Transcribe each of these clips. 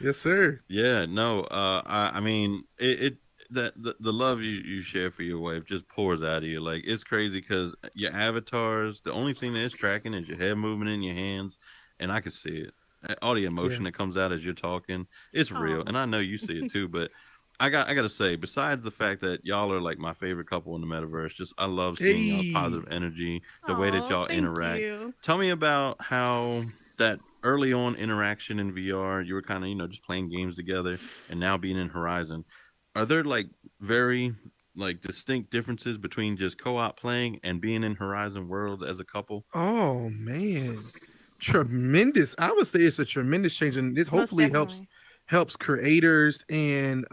Yes, sir. Yeah, no, I mean, the love you share for your wife just pours out of you. Like it's crazy because your avatars, the only thing that is tracking is your head movement in your hands, and I can see it. All the Yeah. emotion that comes out as you're talking, it's real, Oh, and I know you see it too. But I gotta say, besides the fact that y'all are like my favorite couple in the metaverse, just I love seeing y'all's Hey. positive energy, the way that oh, y'all thank interact. you. Tell me about how that early on interaction in VR, you were kind of, just playing games together and now being in Horizon. Are there like very like distinct differences between just co-op playing and being in Horizon Worlds as a couple? Oh man. Tremendous. I would say it's a tremendous change, and this Most hopefully helps definitely. creators and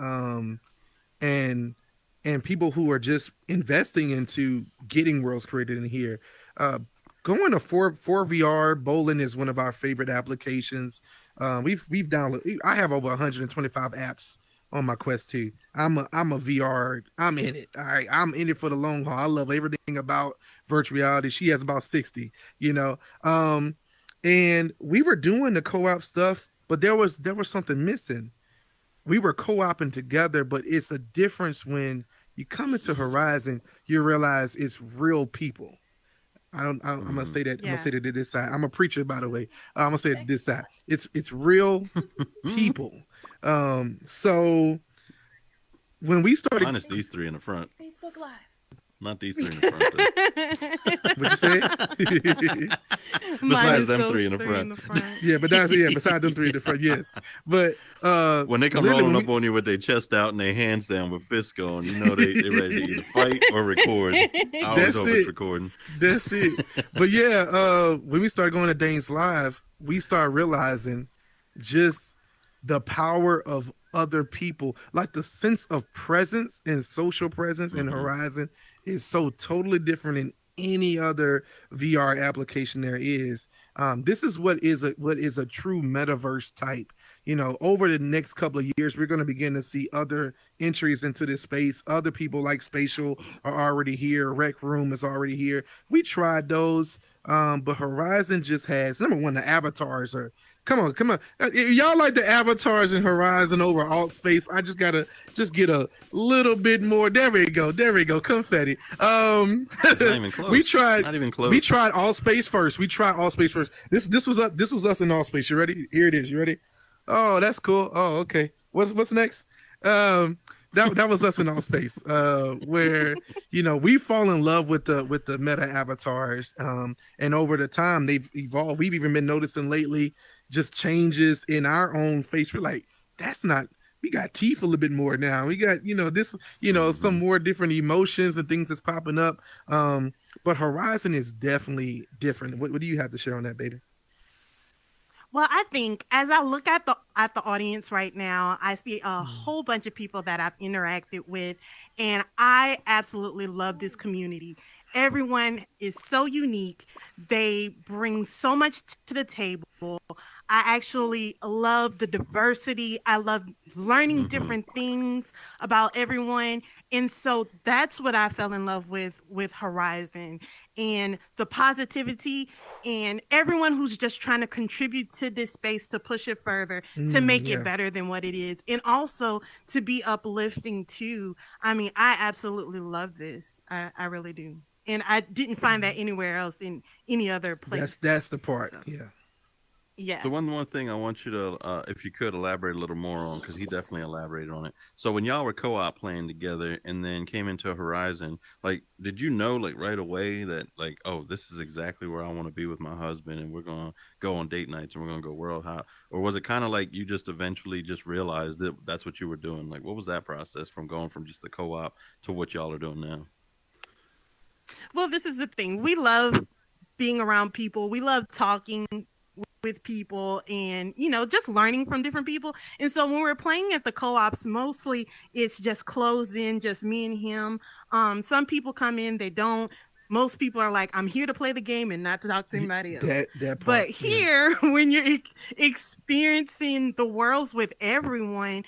people who are just investing into getting worlds created in here. Uh, Going to four VR bowling is one of our favorite applications. We've downloaded. I have over 125 apps on my Quest 2. I'm a VR. I'm in it. All right, I'm in it for the long haul. I love everything about virtual reality. She has about 60. You know, and we were doing the co-op stuff, but there was something missing. We were co-oping together, but it's a difference when you come into Horizon, you realize it's real people. I'm gonna Mm-hmm. say that. I'm gonna say Yeah. that to this side. I'm a preacher, by the way. I'm gonna say it to this side. It's real people. So when we started, Minus these three in the front. Facebook Live. Not these three in the front though. what you say? Besides Minus them those three in the three front. in the front. Yeah, but that's beside them three in the front, yes. But When they come literally rolling when up we on you with their chest out and their hands down with fists going, you know they ready to either fight or record. I always that's hope it's it. recording. That's it. But yeah, when we started going to Dane's Live, we started realizing just the power of other people. Like the sense of presence and social presence in Mm-hmm. Horizon is so totally different in any other VR application there is. This is what is a true metaverse type. Over the next couple of years, we're going to begin to see other entries into this space. Other people like Spatial are already here. Rec Room is already here. We tried those, but Horizon just has number one. The avatars are come on, come on. Y'all like the avatars in Horizon over Alt Space. I just gotta just get a little bit more. There we go. There we go. Confetti. It's not even we close. tried Not even we close. tried All Space first. We tried All Space first. This was us in All Space. You ready? Here it is. You ready? Oh, that's cool. Oh, okay. What's next? That was us in All Space. Where we fall in love with the meta avatars. And over the time they've evolved. We've even been noticing lately just changes in our own face. We're like, that's not. We got teeth a little bit more now. We got this Mm-hmm. some more different emotions and things that's popping up. But Horizon is definitely different. What do you have to share on that, baby? Well, I think as I look at the audience right now, I see a whole bunch of people that I've interacted with, and I absolutely love this community. Everyone is so unique. They bring so much to the table. I actually love the diversity. I love learning Mm-hmm. different things about everyone. And so that's what I fell in love with Horizon, and the positivity, and everyone who's just trying to contribute to this space to push it further, to make it Yeah. better than what it is, and also to be uplifting too. I mean, I absolutely love this. I really do. And I didn't find that anywhere else in any other That's place. that's the part. So, Yeah. yeah. So one more thing I want you to, if you could elaborate a little more on, because he definitely elaborated on it. So when y'all were co-op playing together and then came into Horizon, like, did you know like right away that like, oh, this is exactly where I want to be with my husband, and we're gonna go on date nights and we're gonna go world hop, or was it kind of like you just eventually just realized that that's what you were doing? Like, what was that process from going from just the co-op to what y'all are doing now? Well, this is the thing. We love being around people. We love talking with people, and just learning from different people. And so when we're playing at the co-ops, mostly it's just closed in, just me and him. Some people come in, they don't. Most people are like, I'm here to play the game and not to talk to anybody else. That But part. Yeah. here, when you're experiencing the worlds with everyone,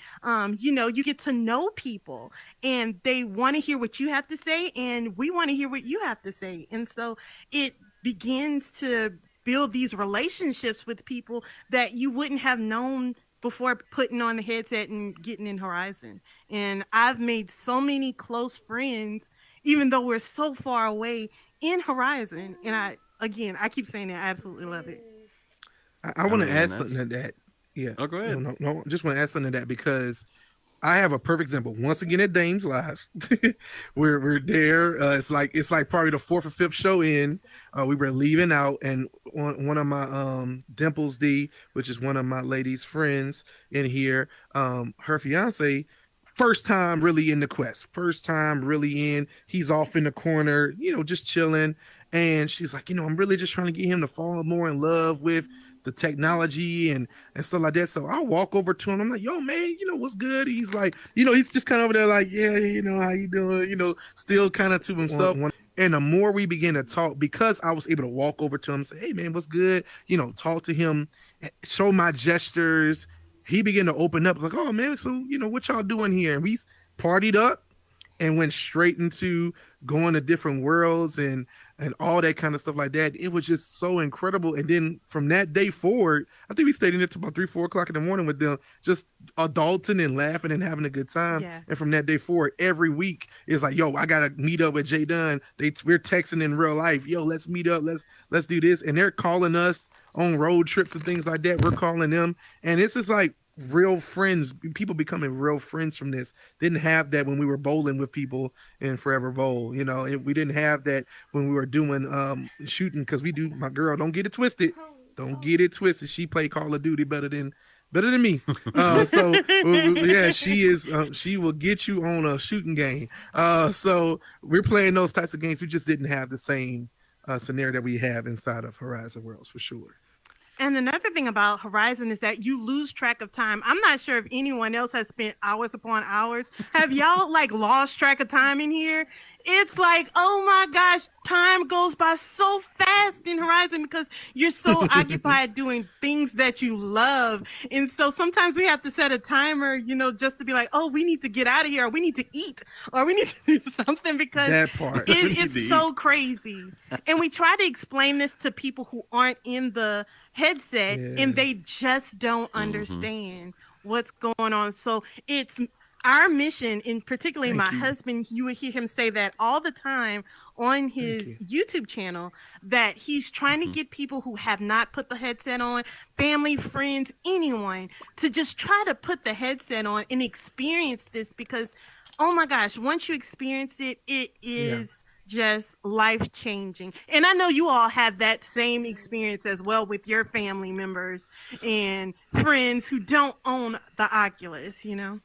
you get to know people, and they want to hear what you have to say, and we want to hear what you have to say. And so it begins to build these relationships with people that you wouldn't have known before putting on the headset and getting in Horizon. And I've made so many close friends, even though we're so far away in Horizon. And I keep saying it, I absolutely love it. I I want to mean, add something that's. to that. Yeah. Oh, go No, ahead. no, no. Just want to add something to that because I have a perfect example. Once again at Dames Live, we're there. It's like probably the fourth or fifth show in. We were leaving out, and one of my Dimples D, which is one of my lady's friends in here, her fiance, first time really in the quest, first time really in. He's off in the corner, just chilling, and she's like, I'm really just trying to get him to fall more in love with the technology and stuff like that. So I walk over to him. I'm like, yo, man, what's good? He's like, he's just kind of over there like, yeah, how you doing? Still kind of to himself. And the more we begin to talk, because I was able to walk over to him and say, hey, man, what's good? Talk to him, show my gestures. He began to open up like, oh, man, so, what y'all doing here? And we partied up and went straight into going to different worlds and all that kind of stuff like that. It was just so incredible. And then from that day forward, I think we stayed in there till about 3-4 o'clock in the morning with them, just adulting and laughing and having a good time. Yeah. And from that day forward, every week is like, yo, I gotta meet up with Jdun. We're texting in real life. Yo, let's meet up. Let's do this. And they're calling us on road trips and things like that. We're calling them, and it's just like real friends, people becoming real friends from this. Didn't have that when we were bowling with people in Forever Bowl. We didn't have that when we were doing shooting, because we do. My girl, don't get it twisted. Don't get it twisted. She played Call of Duty better than me. So yeah, she is. She will get you on a shooting game. So we're playing those types of games. We just didn't have the same scenario that we have inside of Horizon Worlds for sure. And another thing about Horizon is that you lose track of time. I'm not sure if anyone else has spent hours upon hours. Have y'all like lost track of time in here? It's like, oh my gosh, time goes by so fast in Horizon because you're so occupied doing things that you love. And so sometimes we have to set a timer, just to be like, oh, we need to get out of here, or we need to eat, or we need to do something, because that part. it's so crazy. And we try to explain this to people who aren't in the headset, and they just don't understand what's going on. So it's our mission, and particularly my husband, you would hear him say that all the time on his YouTube channel, that he's trying to get people who have not put the headset on, family, friends, anyone, to just try to put the headset on and experience this, because, oh my gosh, once you experience it, it is just life-changing. And I know you all have that same experience as well with your family members and friends who don't own the Oculus, 100%.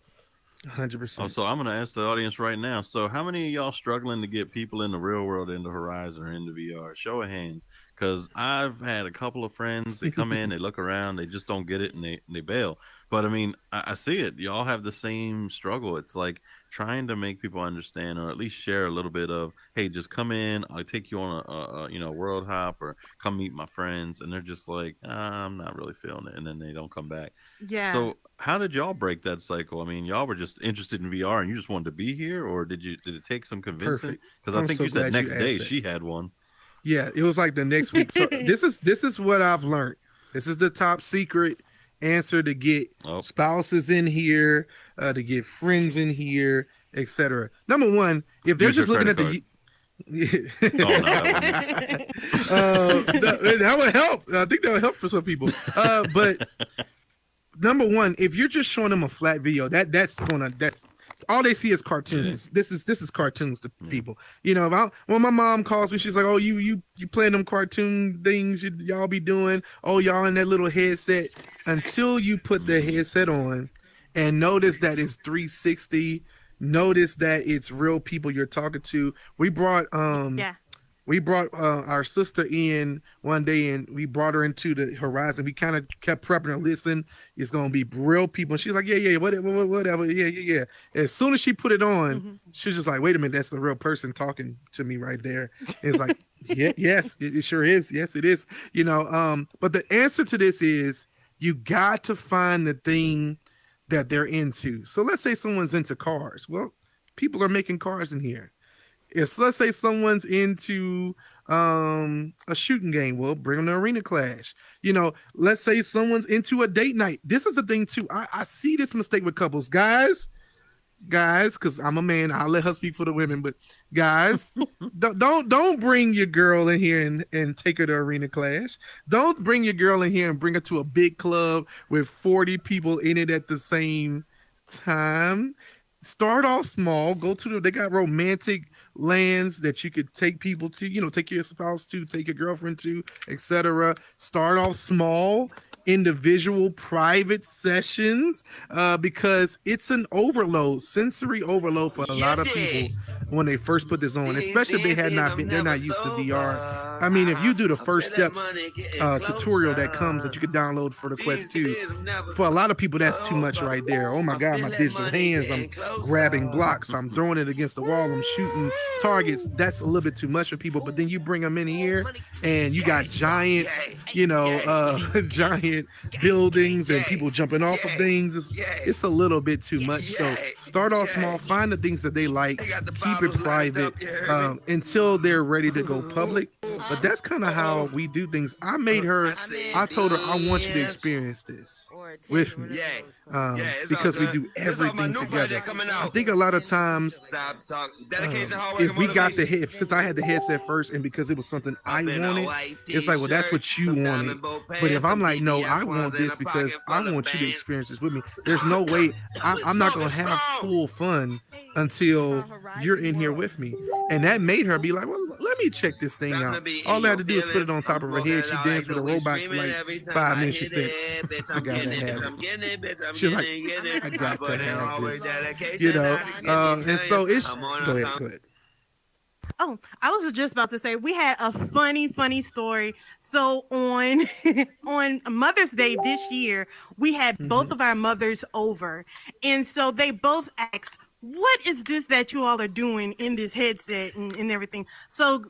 Oh, so I'm going to ask the audience right now. So, how many of y'all struggling to get people in the real world into Horizon or into VR? Show of hands, because I've had a couple of friends. They come in, they look around, they just don't get it, and they bail. But I mean, I see it. Y'all have the same struggle. It's like trying to make people understand, or at least share a little bit of, hey, just come in. I'll take you on a world hop, or come meet my friends, and they're just like, I'm not really feeling it, and then they don't come back. Yeah. So how did y'all break that cycle? I mean, y'all were just interested in VR, and you just wanted to be here, or did it take some convincing? Because I think you said next day she had one. Yeah, it was like the next week. So this is what I've learned. This is the top secret answer to get spouses in here, to get friends in here, etc. Number one, if they're just looking at the that would help. I think that would help for some people. But number one, if you're just showing them a flat video, that's all they see is cartoons. This is cartoons to people. When my mom calls me, she's like, "Oh, you playing them cartoon things y'all be doing? Oh, y'all in that little headset." Until you put the headset on and notice that it's 360, notice that it's real people you're talking to. We brought our sister in one day, and we brought her into the Horizon. We kind of kept prepping her. Listen, it's gonna be real people. And she's like, yeah, whatever, yeah. As soon as she put it on, she's just like, wait a minute, that's the real person talking to me right there. And it's like, yes, it sure is. Yes, it is. But the answer to this is you got to find the thing that they're into. So let's say someone's into cars. Well, people are making cars in here. If let's say someone's into a shooting game, well, bring them to Arena Clash. Let's say someone's into a date night. This is the thing too. I see this mistake with couples, guys, because I'm a man, I'll let her speak for the women, but guys, don't bring your girl in here and take her to Arena Clash. Don't bring your girl in here and bring her to a big club with 40 people in it at the same time. Start off small. They got romantic lands that you could take people to, take your spouse to, take your girlfriend to, etc. Start off small, individual private sessions, because it's an sensory overload for a lot of people when they first put this on, especially if they're not used to VR. I mean, if you do the first steps tutorial that you could download for the Quest 2, for a lot of people that's too much right there. Oh my God, my digital hands, I'm grabbing blocks, I'm throwing it against the wall, I'm shooting targets. That's a little bit too much for people. But then you bring them in here and you got giant giant buildings and people jumping off of things. It's a little bit too much. So start off small, find the things that they like, keep it private until they're ready to go public. But that's kind of how we do things. I told her, I want you to experience this with me, because we do everything together. I think a lot of times, since I had the headset first and because it was something I wanted, it's like, well, that's what you wanted. But if I'm like, no, I want this because I want you to experience this with me, there's no way I'm not going to have full fun until you're in here with me. And that made her be like, well, let me check this thing out. All I had to do is put it on top of her head. She danced with a robot for like 5 minutes. She said, I gotta have it. She's like, I got to have this. And so it's, go ahead. Oh, I was just about to say we had a funny story. So on on Mother's Day this year, we had both of our mothers over, and so they both asked, "What is this that you all are doing in this headset and everything?" So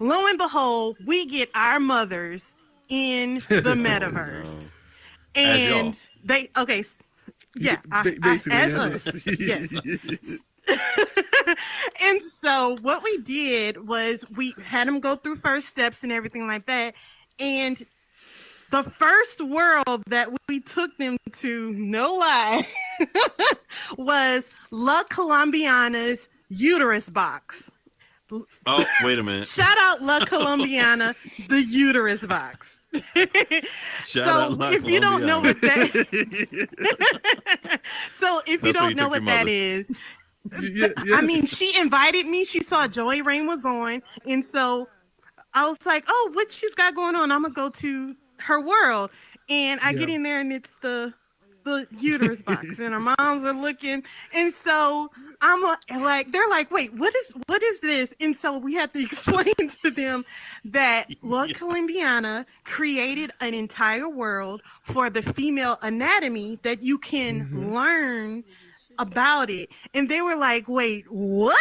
lo and behold, we get our mothers in the metaverse, and as us, yes. And so what we did was we had them go through first steps and everything like that. And the first world that we took them to, no lie, was La Colombiana's uterus box. Oh, wait a minute. Shout out La Colombiana, the uterus box. Shout out La if you don't know what that is, I mean, she invited me. She saw Joy Rain was on, and so I was like, "Oh, what she's got going on? I'm gonna go to her world." And I get in there, and it's the uterus box, and our moms are looking, and so I'm like, they're like, "Wait, what is this?" And so we had to explain to them that La Colombiana created an entire world for the female anatomy that you can learn about it. And they were like, wait, what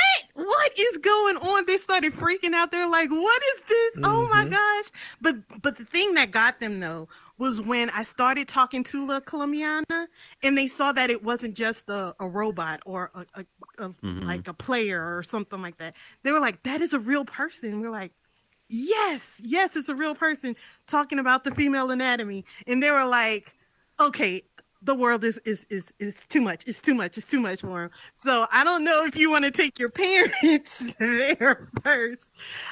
is going on? They started freaking out. They're like, what is this? Oh my gosh. But the thing that got them though was when I started talking to La Colombiana and they saw that it wasn't just a robot or a like a player or something like that. They were like, that is a real person. We're like, yes, it's a real person talking about the female anatomy. And they were like, okay, the world is too much. It's too much for them. So I don't know if you want to take your parents there first.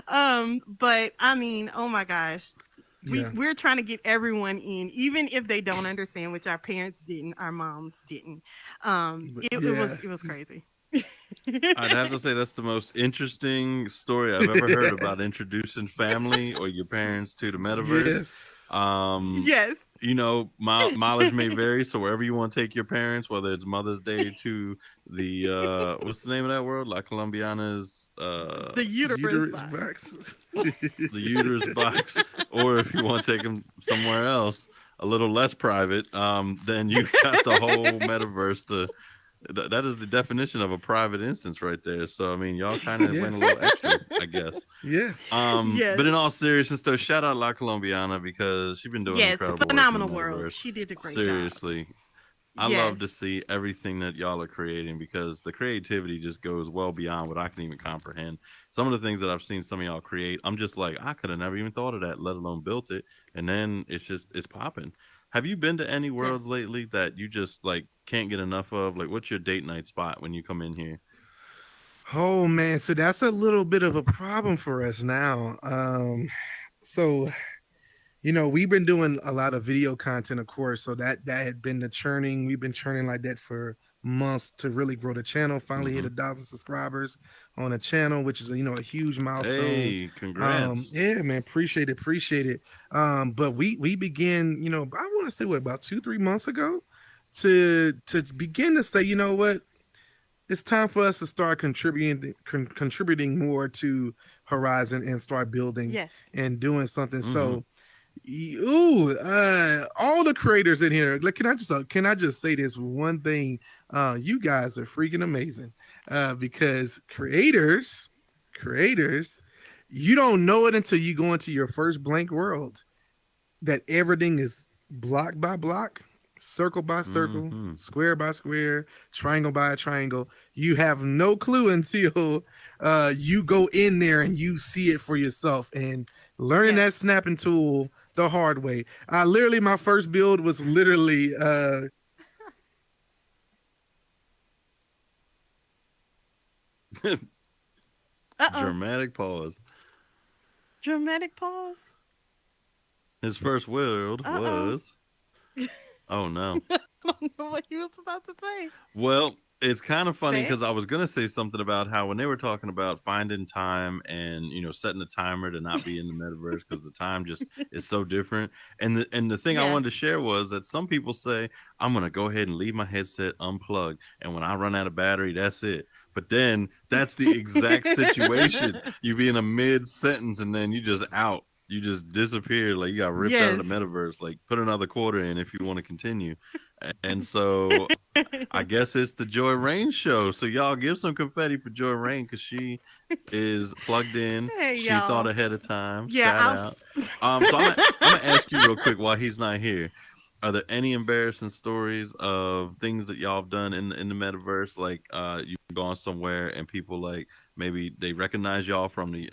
But I mean, oh my gosh. We're trying to get everyone in, even if they don't understand, which our parents didn't, our moms didn't. It was crazy. I'd have to say that's the most interesting story I've ever heard about introducing family or your parents to the metaverse. Yes. You know, mileage may vary, so wherever you want to take your parents, whether it's Mother's Day to the what's the name of that world? La Colombiana's the uterus box. The uterus box, or if you want to take them somewhere else, a little less private, then you got the whole metaverse to. That is the definition of a private instance right there. So, I mean, y'all kind of went a little extra, I guess. Yes. But in all seriousness, though, shout out La Colombiana because she's been doing incredible phenomenal work world. She did a great job. I love to Yes. see everything that y'all are creating because the creativity just goes well beyond what I can even comprehend. Some of the things that I've seen some of y'all create, I'm just like, I could have never even thought of that, let alone built it. And then it's popping. Have you been to any worlds Yes. lately that you just like can't get enough of? Like, what's your date night spot when you come in here? Oh man, so that's a little bit of a problem for us now. So we've been doing a lot of video content, of course. So that had been the churning. We've been churning like that for months to really grow the channel. Finally hit Mm-hmm. 1,000 subscribers on the channel, which is a huge milestone. Hey, congrats. Yeah, man, appreciate it. But we began, I want to say what about 2-3 months ago to begin to say, you know what, it's time for us to start contributing more to Horizon and start building Yes. and doing something. Mm-hmm. So all the creators in here. Like, can I just say this one thing? You guys are freaking amazing. Because creators, you don't know it until you go into your first blank world that everything is block by block, circle by circle, Mm-hmm. square by square, triangle by triangle. You have no clue until you go in there and you see it for yourself and learning that Yes. snapping tool the hard way. I literally my first build was literally Uh-oh. Dramatic pause. Dramatic pause. His first world Uh-oh. was. Oh no. I don't know what he was about to say. Well, it's kind of funny Babe? because I was gonna say something about how when they were talking about finding time and setting a timer to not be in the metaverse because the time just is so different. And the thing I Yeah. wanted to share was that some people say I'm gonna go ahead and leave my headset unplugged, and when I run out of battery, that's it. But then that's the exact situation. You be in a mid sentence and then you just out. You just disappear, like you got ripped out of the Yes. metaverse. Like put another quarter in if you want to continue. And so I guess it's the Joy Rain show. So y'all give some confetti for Joy Rain because she is plugged in. Hey, She thought y'all. ahead of time. Yeah, Shout I'll. out. So I'm gonna ask you real quick while he's not here. Are there any embarrassing stories of things that y'all have done in the metaverse? Like you've gone somewhere and people like maybe they recognize y'all from the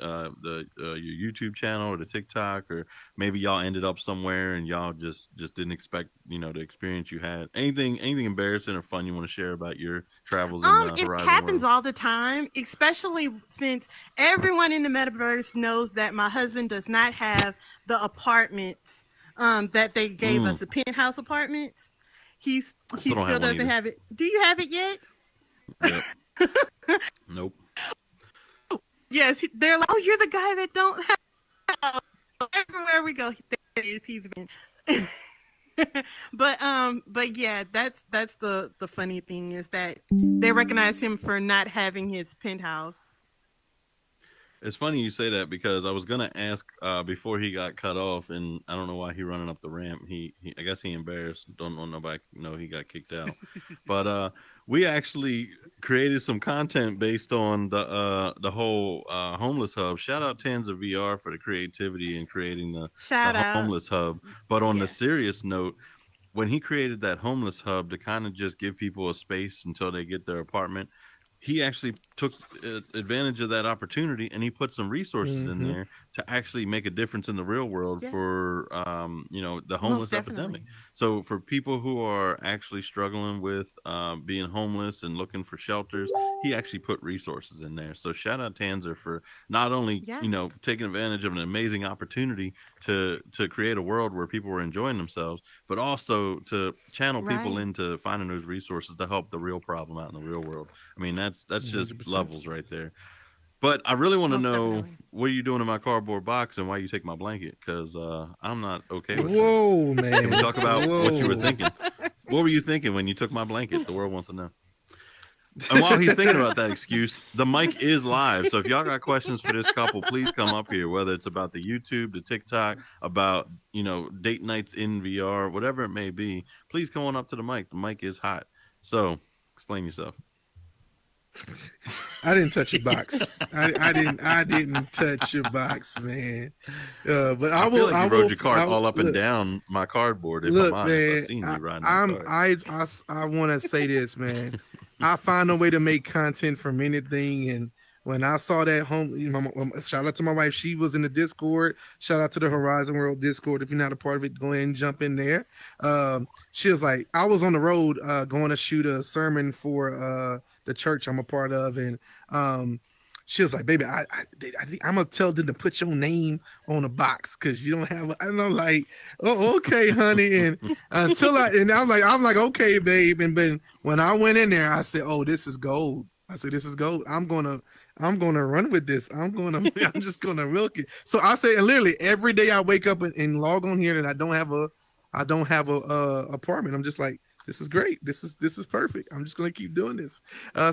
your YouTube channel or the TikTok, or maybe y'all ended up somewhere and y'all just didn't expect the experience you had. Anything embarrassing or fun you want to share about your travels in the It Horizon happens world? all the time, especially since everyone in the metaverse knows that my husband does not have the apartments that they gave Mm, us, the penthouse apartments. I He still don't still have one doesn't either. have it. Do you have it yet? Yep. Nope. Yes, they're like, "Oh, you're the guy that don't have." Everywhere we go, there he is. He's been. But yeah, that's the funny thing is that they recognize him for not having his penthouse. It's funny you say that because I was gonna ask before he got cut off, and I don't know why he running up the ramp. He I guess he embarrassed. Don't want nobody know he got kicked out. But we actually created some content based on the whole homeless hub. Shout out Tanza VR for the creativity in creating Shout the out. homeless hub. But on the Yeah. serious note, when he created that homeless hub to kind of just give people a space until they get their apartment, he actually took advantage of that opportunity and he put some resources in mm-hmm. there to actually make a difference in the real world Yeah. for the Most homeless epidemic. definitely. So for people who are actually struggling with being homeless and looking for shelters, he actually put resources in there. So shout out Tanzer for not only Yeah. taking advantage of an amazing opportunity to create a world where people were enjoying themselves, but also to channel people Right. into finding those resources to help the real problem out in the real world. I mean, that's just 100%. levels right there. But I really want to Most know definitely. what are you doing in my cardboard box and why you take my blanket because I'm not okay with that. Whoa, Can we man. talk about what you were Whoa. thinking? What were you thinking when you took my blanket? The world wants to know. And while he's thinking about that excuse, the mic is live. So if y'all got questions for this couple, please come up here, whether it's about the YouTube, the TikTok, about, date nights in VR, whatever it may be. Please come on up to the mic. The mic is hot. So explain yourself. I didn't touch your box. I didn't touch your box, man. But I I feel will. like I you rode will. your cart all up and look. down my cardboard. If I'm Look, honest, I man. seen you riding that I'm. cart. I want to say this, man. I find a way to make content from anything, and when I saw that home, shout out to my wife. She was in the Discord. Shout out to the Horizon World Discord. If you're not a part of it, go ahead and jump in there. She was like, I was on the road going to shoot a sermon for the church I'm a part of, and she was like, "Baby, I think I'm gonna tell them to put your name on a box because you don't have." And I'm like, "Oh, okay, honey." And I'm like, "Okay, babe." And then when I went in there, I said, "Oh, this is gold." I said, "This is gold. I'm gonna run with this. I'm just gonna milk it." So I say, and literally every day I wake up and log on here, and I don't have a apartment. I'm just like, this is great. This is perfect. I'm just gonna keep doing this.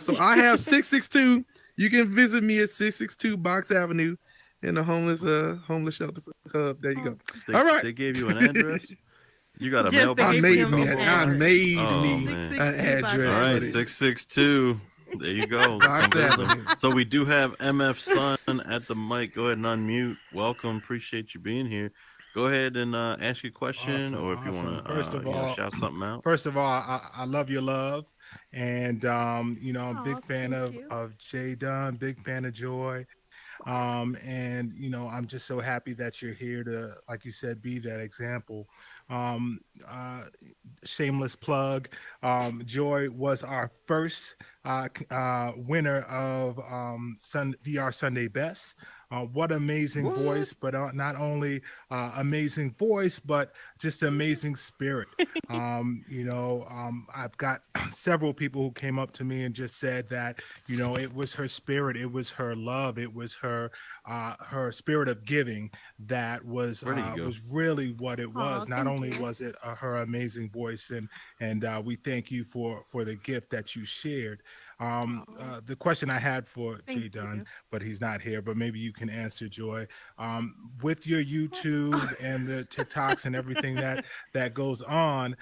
So I have 662. You can visit me at 662 Box Avenue in the homeless shelter hub. There you go. They, All right. they gave you an address. You got a Yes, they I mailbox gave where you made him me drop an an, off I cards. address. made Oh me man. an 662 Box address, All right, buddy. Avenue. 662. There you go. Box Come visit them. Avenue. So we do have MF Sun at the mic. Go ahead and unmute. Welcome. Appreciate you being here. Go ahead and ask your question, Awesome, or if you awesome. want to, shout something out. First of all, I love your love, and I'm a Oh, big fan thank you. of Jay Dunn, big fan of Joy, and I'm just so happy that you're here to, like you said, be that example. Um, uh, Shameless plug. Joy was our first winner of VR Sunday Best. What amazing What? voice, but not only amazing voice, but just amazing spirit. I've got several people who came up to me and just said that, it was her spirit, it was her love, it was her spirit of giving that Where do you go? was really what it Oh, was. Not thank only you. was it her amazing voice, and we thank you for the gift that you shared. Oh, The question I had for Jay thank Dunn, you. but he's not here, but maybe you can answer, Joy. With your YouTube and the TikToks and everything that goes on,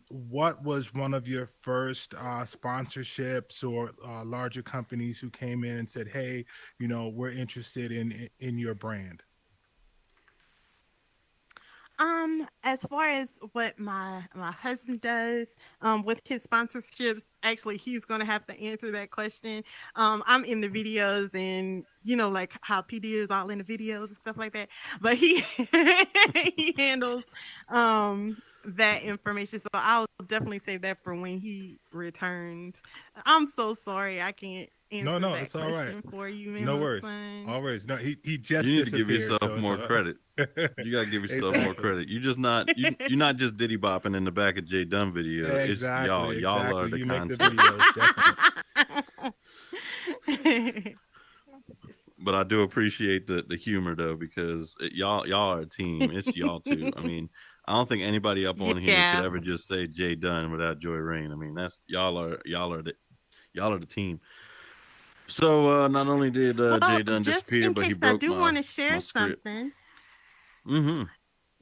what was one of your first sponsorships or larger companies who came in and said, "Hey, we're interested in your brand"? As far as what my husband does, with his sponsorships, actually, he's gonna have to answer that question. I'm in the videos, and like how PD is all in the videos and stuff like that. But he he handles that information, so I'll definitely save that for when he returns. I'm so sorry I can't No, answer no, that it's all right. question for you, No my worries. son. Always. No, he You just need to give disappeared, yourself so it's more all credit. right. You gotta give yourself more Exactly. credit. You're not just diddy bopping in the back of Jay Dunn video. It's y'all. Exactly, Y'all are exactly. the You make the content. videos, definitely. But I do appreciate the humor though, because y'all are a team. It's y'all too. I mean, I don't think anybody up on here could Yeah. ever just say Jay Dunn without Joy Rain. I mean, that's y'all are the team. So not only did Well, Jay Dunn just disappear, in but he case I broke do want to my share script. something, Mm-hmm.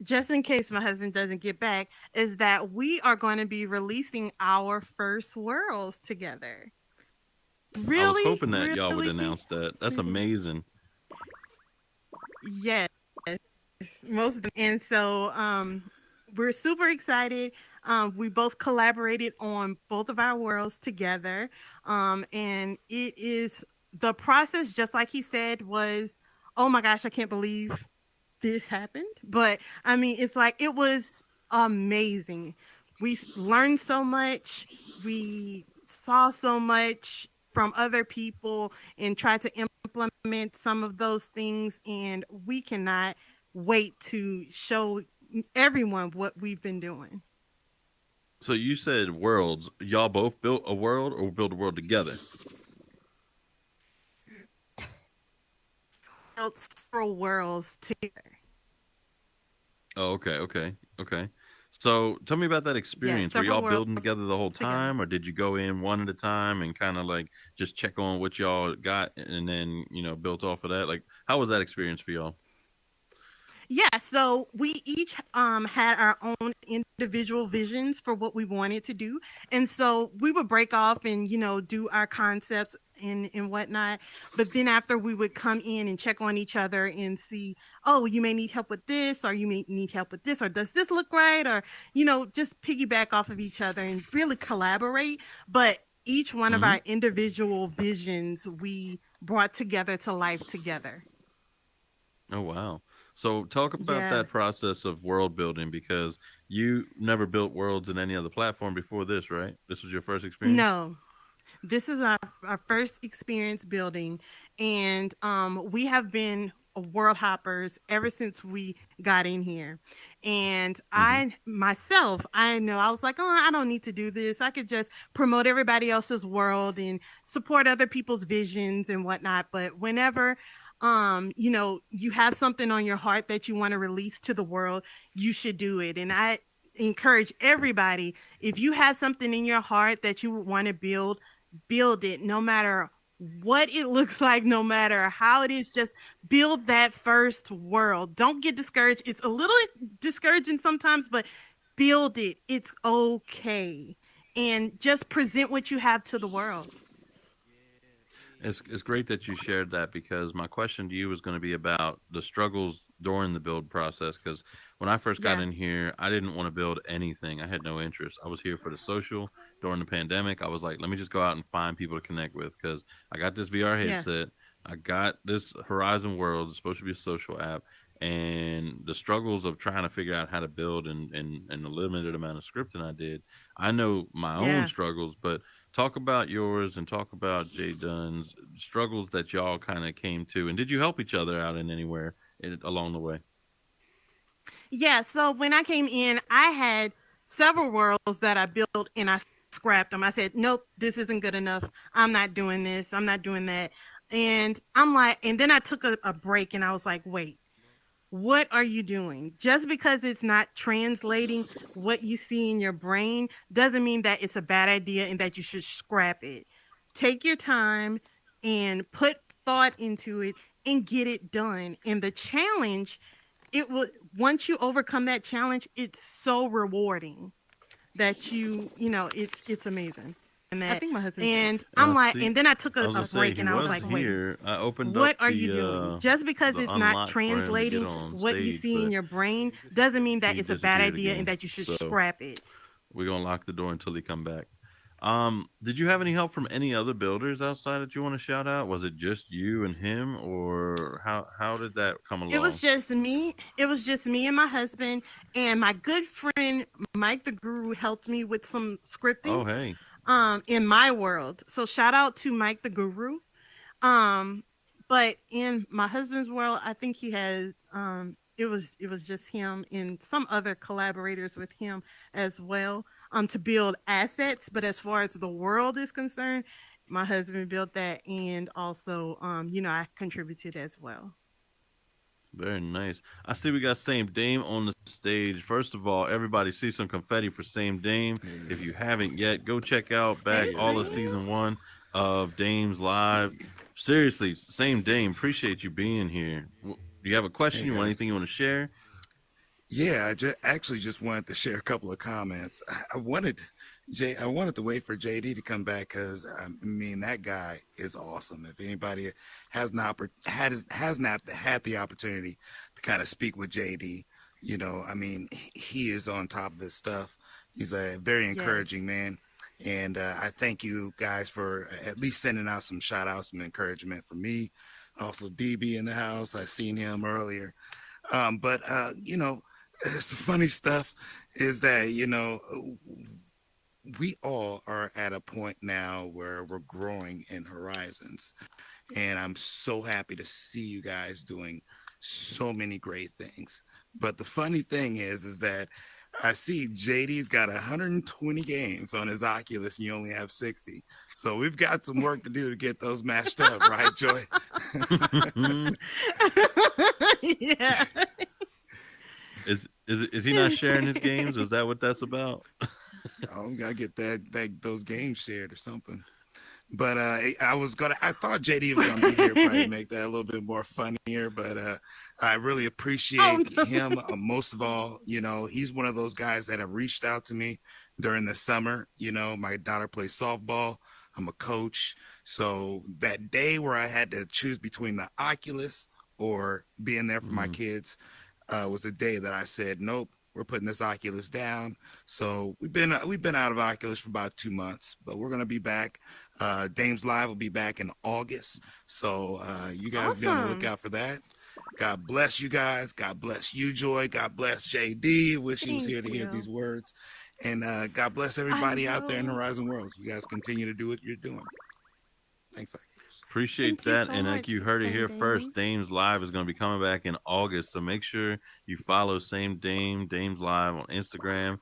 just in case my husband doesn't get back, is that we are going to be releasing our first worlds together. I was Really, hoping that y'all would really announce that. That's soon. amazing. Yes, and so we're super excited. We both collaborated on both of our worlds together. And it is the process, just like he said, was, oh my gosh, I can't believe this happened. But I mean, it's like it was amazing. We learned so much. We saw so much from other people and tried to implement some of those things. And we cannot wait to show everyone what we've been doing. So you said worlds. Y'all both built a world or built a world together? Built several worlds together. Oh, okay, okay, okay. So tell me about that Yeah, experience. Were several y'all worlds building together the whole together. time, or did you go in one at a time and kind of like just check on what y'all got and then built off of that? Like, how was that experience for y'all? Yeah, so we each had our own individual visions for what we wanted to do. And so we would break off and, do our concepts and whatnot. But then after we would come in and check on each other and see, oh, you may need help with this, or you may need help with this, or does this look right? Or, just piggyback off of each other and really collaborate. But each one of Hmm. our individual visions we brought together to life together. Oh wow. So talk about Yeah. that process of world building because you never built worlds in any other platform before this, right? This was your first experience. No, this is our first experience building, and we have been world hoppers ever since we got in here. And Hmm. I myself, I know I was like, oh, I don't need to do this. I could just promote everybody else's world and support other people's visions and whatnot. But whenever you have something on your heart that you want to release to the world, you should do it. And I encourage everybody, if you have something in your heart that you want to build it, no matter what it looks like, no matter how it is. Just build that first world. Don't get discouraged. It's a little discouraging sometimes, but build it. It's okay. And just present what you have to the world. It's great that you shared that because my question to you was going to be about the struggles during the build process. Because when I first got Yeah. in here, I didn't want to build anything. I had no interest. I was here for the social. During the pandemic, I was like, let me just go out and find people to connect with because I got this VR Yeah. headset. I got this Horizon World. It's supposed to be a social app. And the struggles of trying to figure out how to build and the limited amount of scripting I did, I know my own Yeah. struggles, but talk about yours and talk about Jay Dunn's struggles that y'all kind of came to. And did you help each other out in anywhere along the way? Yeah. So when I came in, I had several worlds that I built and I scrapped them. I said, nope, this isn't good enough. I'm not doing this. I'm not doing that. And I'm like, and then I took a break and I was like, wait, what are you doing? Just because it's not translating what you see in your brain doesn't mean that it's a bad idea and that you should scrap it. Take your time and put thought into it and get it done. And the challenge, it will, once you overcome that challenge, it's so rewarding that it's amazing. I think my husband's here. And I'm like, See, and then I took I a, was a gonna say break he and I was was like, wait, here. I opened up what are you doing? Just because the it's not unlock for him to get translating on what you stage, see in but your brain doesn't mean that he it's a bad disappeared idea and again. that you should So scrap it. we're gonna lock the door until he come back. Did you have any help from any other builders outside that you want to shout out? Was it just you and him, or how did that come It was along? just me. It was just me and my husband, and my good friend Mike the Guru helped me with some scripting Oh, hey, in my world. So shout out to Mike the Guru. Um, but in my husband's world, I think he has it was just him and some other collaborators with him as well to build assets. But as far as the world is concerned, my husband built that, and also I contributed as well. very nice. I see we got Same Dame on the stage. First of all, everybody see some confetti for Same Dame. If you haven't yet, go check out Hey, back all of Sam. season one of Dame's Live. Seriously, Same Dame, appreciate you being here. Do you have a question? Hey You want guys. anything you want to share? Yeah, actually just wanted to share a couple of comments. I wanted to wait for JD to come back because I mean that guy is awesome. If anybody has not had the opportunity to kind of speak with JD, I mean he is on top of his stuff. He's a very Yes. encouraging man, and I thank you guys for at least sending out some shout outs, some encouragement for me. Also, DB in the house. I seen him earlier. But some funny stuff is that we all are at a point now where we're growing in horizons, and I'm so happy to see you guys doing so many great things. But the funny thing is that I see JD's got 120 games on his Oculus, and you only have 60. So we've got some work to do to get those matched up, right, Joy? Yeah. Is he not sharing his games? Is that what that's about? I gotta get those games shared or something. But I thought JD was gonna be here, probably make that a little bit more funnier. But I really appreciate him. Most of all, he's one of those guys that have reached out to me during the summer. My daughter plays softball. I'm a coach. So that day where I had to choose between the Oculus or being there for my kids was a day that I said, nope, we're putting this Oculus down. So we've been out of Oculus for about 2 months, but we're gonna be back. Dames Live will be back in August. So you guys be on the lookout for that. God bless you guys. God bless you, Joy. God bless JD. Wish he was here to hear these words. And God bless everybody out there in Horizon World. You guys continue to do what you're doing. Thanks. Appreciate that. And like you heard it here first, Dames Live is going to be coming back in August. So make sure you follow Same Dame, Dames Live on Instagram.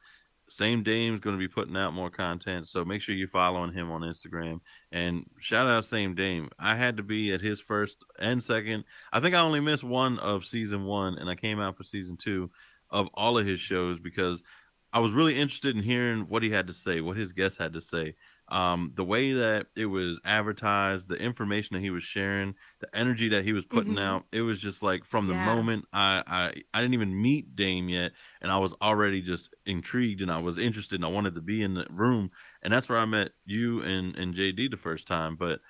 Same Dame's going to be putting out more content. So make sure you're following him on Instagram. And shout out Same Dame. I had to be at his first and second. I think I only missed one of season 1, and I came out for season 2 of all of his shows because I was really interested in hearing what he had to say, what his guests had to say. The way that it was advertised, the information that he was sharing, the energy that he was putting out, it was just like from the moment I didn't even meet Dame yet, and I was already just intrigued and I was interested and I wanted to be in the room, and that's where I met you and JD the first time. But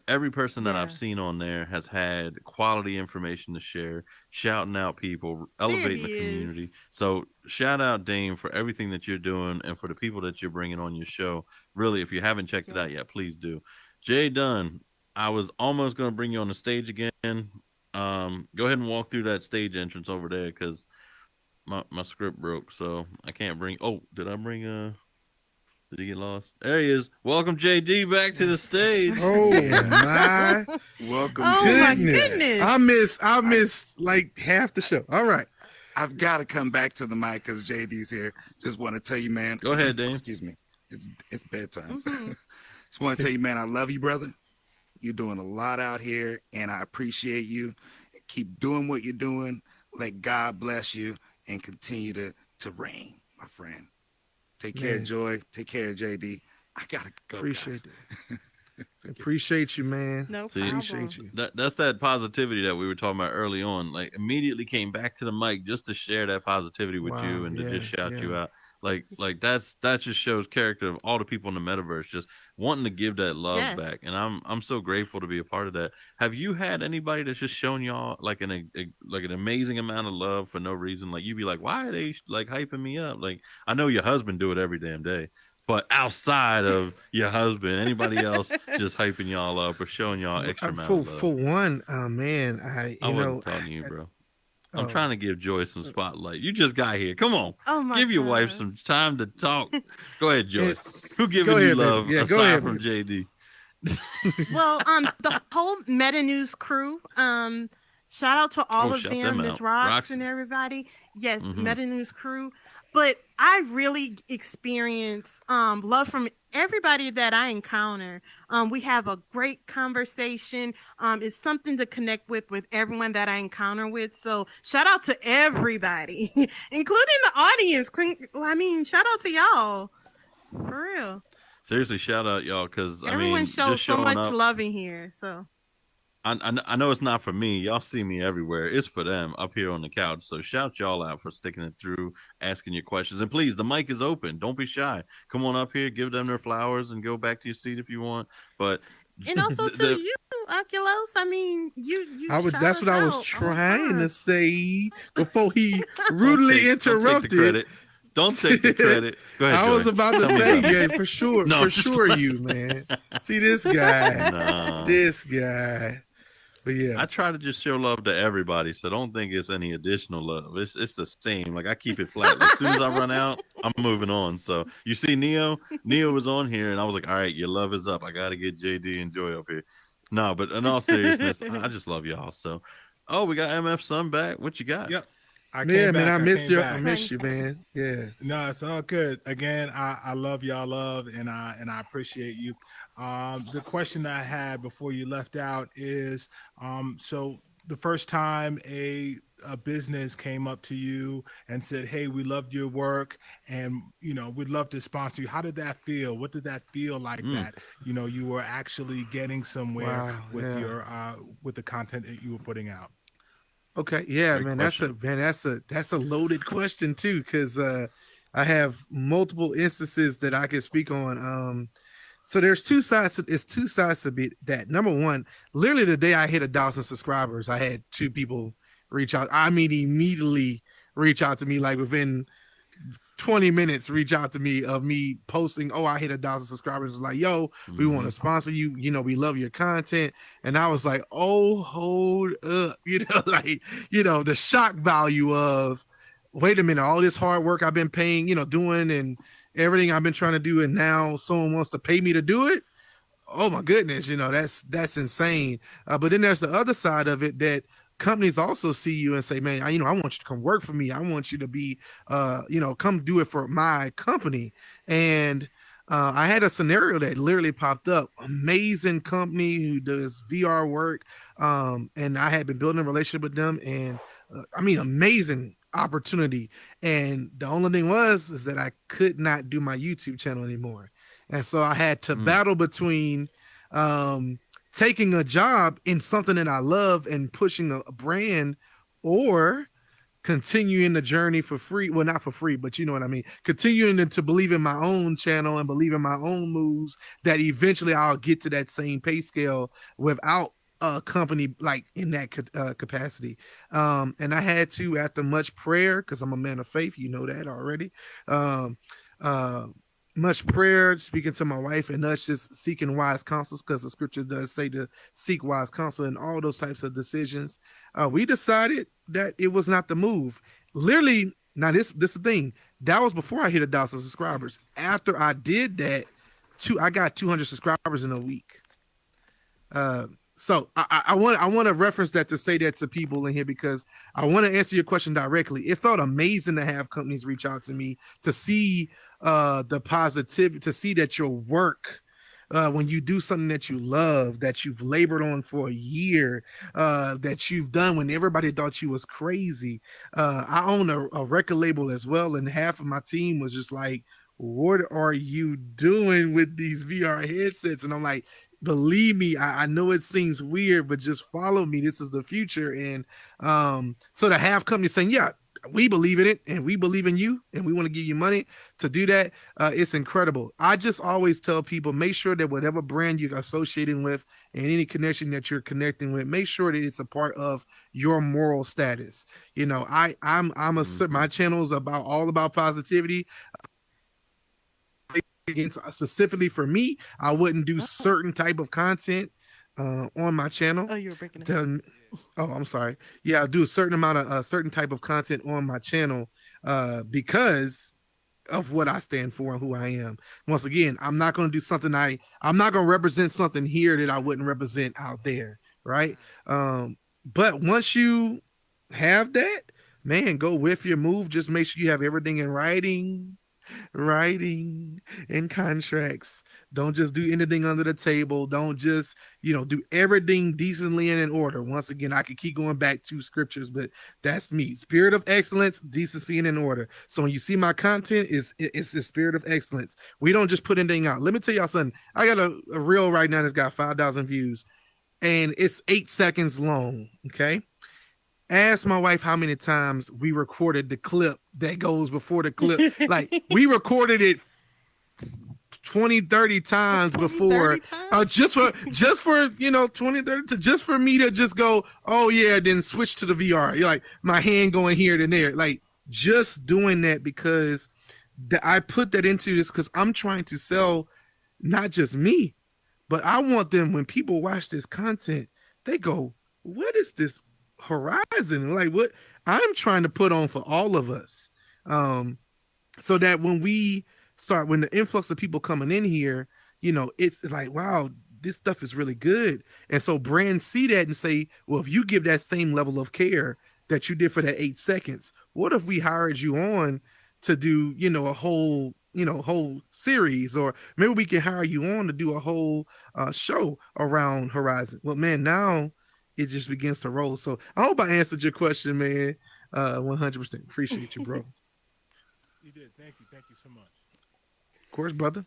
every person that I've seen on there has had quality information to share, shouting out people, elevating the community. So shout out Dame for everything that you're doing and for the people that you're bringing on your show. Really, if you haven't checked it out yet, please do. Jay Dunn, I was almost going to bring you on the stage again. Go ahead and walk through that stage entrance over there because my script broke, so I can't bring. Oh, did I bring Did he get lost? There he is. Welcome, JD, back to the stage. Oh my! Welcome. Oh my goodness! I missed like half the show. All right. I've got to come back to the mic because JD's here. Just want to tell you, man. Go ahead, Dame. Excuse me. It's bedtime. Just want to tell you, man, I love you, brother. You're doing a lot out here, and I appreciate you. Keep doing what you're doing. Let God bless you and continue to reign, my friend. Take care, Joy. Take care, JD. I gotta go. Appreciate it. Appreciate you, man. No problem. Appreciate you. That's that positivity that we were talking about early on. Like immediately came back to the mic just to share that positivity with you and to just shout you out. Like that just shows character of all the people in the metaverse just wanting to give that love back. And I'm so grateful to be a part of that. Have you had anybody that's just shown y'all like an amazing amount of love for no reason? Like you'd be like, why are they like hyping me up? Like I know your husband do it every damn day. But outside of your husband, anybody else just hyping y'all up or showing y'all extra amount of love? For one, man, I wasn't talking to you, bro. I'm trying to give Joy some spotlight. You just got here. Come on. Give your wife some time to talk. Go ahead, Joy. Who giving you love aside from JD? Well, the whole Meta News crew. Shout out to all of them, Miss Rocks and everybody. Yes, Meta News crew. But I really experience love from everybody that I encounter. We have a great conversation. It's something to connect with everyone that I encounter with. So shout out to everybody, including the audience. I mean, shout out to y'all. For real. Seriously, shout out y'all because everyone shows so much love in here. So I know it's not for me. Y'all see me everywhere. It's for them up here on the couch. So shout y'all out for sticking it through, asking your questions. And please, the mic is open. Don't be shy. Come on up here, give them their flowers, and go back to your seat if you want. But and also to you, Oculos. I mean, you. That's what I was trying to say before he rudely interrupted. Don't take the credit. Go ahead, I was about to say, yeah, for sure. No, for sure, you, man. See this guy. No. This guy. But yeah, I try to just show love to everybody, so don't think it's any additional love. It's the same. Like I keep it flat. As soon as I run out, I'm moving on. So you see, Neo was on here, and I was like, all right, your love is up. I got to get JD and Joy up here. No, but in all seriousness, I just love y'all. So, we got MF Sun back. What you got? Yep. I missed you. I missed you, man. Yeah. No, it's all good. Again, I love y'all love, and I appreciate you. The question I had before you left out is, so the first time a business came up to you and said, "Hey, we loved your work, and we'd love to sponsor you." How did that feel? What did that feel like? Mm. That you were actually getting somewhere Wow. with Yeah. your with the content that you were putting out. Okay. Yeah, Great man. question. That's a loaded question too, because I have multiple instances that I can speak on. So there's two sides. It's two sides to be that. Number one, literally the day I hit 1,000 subscribers, I had two people reach out. I mean, immediately reach out to me, like within 20 minutes, reach out to me of me posting, "Oh, I hit 1,000 subscribers." Like, "Yo, we want Hmm. to sponsor you. We love your content." And I was like, "Oh, hold up." Like, the shock value of, wait a minute, all this hard work I've been paying, doing, and everything I've been trying to do, and now someone wants to pay me to do it. Oh my goodness, that's insane. But then there's the other side of it, that companies also see you and say, "Man, I want you to come work for me. I want you to be, come do it for my company." And I had a scenario that literally popped up. Amazing company who does VR work, and I had been building a relationship with them, and amazing opportunity. And the only thing is that I could not do my YouTube channel anymore. And so I had to Mm. battle between um, taking a job in something that I love and pushing a brand, or continuing the journey for free. Well, not for free, but you know what I mean. Continuing to believe in my own channel and believe in my own moves, that eventually I'll get to that same pay scale without a company like in that capacity. And I had to, after much prayer, because I'm a man of faith, you know that already. Um, uh, Much prayer, speaking to my wife, and us just seeking wise counsels, because the scripture does say to seek wise counsel in all those types of decisions. We decided that it was not the move. Literally, now this is the thing. That was before I hit 1,000 subscribers. After I did that, I got 200 subscribers in a week. Uh, so I want to reference that to say that to people in here, because I want to answer your question directly. It felt amazing to have companies reach out to me, to see the positivity, to see that your work, when you do something that you love, that you've labored on for a year, that you've done when everybody thought you was crazy. I own a record label as well, and half of my team was just like, "What are you doing with these VR headsets?" And I'm like, "Believe me, I know it seems weird, but just follow me. This is the future." And so to have companies saying, "Yeah, we believe in it, and we believe in you, and we want to give you money to do that," it's incredible. I just always tell people, make sure that whatever brand you're associating with and any connection that you're connecting with, make sure that it's a part of your moral status. My Hmm. channel is all about positivity. Specifically for me, I wouldn't do Oh, certain type of content on my channel. oh, you were breaking up. Oh, I'm sorry. Yeah, I'll do a certain amount of certain type of content on my channel, because of what I stand for and who I am. Once again, I'm not going to do something I'm not going to represent something here that I wouldn't represent out there, right? But once you have that, man, go with your move. Just make sure you have everything in writing and contracts. Don't just do anything under the table. Don't just, do everything decently and in order. Once again, I could keep going back to scriptures, but that's me. Spirit of excellence, decency, and in order. So when you see my content, it's the spirit of excellence. We don't just put anything out. Let me tell y'all something. I got a reel right now that's got 5,000 views, and it's 8 seconds long. Okay. Ask my wife how many times we recorded the clip that goes before the clip. Like, we recorded it 20, 30 times 20, before, 30 times? just for 20, 30, to just for me to just go, "Oh yeah," then switch to the VR. You're like, my hand going here and there. Like, just doing that because I put that into this, because I'm trying to sell not just me, but I want them, when people watch this content, they go, "What is this horizon?" Like, what I'm trying to put on for all of us. So that when the influx of people coming in here, it's like, wow, this stuff is really good. And so brands see that and say, "Well, if you give that same level of care that you did for that 8 seconds, what if we hired you on to do, a whole series, or maybe we can hire you on to do a whole show around Horizon." Well, man, now it just begins to roll. So I hope I answered your question, man. 100%. Appreciate you, bro. You did. Thank you. Thank you so much. Of course, brother.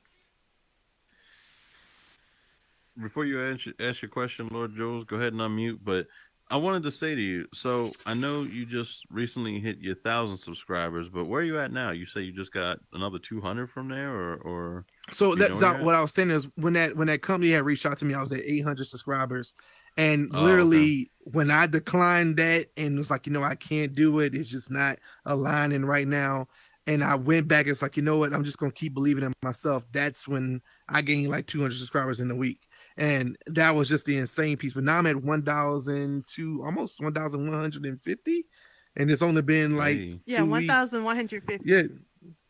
Before you ask your question, Lord Jules, go ahead and unmute. But I wanted to say to you, so I know you just recently hit your 1,000 subscribers, but where are you at now? You say you just got another 200 from there, or So you know that's where you're at? what I was saying is when that company had reached out to me, I was at 800 subscribers, and Oh, okay. literally when I declined that and was like, I can't do it. It's just not aligning right now. And I went back. It's like, you know what? I'm just gonna keep believing in myself. That's when I gained like 200 subscribers in a week, and that was just the insane piece. But now I'm at 1,002, almost 1,150, and it's only been like Hey, Yeah, 2 weeks. 1,150. Yeah,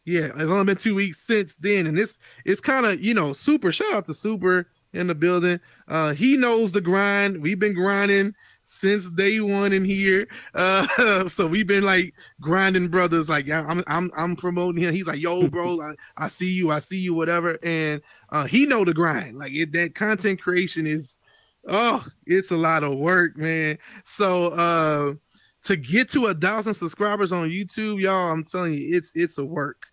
yeah, it's only been 2 weeks since then, and it's kind of Super. Shout out to Super in the building. He knows the grind. We've been grinding since day one in here. So we've been like grinding brothers. Like I'm promoting him. He's like, yo, bro, I see you, whatever. And he know the grind. Like that content creation is, it's a lot of work, man. So to get to 1,000 subscribers on YouTube, y'all, I'm telling you, it's a work.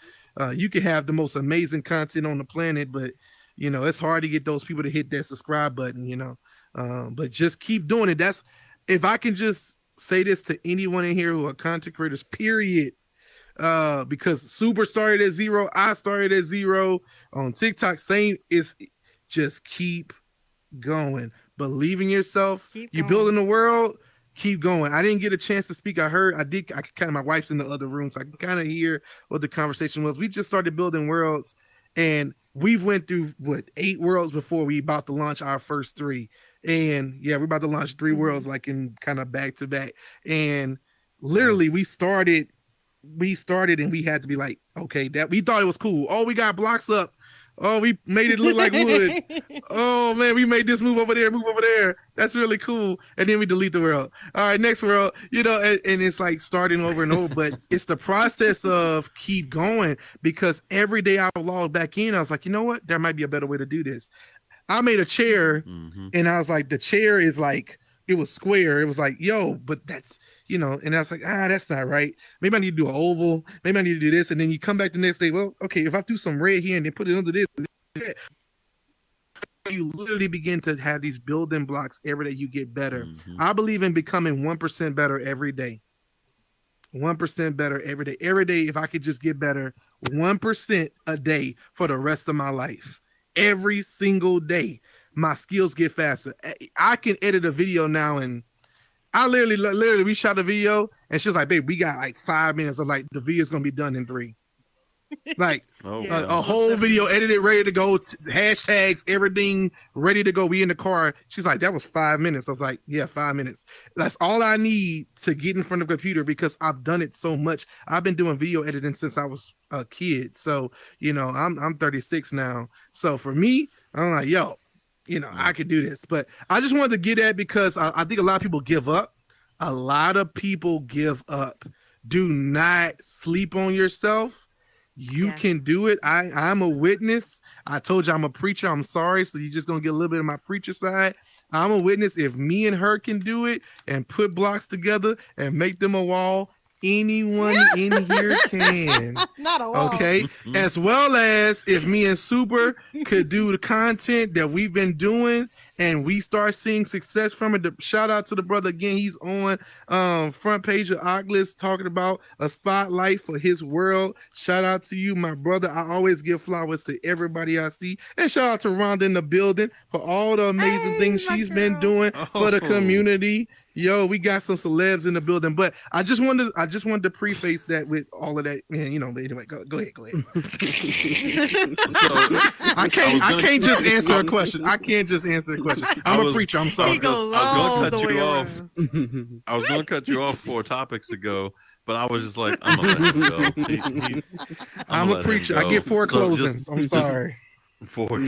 You can have the most amazing content on the planet, but it's hard to get those people to hit that subscribe button. But just keep doing it. That's if I can just say this to anyone in here who are content creators, period. Because Super started at 0, I started at 0 on TikTok. Same is just keep going. Believe in yourself. You're building the world. Keep going. I didn't get a chance to speak. I kind of, my wife's in the other room, so I can kind of hear what the conversation was. We just started building worlds, and we've went through 8 worlds before we about to launch our first 3. And yeah, we're about to launch 3 worlds like in kind of back to back. And literally we started and we had to be like, okay, that we thought it was cool. Oh, we got blocks up. Oh, we made it look like wood. Oh man, we made this move over there. That's really cool. And then we delete the world. All right, next world. And it's like starting over and over. But it's the process of keep going, because every day I log back in, I was like, you know what? There might be a better way to do this. I made a chair, and I was like, the chair is like, it was square. It was like, yo, but that's, and I was like, that's not right. Maybe I need to do an oval. Maybe I need to do this. And then you come back the next day. Well, okay, if I do some red here and then put it under this, you literally begin to have these building blocks every day. You get better. I believe in becoming 1% better every day. 1% better every day. Every day, if I could just get better 1% a day for the rest of my life. Every single day, my skills get faster. I can edit a video now, and I literally, we shot a video, and she's like, babe, we got like 5 minutes. I'm like, the video's going to be done in 3. Like a whole video edited, ready to go, hashtags, everything ready to go. We in the car. She's like, that was 5 minutes. I was like, yeah, 5 minutes. That's all I need to get in front of a computer, because I've done it so much. I've been doing video editing since I was a kid. So, I'm 36 now. So for me, I'm like, yo, I could do this. But I just wanted to get at, because I think a lot of people give up. A lot of people give up. Do not sleep on yourself. You can do it. I'm a witness. I told you I'm a preacher. I'm sorry. So you're just going to get a little bit of my preacher side. I'm a witness. If me and her can do it and put blocks together and make them a wall, anyone in here can. Not a wall. Okay. As well as if me and Super could do the content that we've been doing and we start seeing success from it. Shout out to the brother again. He's on front page of Oculos talking about a spotlight for his world. Shout out to you, my brother. I always give flowers to everybody I see. And shout out to Rhonda in the building for all the amazing things she's been doing for the community. Yo, we got some celebs in the building, but I just wanted to preface that with all of that. Man, anyway, go ahead. So I can't just answer a question. I can't just answer a question. I'm a preacher. I'm sorry. He goes all the way off. around. I was going to cut you off 4 topics ago, but I was just like, I'm going to let him go. I'm a preacher. I get 4 closings. I'm sorry. 4.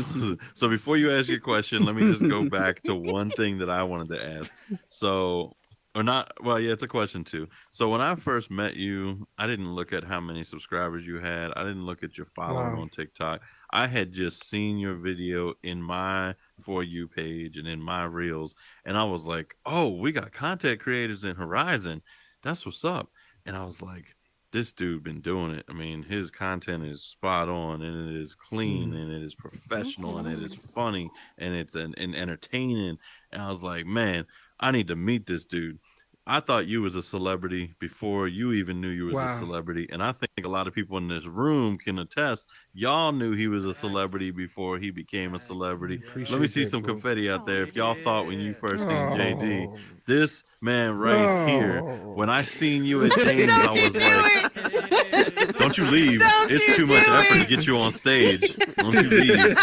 So before you ask your question, let me just go back to one thing that I wanted to ask. So Or not? Well, yeah, it's a question too. So when I first met you, I didn't look at how many subscribers you had. I didn't look at your following Wow. on TikTok. I had just seen your video in my For You page and in my reels, and I was like, "Oh, we got content creators in Horizon. That's what's up." And I was like, "This dude been doing it. I mean, his content is spot on, and it is clean, Mm. and it is professional, and it is funny, and it's and entertaining." And I was like, "Man, I need to meet this dude." I thought you was a celebrity before you even knew you was a Wow. celebrity, and I think a lot of people in this room can attest. Y'all knew he was a celebrity before he became a celebrity. Let me Appreciate see that, some bro. confetti out there. If y'all thought when you first seen JD, Oh. this man right here, Oh. when I seen you at Dames, I Don't you was do like, it. "Don't you leave? Don't It's you too much do effort to it. get you on stage. Don't you leave."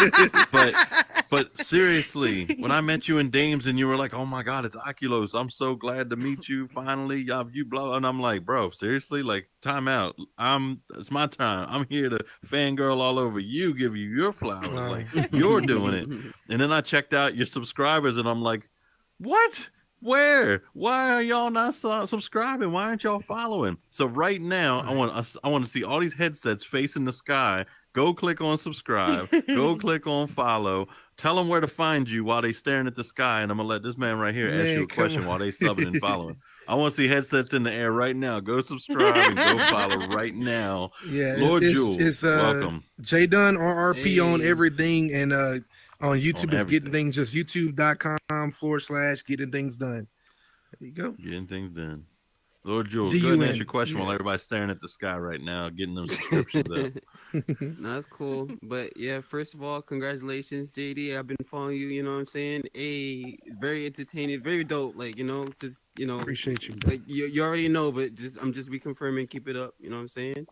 But seriously, when I met you in Dames and you were like, "Oh my God, it's Oculos. I'm so glad to meet you finally." You blah, and I'm like, "Bro, seriously, like, time out. It's my time. I'm here to fangirl all over you, give you your flowers, Wow. like you're doing it." And then I checked out your subscribers, and I'm like, "What? Where? Why are y'all not subscribing? Why aren't y'all following?" So right now, I want to see all these headsets facing the sky. Go click on subscribe. Go click on follow. Tell them where to find you while they staring at the sky, and I'm gonna let this man right here ask you Man, a come question on. while they subbing and following. I want to see headsets in the air right now. Go subscribe and go follow right now. Yeah, Lord Jules, it's welcome Jdunrrp on Hey. everything, and on on YouTube it's getting everything. things, just youtube.com/getting things done. There you go. Getting things done. Lord Jules, go ahead and ask your DUN. question while Yeah. everybody's staring at the sky right now, getting them subscriptions up. No, that's cool. But yeah, first of all, congratulations, JD. I've been following you, you know what I'm saying? Very entertaining, very dope. Like, just Appreciate you, bro. like you already know, but I'm just reconfirming, keep it up, you know what I'm saying?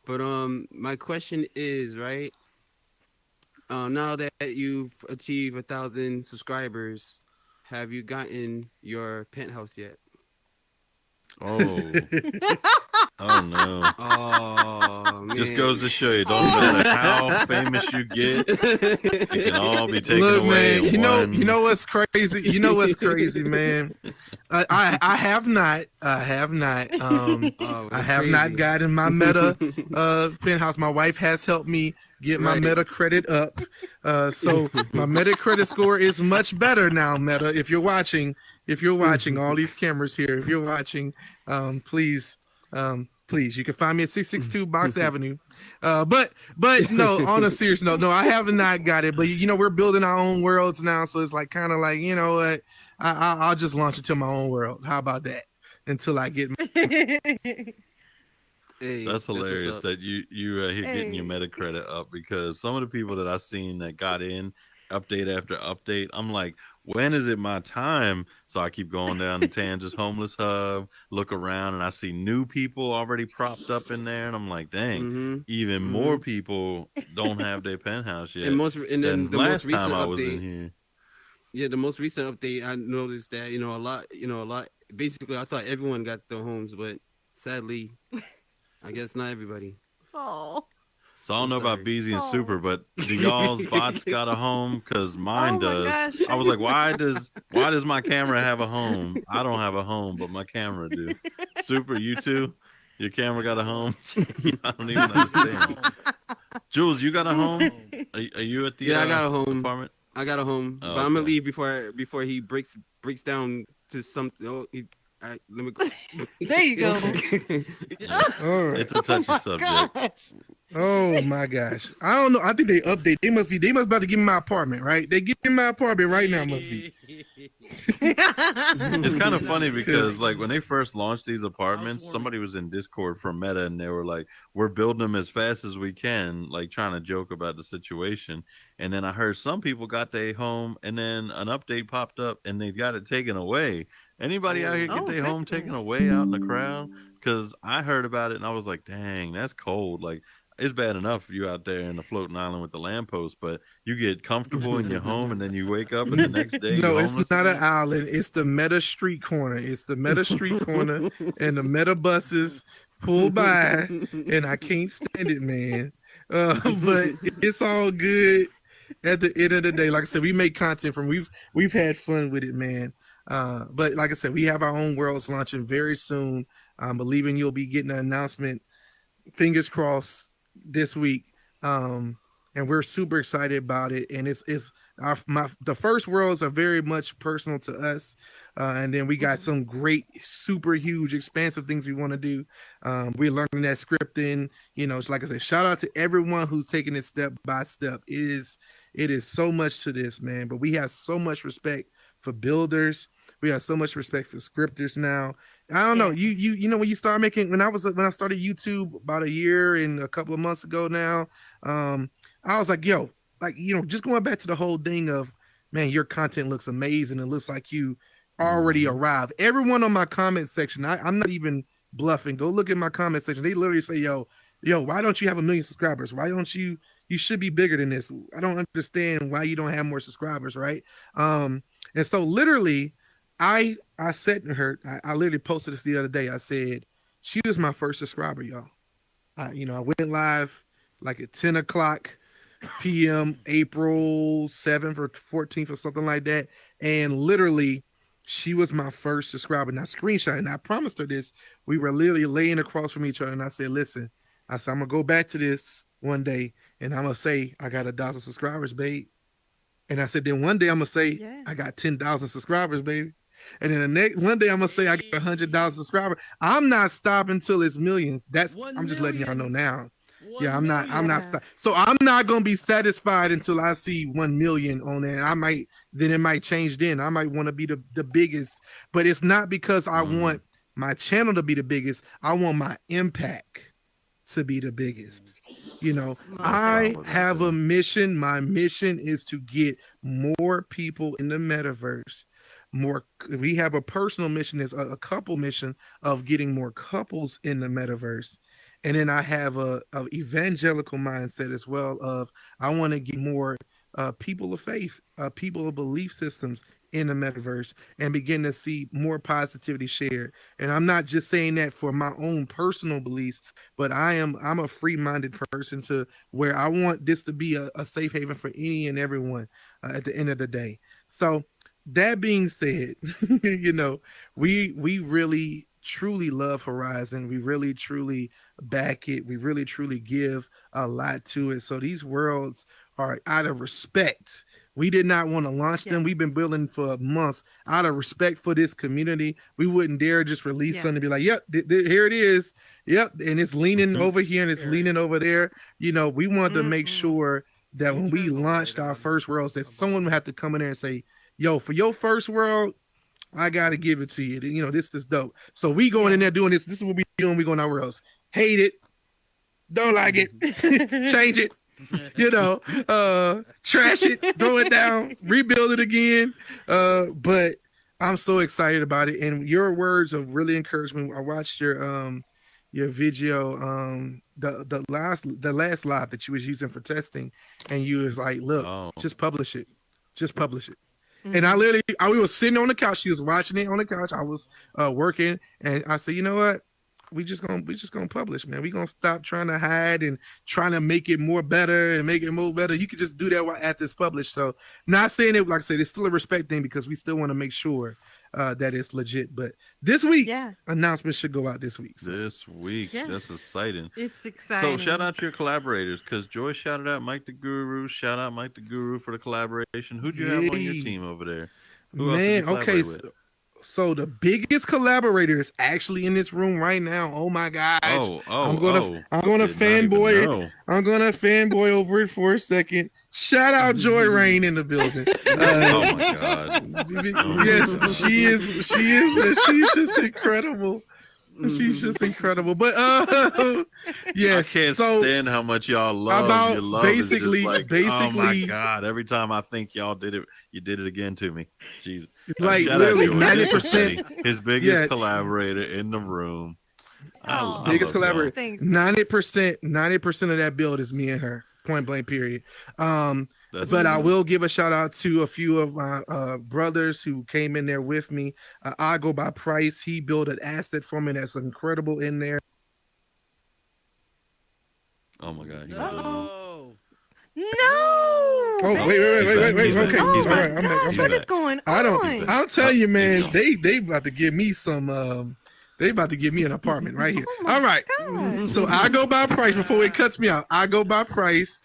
But my question is, right, now that you've achieved 1,000 subscribers, have you gotten your penthouse yet? Oh, oh no. Oh man. Just goes to show you, don't matter how famous you get, it can all be taken Look, away. man, in one... you know what's crazy? You know what's crazy, man? I have not. I have not. Oh, I that's have crazy. not gotten my Meta penthouse. My wife has helped me get my Right. Meta credit up. So my Meta credit score is much better now, Meta. If you're watching all these cameras here, if you're watching, please, please, you can find me at 662 Box Avenue. But no, on a serious note, no, I have not got it. But we're building our own worlds now, so it's like kind of like, you know what, I'll just launch into my own world. How about that? Until I get Hey, That's what's hilarious up. that you here getting your Hey. meta credit up, because some of the people that I've seen that got in update after update, I'm like, when is it my time? So I keep going down the Tanger's Homeless Hub, look around, and I see new people already propped up in there, and I'm like, dang, Mm-hmm. even Mhm. more people don't have their penthouse yet And then than the most last time recent I was in update. here. Yeah, the most recent update, I noticed that a lot. Basically, I thought everyone got their homes, but sadly, I guess not everybody. Oh. So I don't I'm know about sorry. Beezy and Oh. Super, but do y'all's bots got a home? Because mine Oh my does. gosh. I was like, why does my camera have a home? I don't have a home, but my camera do. Super, you too? Your camera got a home? I don't even understand. Jules, you got a home? Are you at the Yeah, I got a home. apartment? I got a home, Oh, but I'm gonna okay. leave before he breaks down to something. Oh, let me go. There you go. all right. It's a touchy subject. Gosh. Oh my gosh, I don't know. I think they update. They must about to give me my apartment, right? They give me my apartment right now. Must be. It's kind of funny because like when they first launched these apartments, somebody was in Discord from Meta and they were like, we're building them as fast as we can, like trying to joke about the situation. And then I heard some people got their home and then an update popped up and they got it taken away. Anybody out here get Oh, their home taken goodness. away out in the crowd? Because I heard about it and I was like, dang, that's cold. Like, it's bad enough you out there in the floating island with the lamppost, but you get comfortable in your home and then you wake up and the next day No, you're it's homeless not an again? island. It's the Meta Street corner. It's the Meta Street corner, and the Meta buses pull by, and I can't stand it, man. But it's all good. At the end of the day, like I said, we make content from. We've had fun with it, man. But like I said, we have our own worlds launching very soon. I'm believing you'll be getting an announcement, fingers crossed, this week. And we're super excited about it. And it's the first worlds are very much personal to us. And then we got some great, super huge, expansive things we want to do. We're learning that scripting. It's like I said, shout out to everyone who's taking it step by step. It is so much to this, man. But we have so much respect for builders. We have so much respect for scripters now. I don't know. You know when you start making when I started YouTube about a year and a couple of months ago now, I was like, yo, just going back to the whole thing of, man, your content looks amazing. It looks like you already arrived. Everyone on my comment section, I'm not even bluffing. Go look at my comment section. They literally say, yo, why don't you have 1 million subscribers? Why don't you should be bigger than this? I don't understand why you don't have more subscribers, right? And so literally, I said to her, I literally posted this the other day. I said, she was my first subscriber, y'all. I went live like at 10 o'clock p.m. April 7th or 14th or something like that. And literally, she was my first subscriber. And I screenshot, and I promised her this. We were literally laying across from each other. And I said, listen, I'm going to go back to this one day, and I'm going to say, I got 1,000 subscribers, babe. And I said, then one day I'm going to say, I got 10,000 subscribers, baby. And then the next one day I'm gonna say I got 100,000 subscribers. I'm not stopping till it's millions. I'm just letting y'all know now. I'm not. So I'm not gonna be satisfied until I see 1 million on there. It might change. Then I might want to be the biggest. But it's not because I want my channel to be the biggest. I want my impact to be the biggest. I have a mission. My mission is to get more people in the metaverse. We have a personal mission, is a couple mission of getting more couples in the metaverse. And then I have a evangelical mindset as well of I want to get more people of faith, people of belief systems in the metaverse, and begin to see more positivity shared. And I'm not just saying that for my own personal beliefs, but I'm a free-minded person to where I want this to be a safe haven for any and everyone at the end of the day. So that being said, we really truly love Horizon. We really truly back it. We really truly give a lot to it. So these worlds are out of respect. We did not want to launch them. We've been building for months out of respect for this community. We wouldn't dare just release something and be like, yep, here it is. Yep. And it's leaning over here and it's leaning over there. We wanted to make sure that when we launched our first worlds, that someone would have to come in there and say, yo, for your first world, I got to give it to you. This is dope. So we going in there doing this. This is what we doing. We going our worlds. Hate it. Don't like it. Change it. Trash it. Throw it down. Rebuild it again. But I'm so excited about it. And your words of really encouragement. I watched your video, the last live that you was using for testing. And you was like, look, just publish it. Just publish it. And we was sitting on the couch. She was watching it on the couch. I was working, and I said, you know what? We just gonna publish, man. We gonna stop trying to hide and trying to make it more better and make it more better. You could just do that after it's published. So, not saying it like I said, it's still a respect thing because we still want to make sure that it's legit. But this week, announcements should go out this week. So. This week, that's exciting. It's exciting. So shout out to your collaborators, because Joy shouted out Mike the Guru. Shout out Mike the Guru for the collaboration. Who'd you have on your team over there? Man, okay. So the biggest collaborator is actually in this room right now. Oh my gosh! I'm gonna fanboy. I'm gonna fanboy over it for a second. Shout out Joy Rain in the building. Oh my god! Yes, she is. She's just incredible. She's just incredible. But yes, I can't stand how much y'all love. Your love basically, is just like, oh my god! Every time I think y'all did it, you did it again to me. Jesus. Like literally 90%. His biggest collaborator in the room. Biggest collaborator. 90% of that build is me and her. Point blank. Period. But I will give a shout out to a few of my brothers who came in there with me. I go by Price. He built an asset for me that's incredible in there. Oh my god! No. Oh, Oh, babe. wait. Okay, Oh all my right, I'm back. gosh, what is going I don't. on? I'll tell you, man. They about to give me some. They about to give me an apartment right here. Oh my All right. gosh. So I go by price before it cuts me out. I go by price.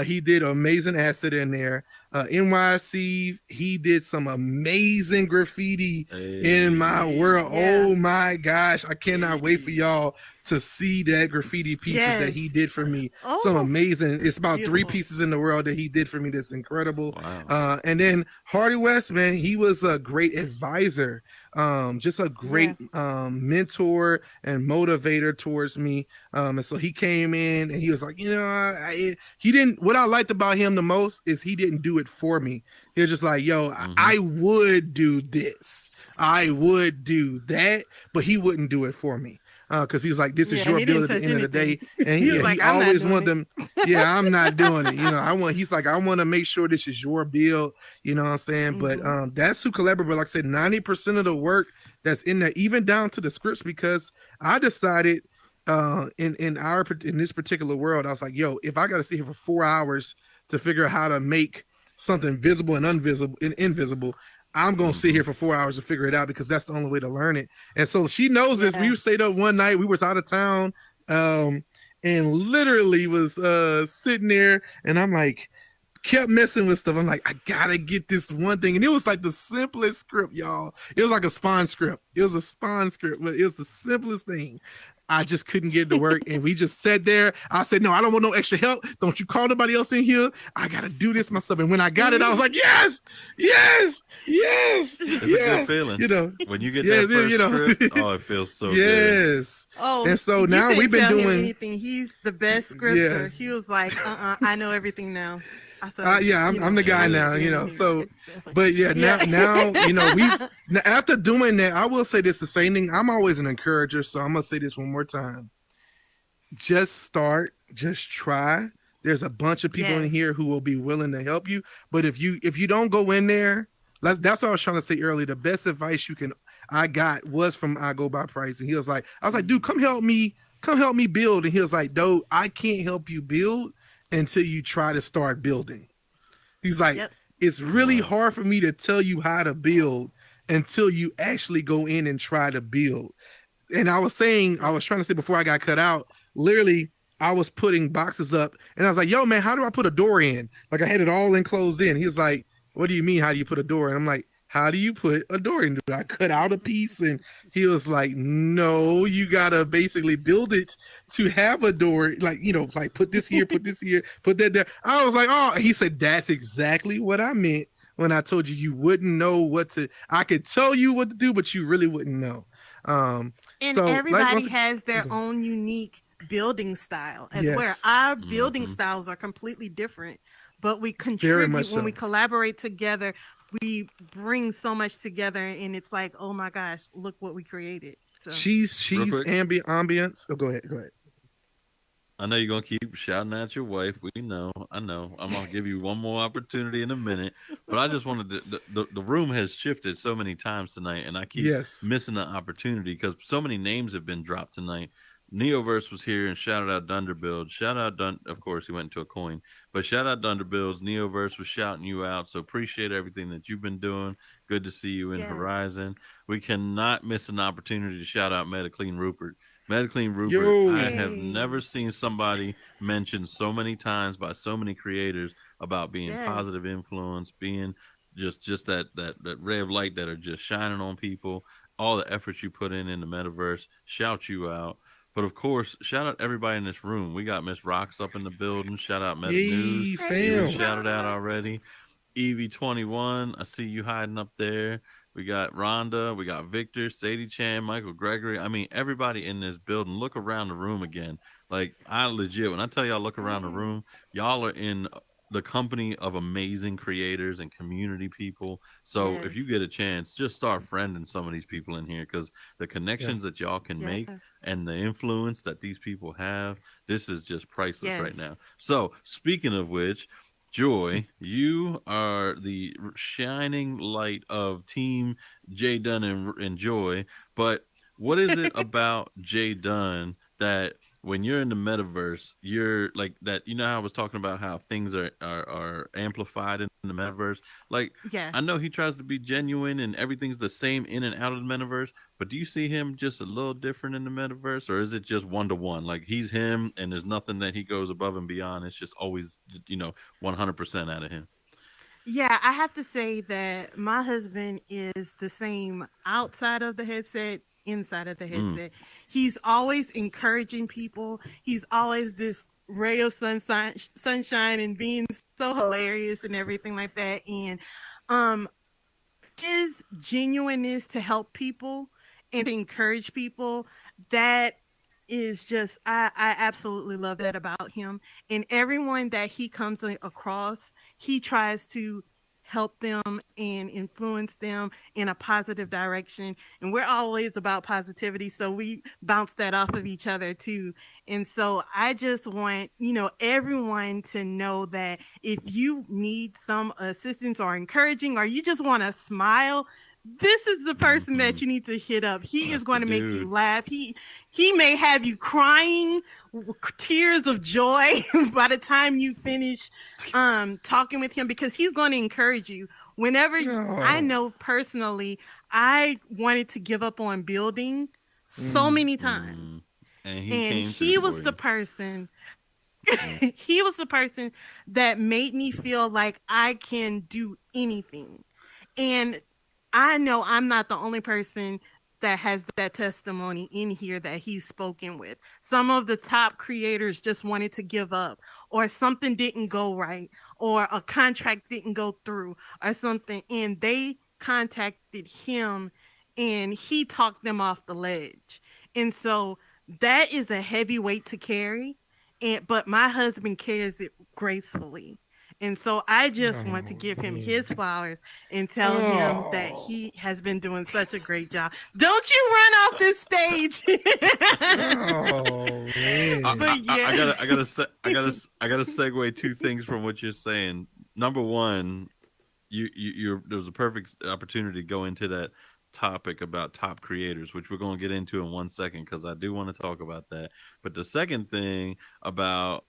He did an amazing asset in there. NYC, he did some amazing graffiti in my world. Yeah. Oh my gosh. I cannot wait for y'all to see that graffiti pieces that he Yes. did for me. Some Oh, amazing. It's about three beautiful. pieces in the world that he did for me. That's incredible. Wow. And then Hardy West, man, he was a great advisor, just a great mentor and motivator towards me. And so he came in and he was like, he didn't. What I liked about him the most is he didn't do it for me. He was just like, yo, I would do this, I would do that, but he wouldn't do it for me. Because he's like, this is your bill at the end of the day, and He was like, he "I'm not always doing want it." them. Yeah, I'm not doing it. He's like, I want to make sure this is your bill. You know what I'm saying? But that's who collaborate. But like I said, 90% of the work that's in there, even down to the scripts, because I decided in this particular world, I was like, yo, if I got to sit here for 4 hours to figure out how to make something visible and invisible, I'm gonna sit here for 4 hours to figure it out, because that's the only way to learn it. And so she knows this. We stayed up one night. We was out of town, and literally was sitting there, and I'm like, kept messing with stuff. I'm like, I gotta get this one thing, and it was like the simplest script, y'all. It was like a Spawn script. It was a Spawn script, but it was the simplest thing. I just couldn't get it to work, and we just sat there. I said, no, I don't want no extra help. Don't you call nobody else in here. I gotta do this myself. And when I got it, I was like, yes. It's a good feeling. When you get that first script, it feels so good. Yes. Oh, and so now we've been tell him doing anything. He's the best scripter. He was like, I know everything now. I'm the guy now, so, but now, we've, after doing that, I will say this, the same thing. I'm always an encourager. So I'm going to say this one more time. Just start, just try. There's a bunch of people in here who will be willing to help you. But if you don't go in there, that's what I was trying to say earlier. The best advice I got was from I Go By Price. And I was like, dude, come help me build. And he was like, dude, I can't help you build until you try to start building. He's like, it's really hard for me to tell you how to build until you actually go in and try to build. And I was trying to say before I got cut out, literally, I was putting boxes up, and I was like, yo, man, how do I put a door in? Like, I had it all enclosed in. He was like, what do you mean, how do you put a door in? I'm like, how do you put a door in? I cut out a piece, and he was like, no, you gotta basically build it to have a door. Like, like put this here, put this here, put that there. I was like, oh, he said, that's exactly what I meant when I told you wouldn't know I could tell you what to do, but you really wouldn't know. And so, everybody has their own unique building style as well. Our building styles are completely different, but we contribute when we collaborate together. We bring so much together, and it's like, oh my gosh, look what we created. So she's ambience. Oh, go ahead. I know you're gonna keep shouting at your wife. I know. I'm gonna give you one more opportunity in a minute, but I just wanted the room has shifted so many times tonight, and I keep missing the opportunity because so many names have been dropped tonight. Neoverse was here and shouted out Jdunrrp. Shout out of course he went into a coin, but shout out Jdunrrp. Neoverse was shouting you out, so appreciate everything that you've been doing. Good to see you in Horizon. We cannot miss an opportunity to shout out Metaclean Rupert. Metaclean Rupert, I have never seen somebody mentioned so many times by so many creators about being positive influence, being just that ray of light that are just shining on people. All the efforts you put in the metaverse, shout you out. But of course, shout out everybody in this room. We got Miss Rocks up in the building. Shout out Meta News. You shouted out already. Evie21, I see you hiding up there. We got Rhonda, we got Victor, Sadie Chan, Michael Gregory. I mean, everybody in this building. Look around the room again. Like, I legit, when I tell y'all look around the room, y'all are in the company of amazing creators and community people. So if you get a chance, just start friending some of these people in here, because the connections that y'all can make and the influence that these people have, this is just priceless right now. So speaking of which, Joy, you are the shining light of Team J Dunn and Joy. But what is it about J Dunn that when you're in the metaverse, you're like that. You know how I was talking about how things are amplified in the metaverse. Like Yeah. I know he tries to be genuine and everything's the same in and out of the metaverse, but do you see him just a little different in the metaverse, or is it just 1-to-1? Like he's him, and there's nothing that he goes above and beyond. It's just always 100% out of him. Yeah, I have to say that my husband is the same outside of the headset, inside of the Mm. headset. He's always encouraging people. He's always this ray of sunshine and being so hilarious and everything like that. And um his genuineness to help people and to encourage people, that is just I absolutely love that about him. And everyone that he comes across, he tries to help them and influence them in a positive direction. And we're always about positivity, so we bounce that off of each other too. And so I just want, everyone to know that if you need some assistance or encouraging, or you just want to smile, this is the person that you need to hit up. He is That's going the to make you dude. laugh. He may have you crying tears of joy by the time you finish talking with him, because he's going to encourage you. Whenever I know personally, I wanted to give up on building so many times. And he And came he through was for the you. person he was the person that made me feel like I can do anything. And I know I'm not the only person that has that testimony in here that he's spoken with. Some of the top creators just wanted to give up, or something didn't go right, or a contract didn't go through, or something, and they contacted him and he talked them off the ledge. And so that is a heavy weight to carry, but my husband carries it gracefully. And so I just want to give him his flowers and tell him that he has been doing such a great job. Don't you run off this stage. Oh man. But yeah. I gotta segue two things from what you're saying. Number one, there was a perfect opportunity to go into that topic about top creators, which we're going to get into in 1 second because I do want to talk about that. But the second thing about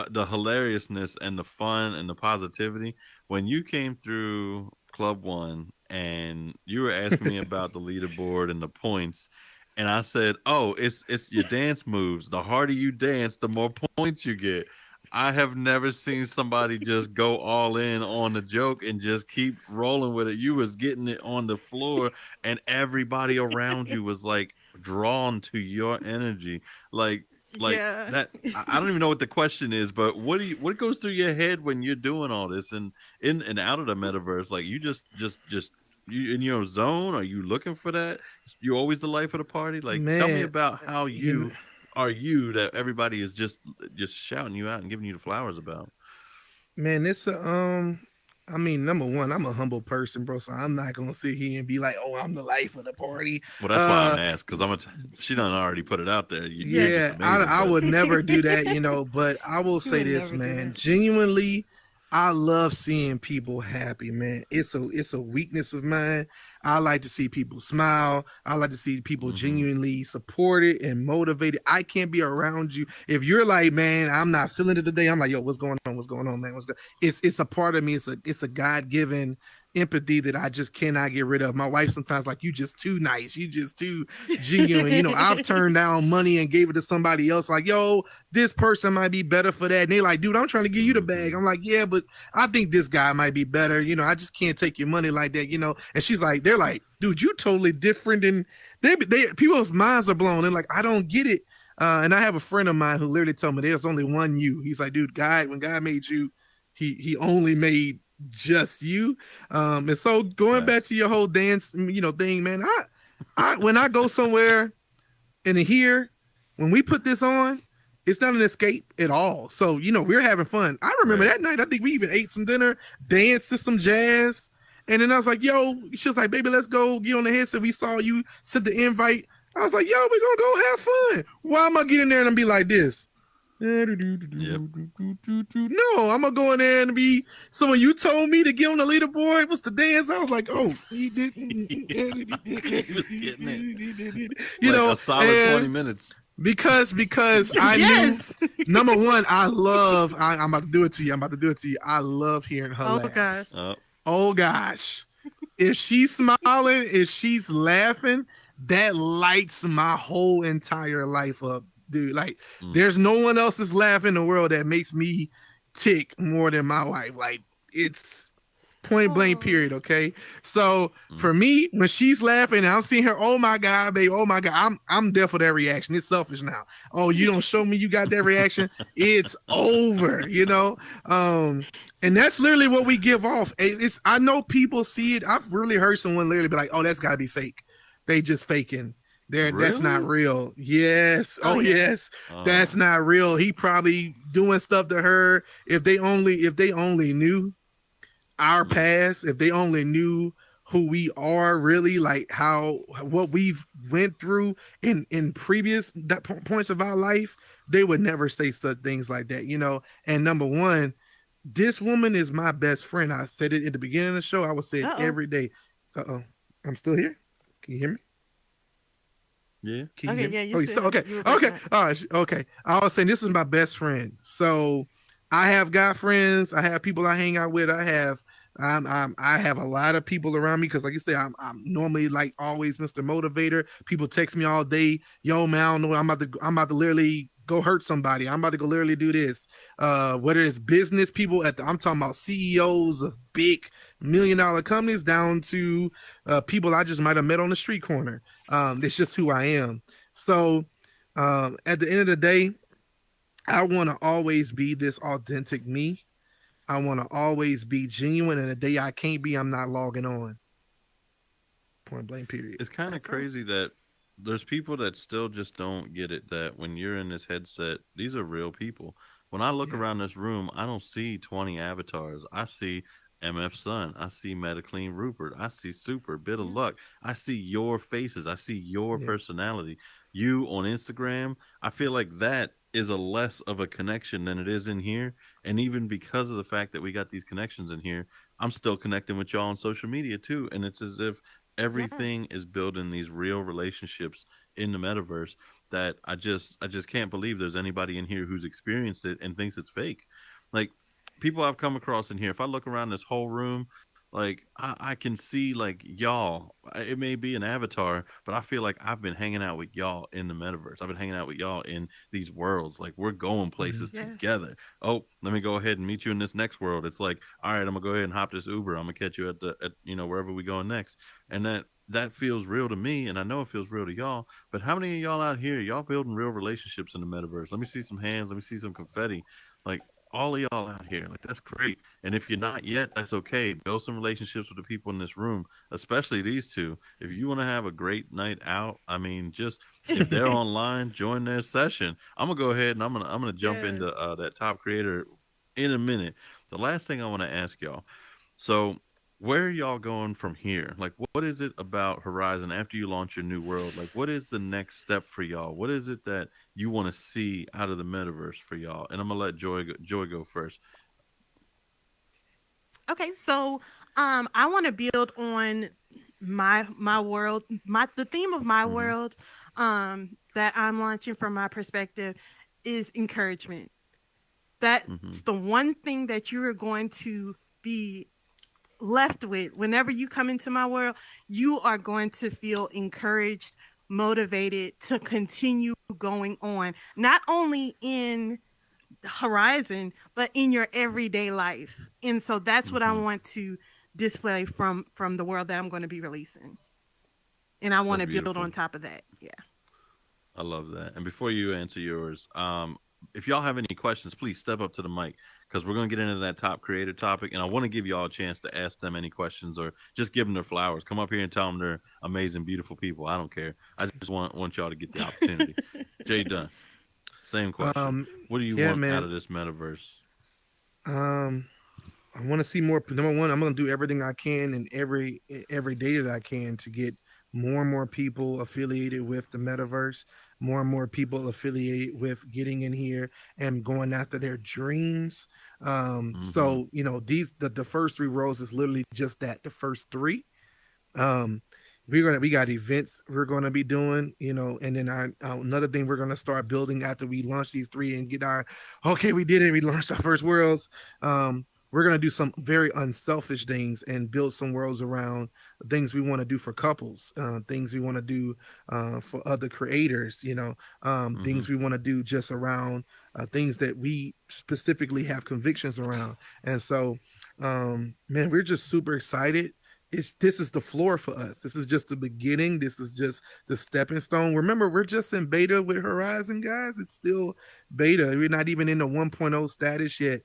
the hilariousness and the fun and the positivity, when you came through Club One and you were asking me about the leaderboard and the points, and I said, "Oh, it's your dance moves. The harder you dance, the more points you get." I have never seen somebody just go all in on the joke and just keep rolling with it. You was getting it on the floor, and everybody around you was like drawn to your energy, like Yeah. that. I don't even know what the question is, but what goes through your head when you're doing all this and in and out of the metaverse? Like you just you in your zone? Are you looking for that? You always the life of the party? Like tell me Man, about how you you that everybody is just shouting you out and giving you the flowers about. man, it's a I mean, number one, I'm a humble person, bro. So I'm not gonna sit here and be like, "Oh, I'm the life of the party." Well, that's why I'm asked because she done already put it out there. You're Yeah, just amazing. I would never do that, but I will He say would this, never do man. that. Genuinely, I love seeing people happy, man. It's a weakness of mine. I like to see people smile. I like to see people genuinely supported and motivated. I can't be around you if you're like, man, I'm not feeling it today. I'm like, yo, what's going on? What's going on, man? What's going? It's a part of me. It's a God given empathy that I just cannot get rid of. My wife sometimes like, you just too nice. You just too genuine. I've turned down money and gave it to somebody else. Like, yo, this person might be better for that. And they like, dude, I'm trying to give you the bag. I'm like, yeah, but I think this guy might be better. I just can't take your money like that. And she's like, they're like, dude, you totally different. And they people's minds are blown. They're like, I don't get it. And I have a friend of mine who literally told me there's only one you. He's like, dude, when God made you, he only made just you. And so going back to your whole dance, thing, man, I when I go somewhere and here, when we put this on, it's not an escape at all. So, we're having fun. I remember that night, I think we even ate some dinner, danced to some jazz. And then I was like, yo, she was like, baby, let's go get on the headset. We saw you, sent the invite. I was like, yo, we're going to go have fun. Why am I getting there and be like this? No, I'm gonna go in there and be. So when you told me to get on the leaderboard, what's the dance? I was like, oh, he didn't. He was getting it. A solid 20 minutes. because I knew Yes. number one, I'm about to do it to you. I'm about to do it to you. I love hearing her Oh laugh. gosh. Oh gosh. If she's smiling, if she's laughing, that lights my whole entire life up, dude. Like, there's no one else that's laughing in the world that makes me tick more than my wife. Like, it's point blank period. Okay, so for me, when she's laughing and I'm seeing her, oh my god, babe, oh my god, I'm there for that reaction. It's selfish now. Oh, you don't show me you got that reaction, it's over, and that's literally what we give off. It's I know people see it. I've really heard someone literally be like, oh, that's gotta be fake, they just faking. That's not real. Yes. Oh, yes. That's not real. He probably doing stuff to her. If they only knew our past, if they only knew who we are really, like what we've went through in previous points of our life, they would never say such things like that. And number one, this woman is my best friend. I said it at the beginning of the show. I would say it every day. I'm still here. Can you hear me? Yeah. Can you hear me? Yeah, oh, you still okay? Okay. All right. Okay. I was saying this is my best friend. So I have guy friends. I have people I hang out with. I have a lot of people around me because, like you say, I'm normally like always Mr. Motivator. People text me all day, yo man, I don't know, I'm about to literally go hurt somebody. I'm about to go literally do this. Whether it's business people I'm talking about CEOs of big $1 million companies down to people I just might have met on the street corner. It's just who I am. So at the end of the day, I want to always be this authentic me. I want to always be genuine, and the day I can't be, I'm not logging on. Point blank, period. It's kind of crazy that there's people that still just don't get it, that when you're in this headset, these are real people. When I look around this room, I don't see 20 avatars. I see MF Sun. I see Metaclean Rupert. I see Super, Bit of Luck. I see your faces. I see your personality. You on Instagram, I feel like that is a less of a connection than it is in here. And even because of the fact that we got these connections in here, I'm still connecting with y'all on social media too. And it's as if everything is building these real relationships in the metaverse that I just can't believe there's anybody in here who's experienced it and thinks it's fake. Like, people I've come across in here, if I look around this whole room, like I can see like y'all. It may be an avatar, but I feel like I've been hanging out with y'all in the metaverse. I've been hanging out with y'all in these worlds. Like, we're going places together. Oh, let me go ahead and meet you in this next world. It's like, all right, I'm gonna go ahead and hop this Uber. I'm gonna catch you at wherever we going next. And that feels real to me, and I know it feels real to y'all. But how many of y'all out here, y'all building real relationships in the metaverse? Let me see some hands. Let me see some confetti. Like, all of y'all out here, like, that's great. And if you're not yet, that's okay. Build some relationships with the people in this room, especially these two. If you want to have a great night out, I mean, just if they're online, join their session. I'm gonna go ahead and I'm gonna jump into that top creator in a minute. The last thing I want to ask y'all. So, where are y'all going from here? Like, what is it about Horizon after you launch your new world? Like, what is the next step for y'all? What is it that you want to see out of the metaverse for y'all? And I'm gonna let Joy go first. Okay, so I want to build on my world, the theme of my world that I'm launching from my perspective is encouragement. That's the one thing that you are going to be left with whenever you come into my world. You are going to feel encouraged, motivated to continue going on, not only in Horizon but in your everyday life. And so that's what I want to display from the world that I'm going to be releasing, and I want to build on top of that. I love that. And before you answer yours, if y'all have any questions, please step up to the mic, because we're going to get into that top creator topic. And I want to give y'all a chance to ask them any questions or just give them their flowers. Come up here and tell them they're amazing, beautiful people. I don't care. I just want y'all to get the opportunity. Jay Dunn, same question. What do you want out of this metaverse? I want to see more. Number one, I'm going to do everything I can and every day that I can to get more and more people affiliated with the metaverse, more and more people affiliated with getting in here and going after their dreams. So, the first 3 rows is literally just that, the first 3. we got events we're gonna be doing, you know, and then another thing we're gonna start building after we launch these three and get our okay, we did it, we launched our first worlds. We're gonna do some very unselfish things and build some worlds around things we want to do for couples, things we want to do for other creators, you know, Mm-hmm. things we want to do just around things that we specifically have convictions around. And so, man, we're just super excited. This is the floor for us. This is just the beginning. This is just the stepping stone. Remember, we're just in beta with Horizon, guys. It's still beta. We're not even in the 1.0 status yet.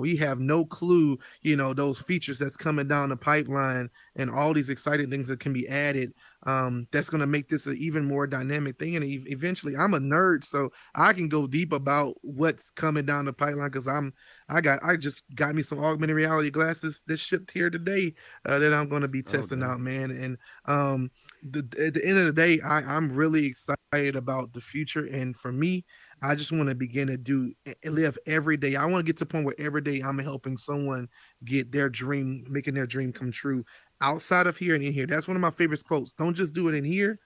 We have no clue, you know, those features that's coming down the pipeline and all these exciting things that can be added. That's going to make this an even more dynamic thing. And eventually, I'm a nerd, so I can go deep about what's coming down the pipeline because I just got me some augmented reality glasses that shipped here today that I'm going to be Oh, testing damn. out, man. And at the end of the day, I'm really excited about the future. And for me, I just want to begin to live every day. I want to get to the point where every day I'm helping someone get their dream, making their dream come true outside of here and in here. That's one of my favorite quotes. Don't just do it in here,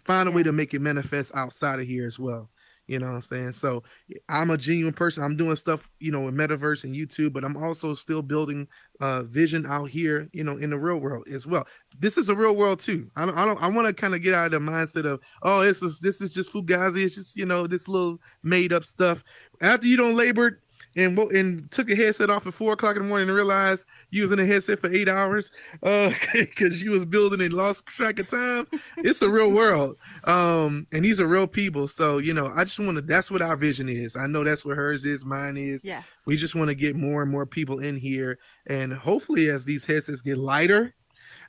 find a way Yeah. to make it manifest outside of here as well. You know what I'm saying? So I'm a genuine person. I'm doing stuff, you know, in metaverse and YouTube, but I'm also still building vision out here, you know, in the real world as well. This is a real world too. I want to kind of get out of the mindset of, oh, this is just fugazi. It's just, you know, this little made up stuff. After you don't labored and took a headset off at 4 o'clock in the morning and realized you was in a headset for 8 hours, because you was building and lost track of time. It's a real world, and these are real people. So you know, I just want to. That's what our vision is. I know that's what hers is. Mine is. Yeah. We just want to get more and more people in here, and hopefully, as these headsets get lighter,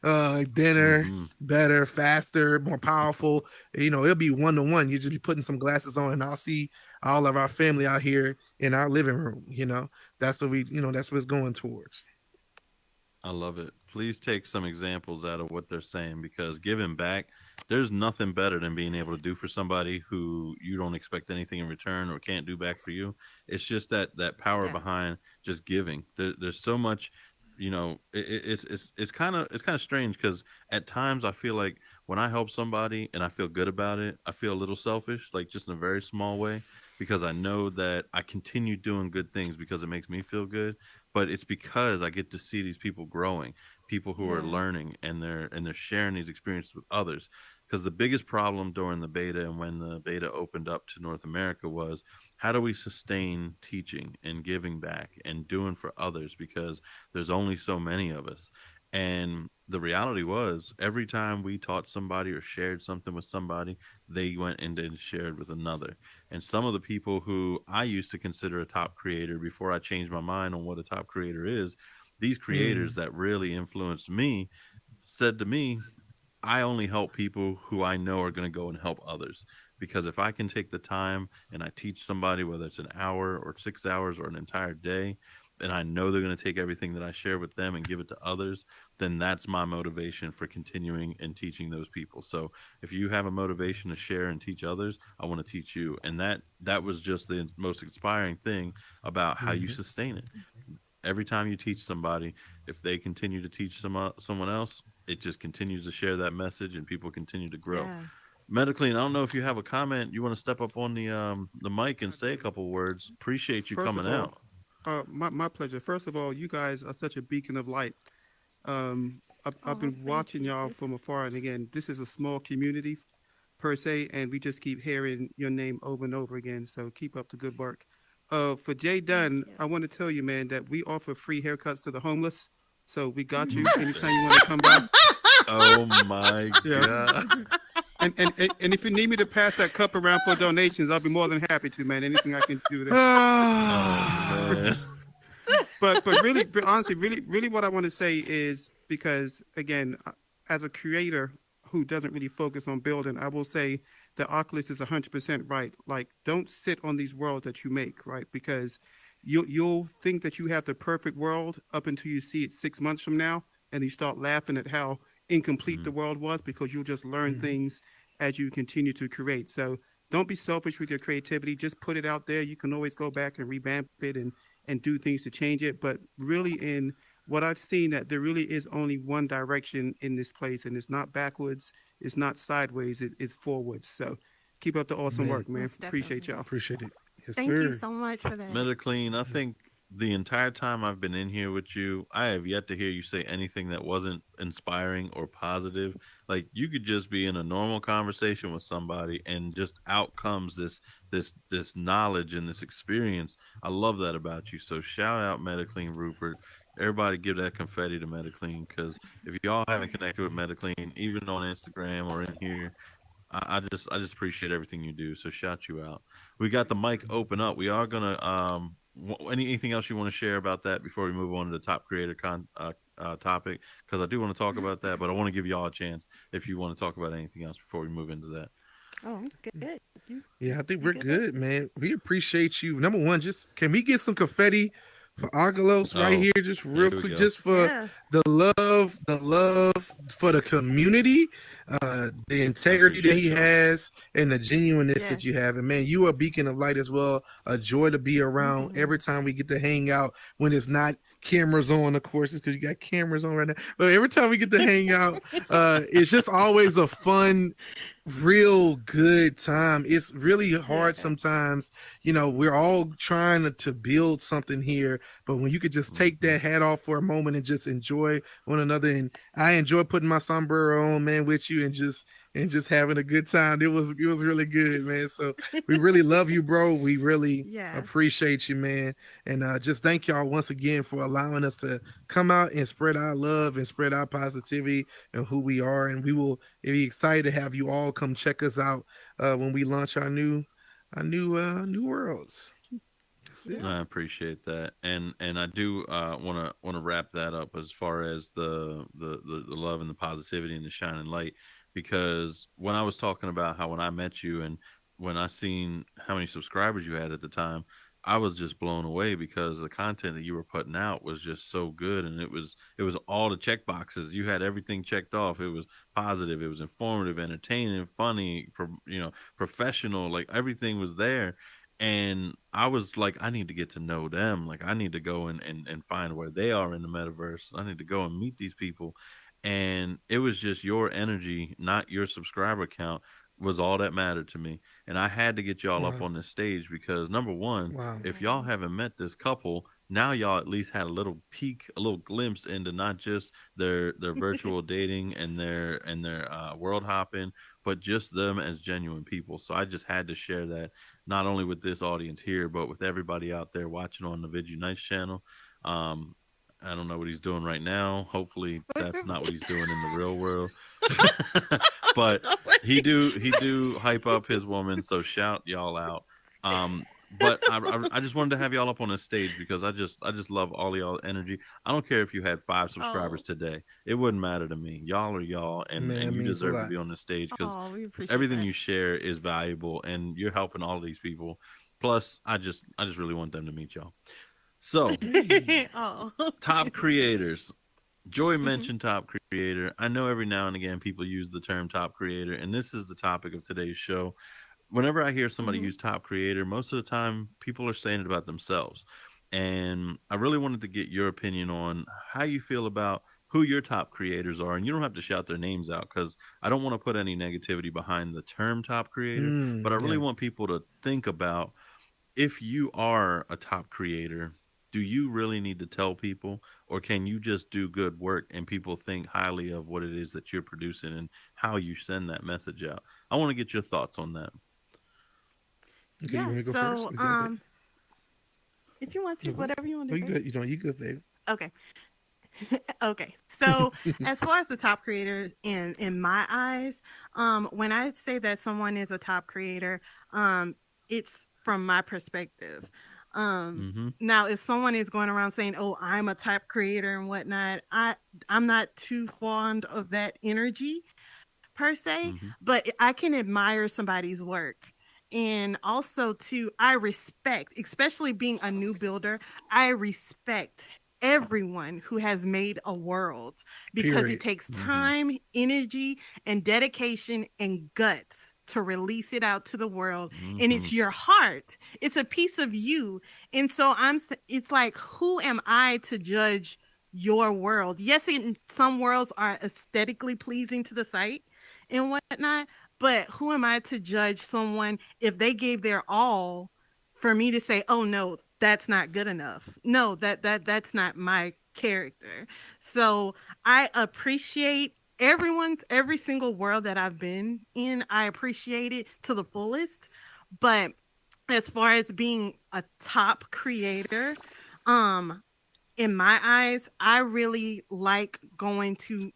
thinner, Mm-hmm. better, faster, more powerful. You know, it'll be 1-to-1. You just be putting some glasses on, and I'll see all of our family out here in our living room. You know, that's what that's what it's going towards. I love it. Please take some examples out of what they're saying because giving back, there's nothing better than being able to do for somebody who you don't expect anything in return or can't do back for you. It's just that power Yeah. behind just giving. There's so much, it's kind of strange because at times I feel like when I help somebody and I feel good about it, I feel a little selfish, like just in a very small way, because I know that I continue doing good things because it makes me feel good, but it's because I get to see these people growing, people who are Yeah. learning and they're sharing these experiences with others. Because the biggest problem during the beta and when the beta opened up to North America was how do we sustain teaching and giving back and doing for others because there's only so many of us. And the reality was every time we taught somebody or shared something with somebody, they went and then shared with another. And some of the people who I used to consider a top creator before I changed my mind on what a top creator is, these creators Mm. that really influenced me said to me, I only help people who I know are going to go and help others. Because if I can take the time and I teach somebody, whether it's an hour or 6 hours or an entire day, and I know they're going to take everything that I share with them and give it to others, then that's my motivation for continuing and teaching those people. So if you have a motivation to share and teach others, I want to teach you. And that was just the most inspiring thing about how you Mhm. sustain it. Every time you teach somebody, if they continue to teach someone else, it just continues to share that message and people continue to grow. Yeah. Medically, and I don't know if you have a comment, you want to step up on the mic and say a couple words. Appreciate you First coming of all, out. my pleasure. First of all, you guys are such a beacon of light. I've Oh, been thank watching you. y'all from afar, and again, this is a small community per se, and we just keep hearing your name over and over again. So keep up the good work. For Jay Thank Dunn, you. I want to tell you, man, that we offer free haircuts to the homeless. So we got you Mm. anytime you want to come by. Oh my Yeah. god. And if you need me to pass that cup around for donations, I'll be more than happy to, man. Anything I can do to. Oh man. But really, but honestly, really, what I want to say is because again, as a creator who doesn't really focus on building, I will say that Oculus is 100% right. Like, don't sit on these worlds that you make, right? Because you'll think that you have the perfect world up until you see it 6 months from now, and you start laughing at how incomplete the Mhm. world was because you'll just learn Mhm. things as you continue to create. So don't be selfish with your creativity. Just put it out there. You can always go back and revamp it and do things to change it. But really, in what I've seen, that there really is only one direction in this place, and it's not backwards, it's not sideways, it's forwards. So keep up the awesome Man, work, man. Most Appreciate definitely. y'all. appreciate it. Yes, Thank you sir. so much for that. Metaclean, I think the entire time I've been in here with you, I have yet to hear you say anything that wasn't inspiring or positive. Like you could just be in a normal conversation with somebody and just out comes this knowledge and this experience. I love that about you. So shout out Metaclean Rupert. Everybody give that confetti to Metaclean because if y'all haven't connected with Metaclean, even on Instagram or in here, I just appreciate everything you do. So shout you out. We got the mic open up. We are gonna anything else you want to share about that before we move on to the top creator topic? Because I do want to talk about that, but I want to give y'all a chance if you want to talk about anything else before we move into that. Oh, I'm good. Yeah, I think You we're good? good, man. We appreciate you. Number one, just can we get some confetti for Oculos right Oh, here, just here real we quick, go. just for Yeah. the love for the community, the integrity that he appreciate y'all. has, and the genuineness that Yes. you have. And man, you are a beacon of light as well. A joy to be around Mhm. every time we get to hang out when it's not cameras on, of course, because you got cameras on right now. But every time we get to hang out, it's just always a fun, real good time. It's really hard Yeah. sometimes. We're all trying to build something here, but when you could just take Mhm. that hat off for a moment and just enjoy one another, and I enjoy putting my sombrero on, man, with you, and just having a good time. It was really good, man. So we really love you, bro. We really Yeah. appreciate you, man. And just thank y'all once again for allowing us to come out and spread our love and spread our positivity and who we are. And we will be excited to have you all come check us out when we launch our new worlds. That's it. Yeah. I appreciate that, and I do want to wrap that up as far as the love and the positivity and the shining light, because when I was talking about how when I met you and when I seen how many subscribers you had at the time, I was just blown away because the content that you were putting out was just so good, and it was all the check boxes. You had everything checked off. It was positive, it was informative, entertaining, funny, professional. Like everything was there, and I was like, I need to get to know them. Like I need to go and find where they are in the metaverse. I need to go and meet these people. And it was just your energy, not your subscriber count, was all that mattered to me. And I had to get y'all up Wow. on this stage because number one, Wow. if y'all haven't met this couple, now y'all at least had a little peek, a little glimpse into not just their virtual dating and their world hopping, but just them as genuine people. So I just had to share that not only with this audience here, but with everybody out there watching on the Vid Nights channel. Um, I don't know what he's doing right now. Hopefully, that's not what he's doing in the real world. But he do hype up his woman. So shout y'all out. But I just wanted to have y'all up on the stage because I just love all y'all energy. I don't care if you had 5 subscribers Oh. today. It wouldn't matter to me. Y'all are y'all, Man, and it you means a deserve to lot. be on the stage because Oh, we appreciate everything that. you share is valuable and you're helping all these people. Plus, I just really want them to meet y'all. So, Oh. top creators. Joy Mhm. mentioned top creator. I know every now and again people use the term top creator, and this is the topic of today's show. Whenever I hear somebody Mhm. use top creator, most of the time people are saying it about themselves. And I really wanted to get your opinion on how you feel about who your top creators are. And you don't have to shout their names out because I don't want to put any negativity behind the term top creator, but I really Yeah. want people to think about if you are a top creator, do you really need to tell people, or can you just do good work and people think highly of what it is that you're producing and how you send that message out? I want to get your thoughts on that. Okay, you Yeah. want me to go first? So, We got that. if you want to, You want? whatever you want No, to you do, good. You good, baby. babe. Okay. Okay. So, as far as the top creator in my eyes, when I say that someone is a top creator, it's from my perspective. Mm-hmm. Now, if someone is going around saying, "Oh, I'm a top creator" and whatnot, I'm not too fond of that energy per se, Mm-hmm. but I can admire somebody's work. And also, too, I respect, especially being a new builder, I respect everyone who has made a world because it Period. takes Mm-hmm. time, energy, and dedication and guts to release it out to the world. And Mm-hmm. it's your heart, it's a piece of you. And so it's like, who am I to judge your world. Yes, some worlds are aesthetically pleasing to the sight and whatnot, but who am I to judge someone if they gave their all for me to say, "Oh no, that's not good enough." No, that's not my character. So I appreciate every single world that I've been in. I appreciate it to the fullest. But as far as being a top creator, um in my eyes, I really like going to,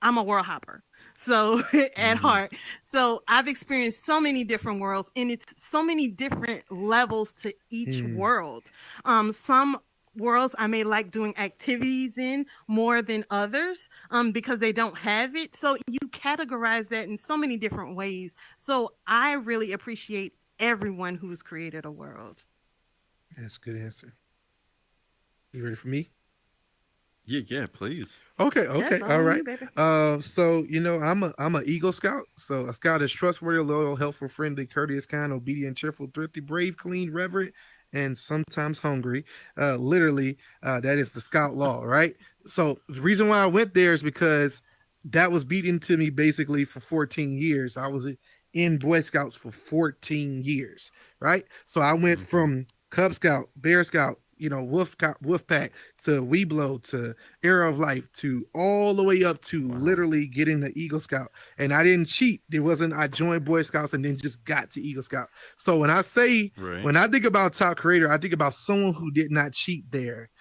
I'm a world hopper. So at Mm-hmm. heart. So I've experienced so many different worlds, and it's so many different levels to each Mm. world. Some worlds I may like doing activities in more than others because they don't have it. So you categorize that in so many different ways. So I really appreciate everyone who's created a world. That's a good answer. You ready for me? Yeah, please. Okay, Yes, okay, all all on right. you, baby. So I'm a Eagle Scout. So a scout is trustworthy, loyal, helpful, friendly, courteous, kind, obedient, cheerful, thrifty, brave, clean, reverent, and sometimes hungry. Literally, that is the Scout law, right? So the reason why I went there is because that was beaten to me basically for 14 years. I was in Boy Scouts for 14 years, right? So I went Mm-hmm. from Cub Scout, Bear Scout, Wolf Pack to Weeblo to Era of Life to all the way up to Wow. literally getting the Eagle Scout. And I didn't cheat. It wasn't I joined Boy Scouts and then just got to Eagle Scout. So Right. when I think about top creator, I think about someone who did not cheat there,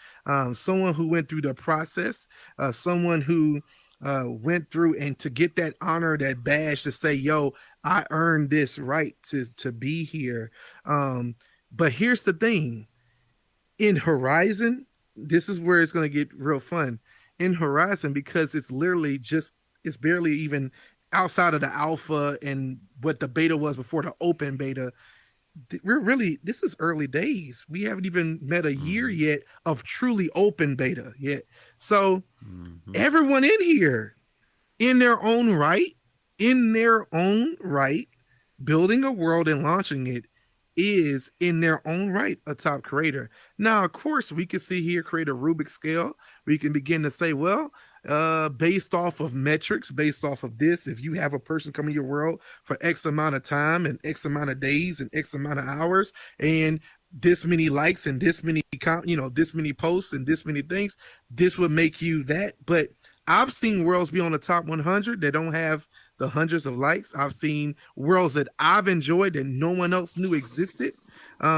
someone who went through the process, someone who went through and to get that honor, that badge to say, "Yo, I earned this right to be here." But here's the thing: in Horizon, this is where it's going to get real fun. In Horizon, because it's literally just, it's barely even outside of the alpha and what the beta was before the open beta. We're really, this is early days. We haven't even met a year Mm-hmm. yet of truly open beta yet. So Mm-hmm. everyone in here, in their own right, in their own right, building a world and launching it is in their own right a top creator. Now, of course, we can see here create a Rubik's scale. We can begin to say, well, based off of metrics, based off of this, if you have a person come in your world for X amount of time and X amount of days and X amount of hours and this many likes and this many this many posts and this many things, this would make you that. But I've seen worlds be on the top 100 that don't have the hundreds of likes. I've seen worlds that I've enjoyed that no one else knew existed.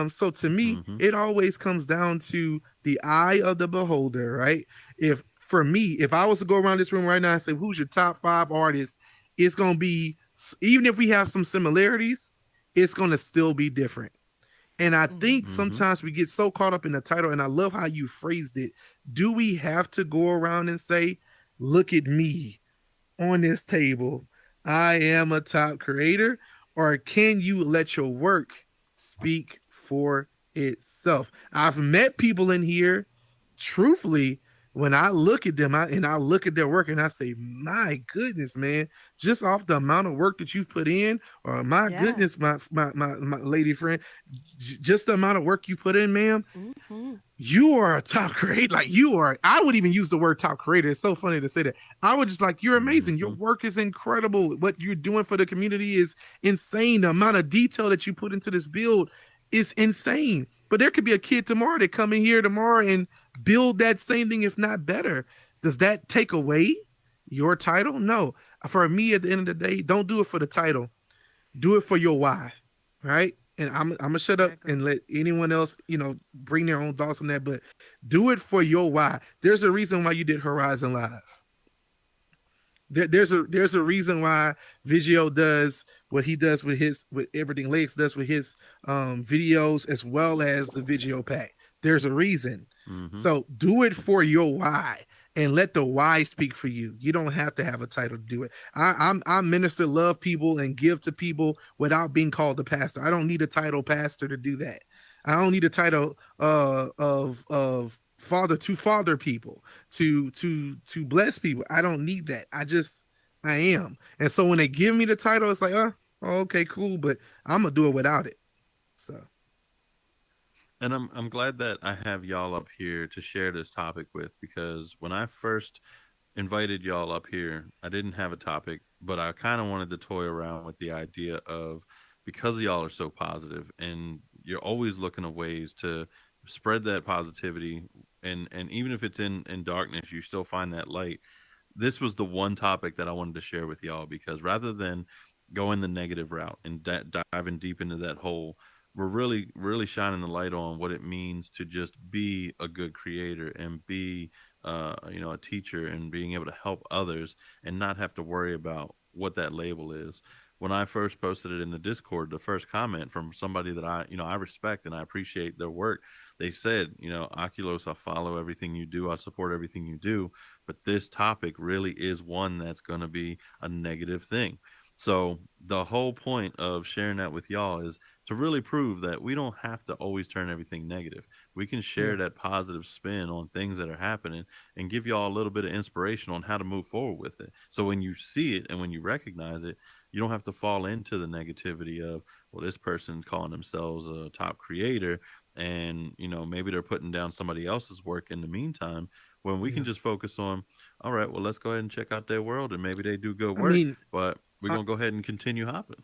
So to me, Mm-hmm. it always comes down to the eye of the beholder, right? If for me, if I was to go around this room right now and say, who's your top 5 artists, it's going to be, even if we have some similarities, it's going to still be different. And I think Mm-hmm. sometimes we get so caught up in the title, and I love how you phrased it. Do we have to go around and say, look at me on this table? I am a top creator. Or can you let your work speak for itself? I've met people in here, truthfully, when I look at them and I look at their work and I say, my goodness, man, just off the amount of work that you've put in, or my Yeah. goodness, my lady friend, just the amount of work you put in, ma'am, Mm-hmm. you are a top creator. Like you are, I would even use the word top creator. It's so funny to say that. I would just like, you're amazing. Your Mm-hmm. work is incredible. What you're doing for the community is insane. The amount of detail that you put into this build is insane. But there could be a kid tomorrow that come in here tomorrow and build that same thing, if not better. Does that take away your title? No. For me, at the end of the day, don't do it for the title. Do it for your why, right? And I'm gonna shut up Exactly. and let anyone else, bring their own thoughts on that. But do it for your why. There's a reason why you did Horizon Live. There's a reason why Vigio does what he does with everything Lex does with his videos as well as the Vigio pack. There's a reason. Mm-hmm. So do it for your why and let the why speak for you. You don't have to have a title to do it. I minister, love people, and give to people without being called a pastor. I don't need a title pastor to do that. I don't need a title of father to father people to bless people. I don't need that. I am. And so when they give me the title, it's like, oh, okay, cool, but I'm gonna do it without it. So And I'm glad that I have y'all up here to share this topic with, because when I first invited y'all up here, I didn't have a topic, but I kind of wanted to toy around with the idea of, because y'all are so positive and you're always looking at ways to spread that positivity, and even if it's in darkness, you still find that light. This was the one topic that I wanted to share with y'all, because rather than going the negative route and diving deep into that hole, we're really shining the light on what it means to just be a good creator and be a teacher, and being able to help others and not have to worry about what that label is. When I first posted it in the Discord, the first comment from somebody that I respect and I appreciate their work, they said, Oculos, I follow everything you do, I support everything you do, but this topic really is one that's going to be a negative thing. So the whole point of sharing that with y'all is to really prove that we don't have to always turn everything negative. We can share that positive spin on things that are happening and give y'all a little bit of inspiration on how to move forward with it. So when you see it and when you recognize it, you don't have to fall into the negativity of, well, this person's calling themselves a top creator, and maybe they're putting down somebody else's work in the meantime, when we can just focus on, all right, well, let's go ahead and check out their world, and maybe they do good I work, mean, but we're I, going to go ahead and continue hopping.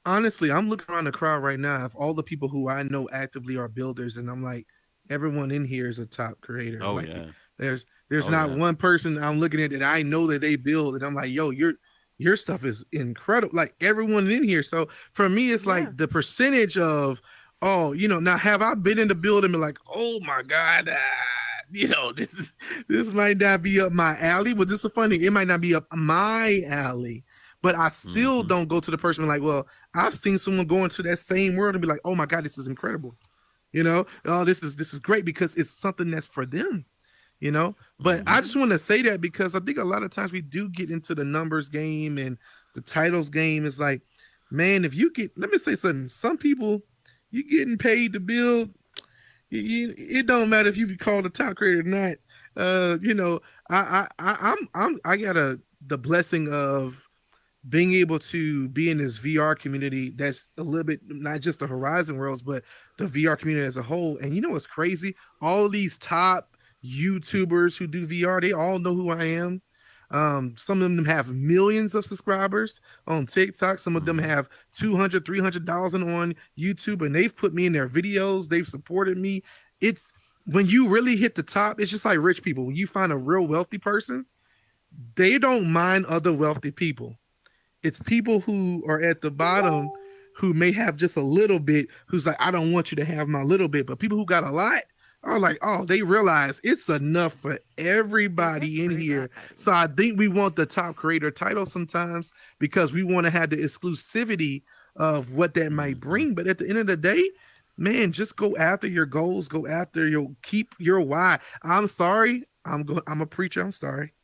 honestly, I'm looking around the crowd right now of all the people who I know actively are builders, and I'm like, everyone in here is a top creator. Oh Like, yeah. there's Oh not yeah. one person I'm looking at that I know that they build, and I'm like, yo, your stuff is incredible. Like everyone in here. So for me, it's Yeah. like the percentage of, oh, now have I been in the building and been like, oh my god, this might not be up my alley, but this is funny. It might not be up my alley, but I still Mm-hmm. don't go to the person like, well, I've seen someone go into that same world and be like, oh my god, this is incredible. Oh, this is great because it's something that's for them. But I Mm-hmm. just want to say that because I think a lot of times we do get into the numbers game and the titles game. Is like, man, if you get, let me say something. Some people, you getting paid to build. It don't matter if you be called a top creator or not. I got the blessing of being able to be in this VR community that's a little bit not just the Horizon worlds, but the VR community as a whole. And you know what's crazy? All these top YouTubers who do VR, they all know who I am. Some of them have millions of subscribers on TikTok. Some of them Mm-hmm. have 200, 300,000 on YouTube, and they've put me in their videos. They've supported me. It's when you really hit the top, it's just like rich people. When you find a real wealthy person, they don't mind other wealthy people. It's people who are at the bottom who may have just a little bit, who's like, I don't want you to have my little bit. But people who got a lot are like, oh, they realize it's enough for everybody in here. Everybody. So I think we want the top creator title sometimes because we want to have the exclusivity of what that might Mm-hmm. bring. But at the end of the day, man, just go after your goals, go after your keep your why. I'm sorry. I'm a preacher. I'm sorry.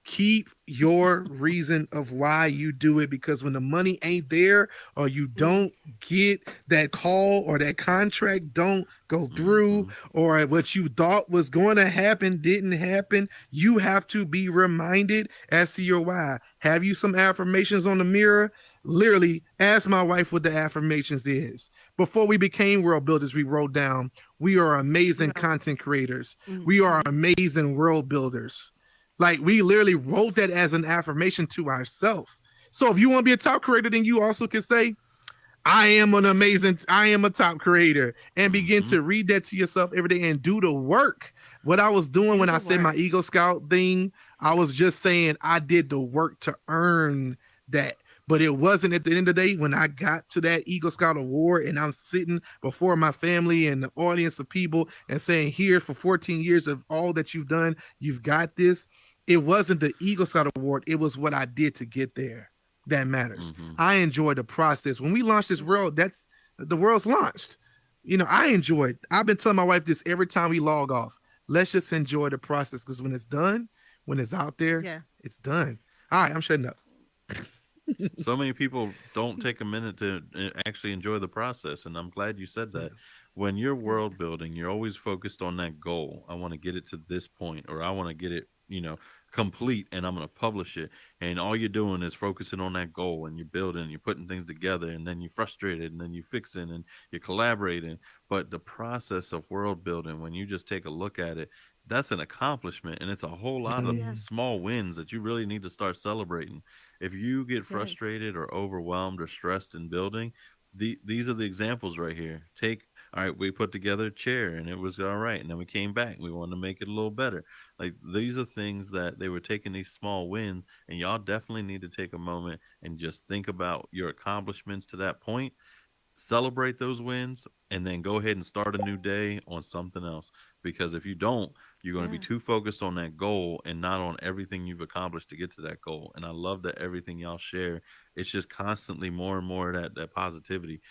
Keep your reason of why you do it, because when the money ain't there or you Mm. don't get that call or that contract don't go through, Mm-hmm. or what you thought was going to happen didn't happen, you have to be reminded as to your why. Have you some affirmations on the mirror? Literally ask my wife what the affirmations is. Before we became world builders, we wrote down, we are amazing Right. content creators, we are Mm-hmm. amazing world builders. Like we literally wrote that as an affirmation to ourselves. So if you want to be a top creator, then you also can say, I am a top creator, and begin Mm-hmm. to read that to yourself every day and do the work. What I was doing Do when I the said my work. Eagle Scout thing, I was just saying I did the work to earn that. But it wasn't at the end of the day when I got to that Eagle Scout award and I'm sitting before my family and the audience of people and saying, here for 14 years of all that you've done, you've got this. It wasn't the Eagle Scout award, it was what I did to get there that matters. Mm-hmm. I enjoy the process. When we launched this world, that's the world's launched. I enjoyed. I've been telling my wife this every time we log off. Let's just enjoy the process because when it's done, when it's out there, Yeah. it's done. All right, I'm shutting up. So many people don't take a minute to actually enjoy the process, and I'm glad you said Yeah. that. When you're world building, you're always focused on that goal. I want to get it to this point, or I want to get it, complete and I'm going to publish it. And all you're doing is focusing on that goal and you're building, you're putting things together, and then you're frustrated and then you're fixing and you're collaborating. But the process of world building, when you just take a look at it, that's an accomplishment, and it's a whole lot of Yeah. small wins that you really need to start celebrating. If you get Yes. frustrated or overwhelmed or stressed in building, these are the examples right here. Take all right, we put together a chair and it was all right, and then we came back and we wanted to make it a little better. Like these are things that they were taking these small wins, and y'all definitely need to take a moment and just think about your accomplishments to that point, celebrate those wins, and then go ahead and start a new day on something else. Because if you don't, you're going to be Yeah. too focused on that goal and not on everything you've accomplished to get to that goal. And I love that everything y'all share, it's just constantly more and more of that positivity.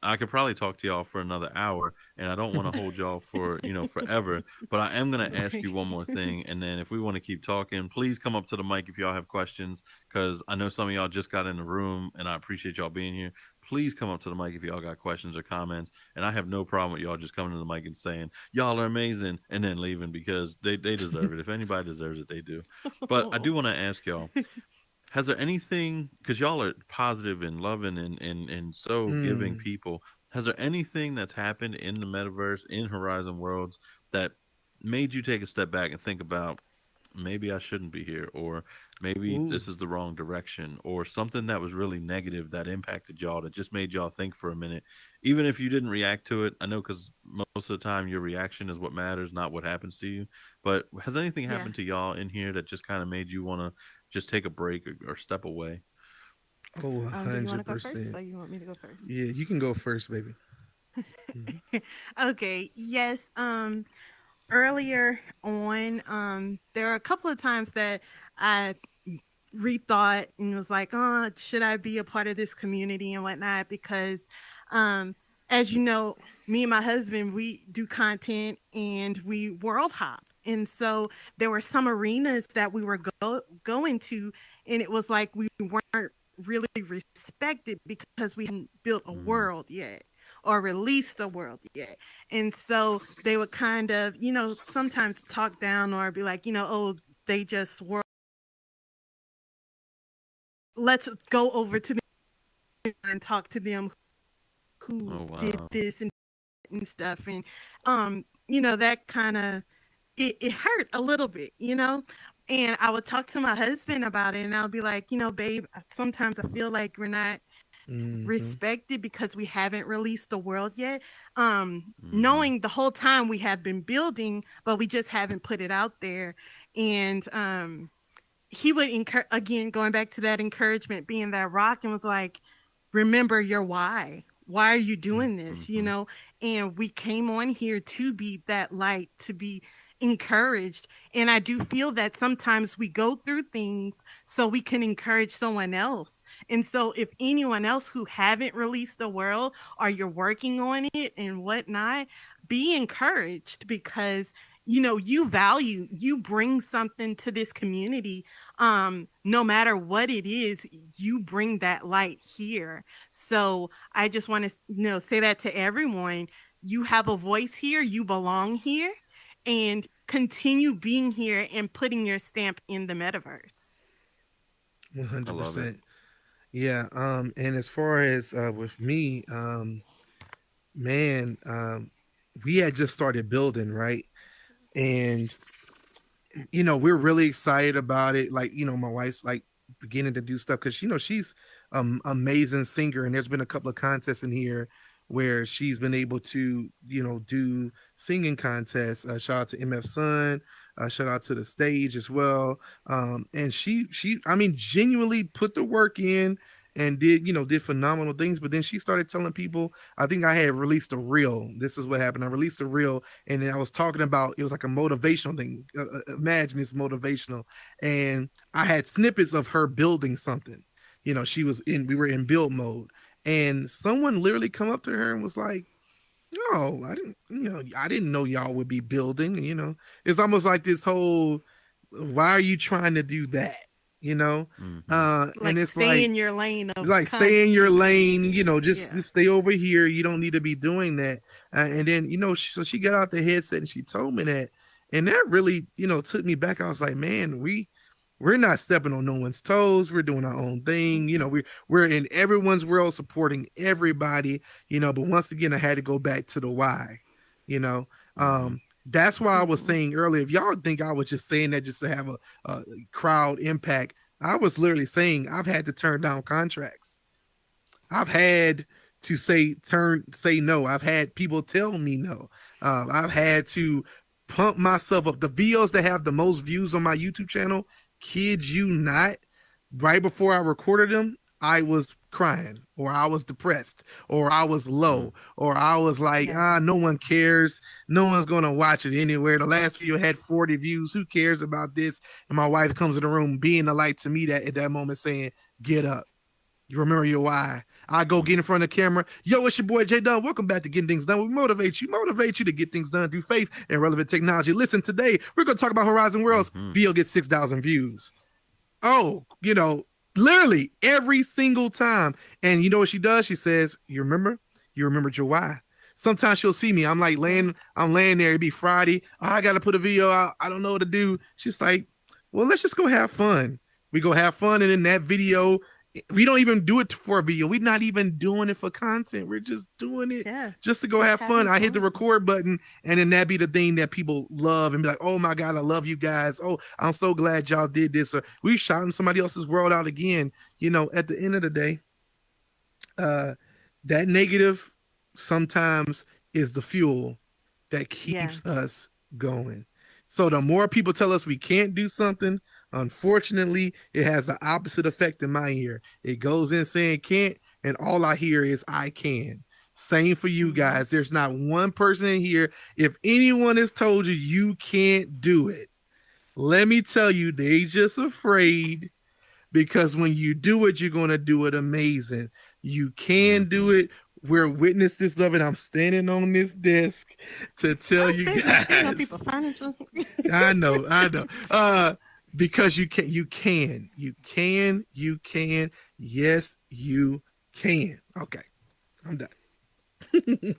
I could probably talk to y'all for another hour, and I don't want to hold y'all for forever. But I am gonna ask you one more thing, and then if we want to keep talking, please come up to the mic if y'all have questions, because I know some of y'all just got in the room, and I appreciate y'all being here. Please come up to the mic if y'all got questions or comments, and I have no problem with y'all just coming to the mic and saying y'all are amazing, and then leaving, because they deserve it. If anybody deserves it, they do. But I do want to ask y'all, has there anything, because y'all are positive and loving and so giving Mm. people, has there anything that's happened in the metaverse, in Horizon Worlds, that made you take a step back and think about, maybe I shouldn't be here, or maybe Ooh. this is the wrong direction, or something that was really negative that impacted y'all, that just made y'all think for a minute, even if you didn't react to it? I know, because most of the time your reaction is what matters, not what happens to you. But has anything Yeah. happened to y'all in here that just kind of made you want to just take a break, or step away? Oh, a Do you want to hundred go first, percent. or you want me to go first? Yeah, you can go first, baby. Mhm. Okay. Yes. Earlier on, there are a couple of times that I rethought and was like, oh, should I be a part of this community and whatnot? Because, um, as you know, me and my husband, we do content and we world hop. And so there were some arenas that we were going to, and it was like we weren't really respected because we hadn't built a Mm, world yet or released a world yet. And so they would kind of, sometimes talk down or be like, oh, they just world. Let's go over to them and talk to them who oh did wow. this and stuff. And, that kind of, it hurt a little bit. And I would talk to my husband about it and I'll be like, babe, sometimes I feel like we're not Mhm. respected because we haven't released the world yet. Mm-hmm. Knowing the whole time we have been building, but we just haven't put it out there. And he would encourage, again, going back to that encouragement, being that rock, and was like, remember your why. Why are you doing this? Mm-hmm. And we came on here to be that light, to be encouraged. And I do feel that sometimes we go through things so we can encourage someone else. And so if anyone else who haven't released the world, or you're working on it and whatnot, be encouraged, because you bring something to this community. No matter what it is, you bring that light here. So I just want to say that to everyone. You have a voice here, you belong here, and continue being here and putting your stamp in the metaverse. I love it. 100%. Yeah. And as far as with me, man, we had just started building, right? And we're really excited about it. Like, my wife's like beginning to do stuff because she's amazing singer, and there's been a couple of contests in here where she's been able to do singing contests. Shout out to MF Sun, shout out to the stage as well. And she I mean, genuinely put the work in and did phenomenal things. But then she started telling people, I think I had released a reel. This is what happened. I released a reel, and then I was talking about, it was like a motivational thing. Imagine it's motivational, and I had snippets of her building something. We were in build mode, and someone literally come up to her and was like, no, I didn't know y'all would be building. It's almost like this whole, why are you trying to do that? you know Mm-hmm. and Like, it's stay like in your lane of stay in your content. lane, Yeah. just stay over here. You don't need to be doing that. And then so she got out the headset and she told me that, and that really took me back. I was like, man, We're not stepping on no one's toes. We're doing our own thing. We're in everyone's world, supporting everybody. But once again, I had to go back to the why. You know, Mm-hmm. that's why I was Mhm. saying earlier. If y'all think I was just saying that just to have a crowd impact, I was literally saying I've had to turn down contracts. I've had to say no. I've had people tell me no. I've had to pump myself up. The videos that have the most views on my YouTube channel, kid you not, right before I recorded them, I was crying, or I was depressed, or I was Mm. low, or I was like, Yeah. no one cares. No one's gonna watch it anywhere. The last video had 40 views. Who cares about this? And my wife comes in the room, being a light to me that at that moment, saying, "Get up. You remember your why." I go get in front of the camera. Yo, it's your boy Jdunrrp. Welcome back to Getting Things Done. We motivate you to get things done through faith and relevant technology. Listen, today we're going to talk about Horizon Worlds. Mm-hmm. Video gets 6,000 views. Oh, literally every single time. And you know what she does? She says, "You remember? You remembered your why." Sometimes she'll see me. I'm laying there. It'd be Friday. Oh, I got to put a video out. I don't know what to do. She's like, "Well, let's just go have fun." We go have fun. And in that video, we don't even do it for a video. We're not even doing it for content. We're just doing it Yeah. just to go Just have fun. having I hit the fun. record button, and then that be the thing that people love and be like, "Oh my God, I love you guys. Oh, I'm so glad y'all did this." Or we shouting somebody else's world out again. At the end of the day, uh, that negative sometimes is the fuel that Yeah. keeps us going. So the more people tell us we can't do something, unfortunately, it has the opposite effect in my ear. It goes in saying can't, and all I hear is I can. Same for you Mhm. guys. There's not one person in here. If anyone has told you you can't do it, let me tell you, they just afraid, because when you do it, you're going to do it amazing. You can do Mm-hmm. it. We're witnesses of it. I'm standing on this desk to tell Oh, you spitting on guys. people's furniture. I know. Because you can. Yes, you can. Okay, I'm done.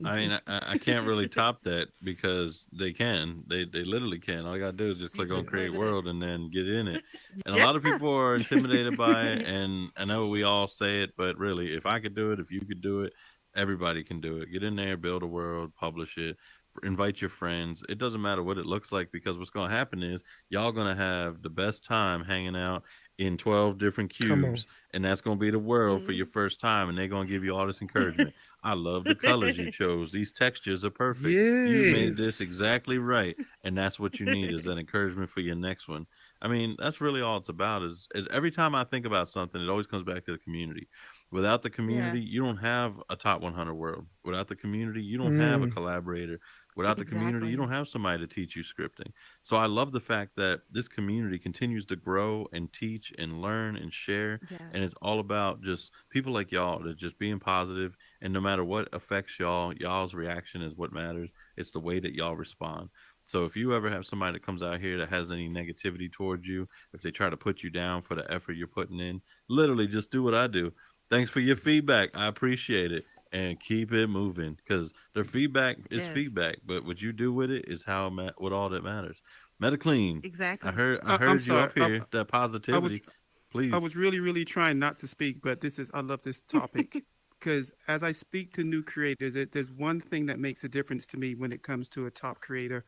I mean, I can't really top that because they can. They literally can. All you gotta do is just She click on said, create "Look at world and then get in it. And a yeah. lot of people are intimidated by it. And I know we all say it, but really, if I could do it, if you could do it, everybody can do it. Get in there, build a world, publish it, invite your friends. It doesn't matter what it looks like, because what's gonna happen is y'all gonna have the best time hanging out in 12 different Come on. cubes, and that's gonna be the world for Mhm. your first time, and they're gonna give you all this encouragement. I love the colors you chose. These textures are perfect. You made this Yes. exactly right. And that's what you need, is that encouragement for your next one. I mean, that's really all it's about, is every time I think about something, it always comes back to the community. Without the Yeah. community, you don't have a top 100 world. Without the community, you don't have a Mm, collaborator. Without the community, you Exactly. don't have somebody to teach you scripting. So I love the fact that this community continues to grow and teach and learn and share. Yeah. And it's all about just people like y'all that just being positive, and no matter what affects y'all, y'all's reaction is what matters. It's the way that y'all respond. So if you ever have somebody that comes out here that has any negativity towards you, if they try to put you down for the effort you're putting in, literally just do what I do. Thanks for your feedback. I appreciate it. And keep it moving, because their feedback is Yes. feedback, but what you do with it is what all that matters. Metaclean, I Exactly. heard I I'm heard you sorry. up here. That I was positivity, I please. was really, really trying not to speak, but I love this topic because as I speak to new creators, there's one thing that makes a difference to me when it comes to a top creator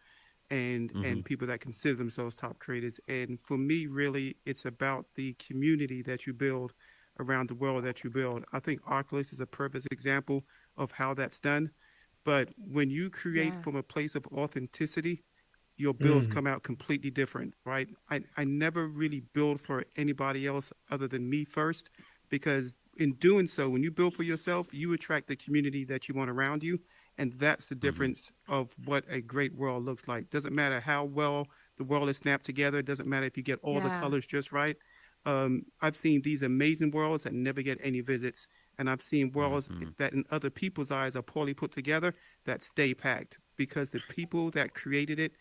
Mm-hmm. and people that consider themselves top creators. And for me, really, it's about the community that you build around the world that you build. I think Oculus is a perfect example of how that's done. But when you create Yeah. from a place of authenticity, your builds mm, come out completely different, right? I never really build for anybody else other than me first, because in doing so, when you build for yourself, you attract the community that you want around you. And that's the Mm-hmm. difference of what a great world looks like. Doesn't matter how well the world is snapped together, doesn't matter if you get all the Yeah. colors just right. I've seen these amazing worlds that never get any visits, and I've seen worlds Mm-hmm. that in other people's eyes are poorly put together that stay packed because the people that created it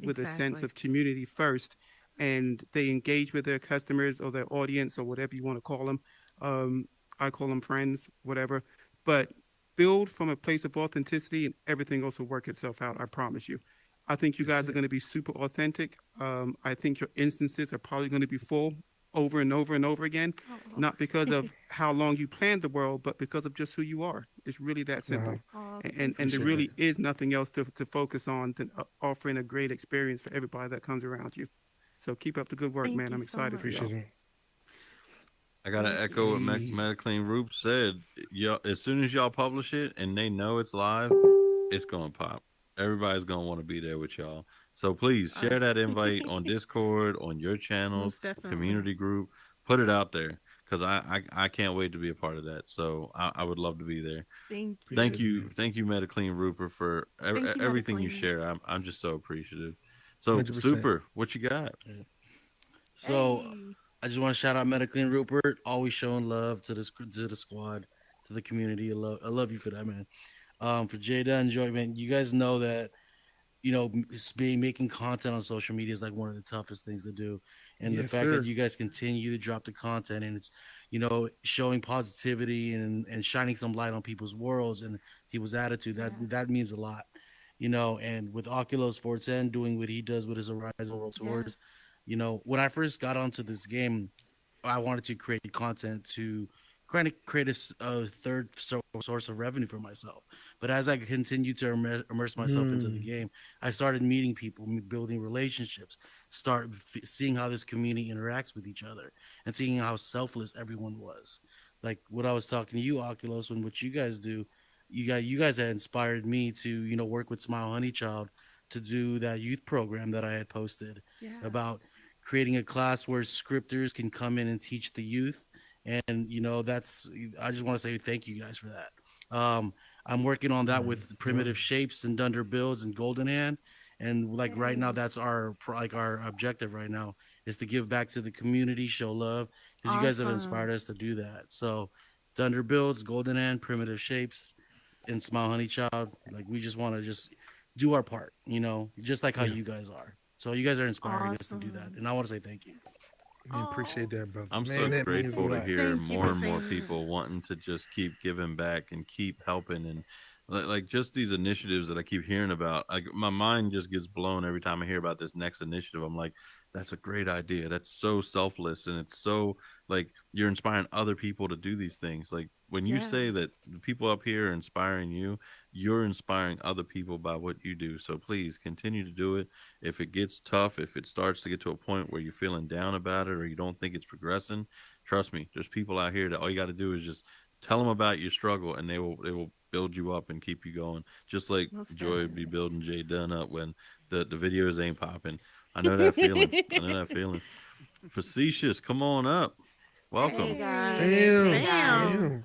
with a sense Exactly. of community first, and they engage with their customers or their audience or whatever you want to call them. Um, I call them friends, whatever. But build from a place of authenticity, and everything else will work itself out. I promise you. I think you guys are going to be super authentic. I think your instances are probably going to be full over and over and over again, Oh, not because of how long you planned the world, but because of just who you are. It's really that simple. oh, And there Appreciate really that. is nothing else to focus on than offering a great experience for everybody that comes around you. So keep up the good work, thank man. you I'm so excited for much. y'all. Appreciate it. I gotta Thank echo what you. Hey. Mediclean Roop said. Y'all, as soon as y'all publish it and they know it's live, it's gonna pop. Everybody's gonna want to be there with y'all. So please Uh, share that invite on Discord, on your channels, most definitely. community group. Put it out there because I can't wait to be a part of that. So I would love to be there. Thank Appreciate it, you. man. Thank you, Mediclean Rupert, for Thank you, everything you Medically. share. I'm just so appreciative. So 100%. super, what you got? So Hey. I just want to shout out Medically and Rupert, always showing love to the squad, to the community. I love you for that, man. For Jada and Joy, man, you guys know that making content on social media is like one of the toughest things to do, and the Yes, fact that sir. you guys continue to drop the content and it's showing positivity and shining some light on people's worlds and people's attitude, that Yeah. that means a lot. And with Oculos410 doing what he does with his Horizon World Yeah. Tours, when I first got onto this game, I wanted to create content to kind of create a third source of revenue for myself. But as I continued to immerse myself into the Hmm. game, I started meeting people, building relationships, seeing how this community interacts with each other, and seeing how selfless everyone was. Like what I was talking to you, Oculus, and what you guys do, you guys had inspired me to work with Smile Honey Child to do that youth program that I had posted Yeah. about creating a class where scripters can come in and teach the youth. And that's I just want to say thank you guys for that. I'm working on that with No. Primitive Shapes and Dunder Builds and Golden Hand. And like right now, Hey. that's our objective right now is to give back to the community, show love, because you guys have inspired Awesome. us to do that. So Dunder Builds, Golden Hand, Primitive Shapes, and Smile Honey Child, like we just want to just do our part, just like how Yeah. you guys are. So you guys are inspiring us to do that, Awesome. and I want to say thank you. Man, appreciate Oh, that, brother. I'm Man, so that means a grateful to lot. hear thank you more for and more saying that. people wanting to just keep giving back and keep helping and like just these initiatives that I keep hearing about. Like my mind just gets blown every time I hear about this next initiative. I'm like, that's a great idea. That's so selfless and it's so like you're inspiring other people to do these things. Like when you Yeah. say that the people up here are inspiring you, you're inspiring other people by what you do. So please continue to do it. If it gets tough, if it starts to get to a point where you're feeling down about it or you don't think it's progressing, trust me, there's people out here that all you got to do is just tell them about your struggle and they will build you up and keep you going. Just like Most Joy would be definitely. building Jay Dunn up when the videos ain't popping. I know that feeling. I know that feeling. Facetious, come on up. Hey Welcome. guys, Hey, hey Fam. guys. fam. Fam.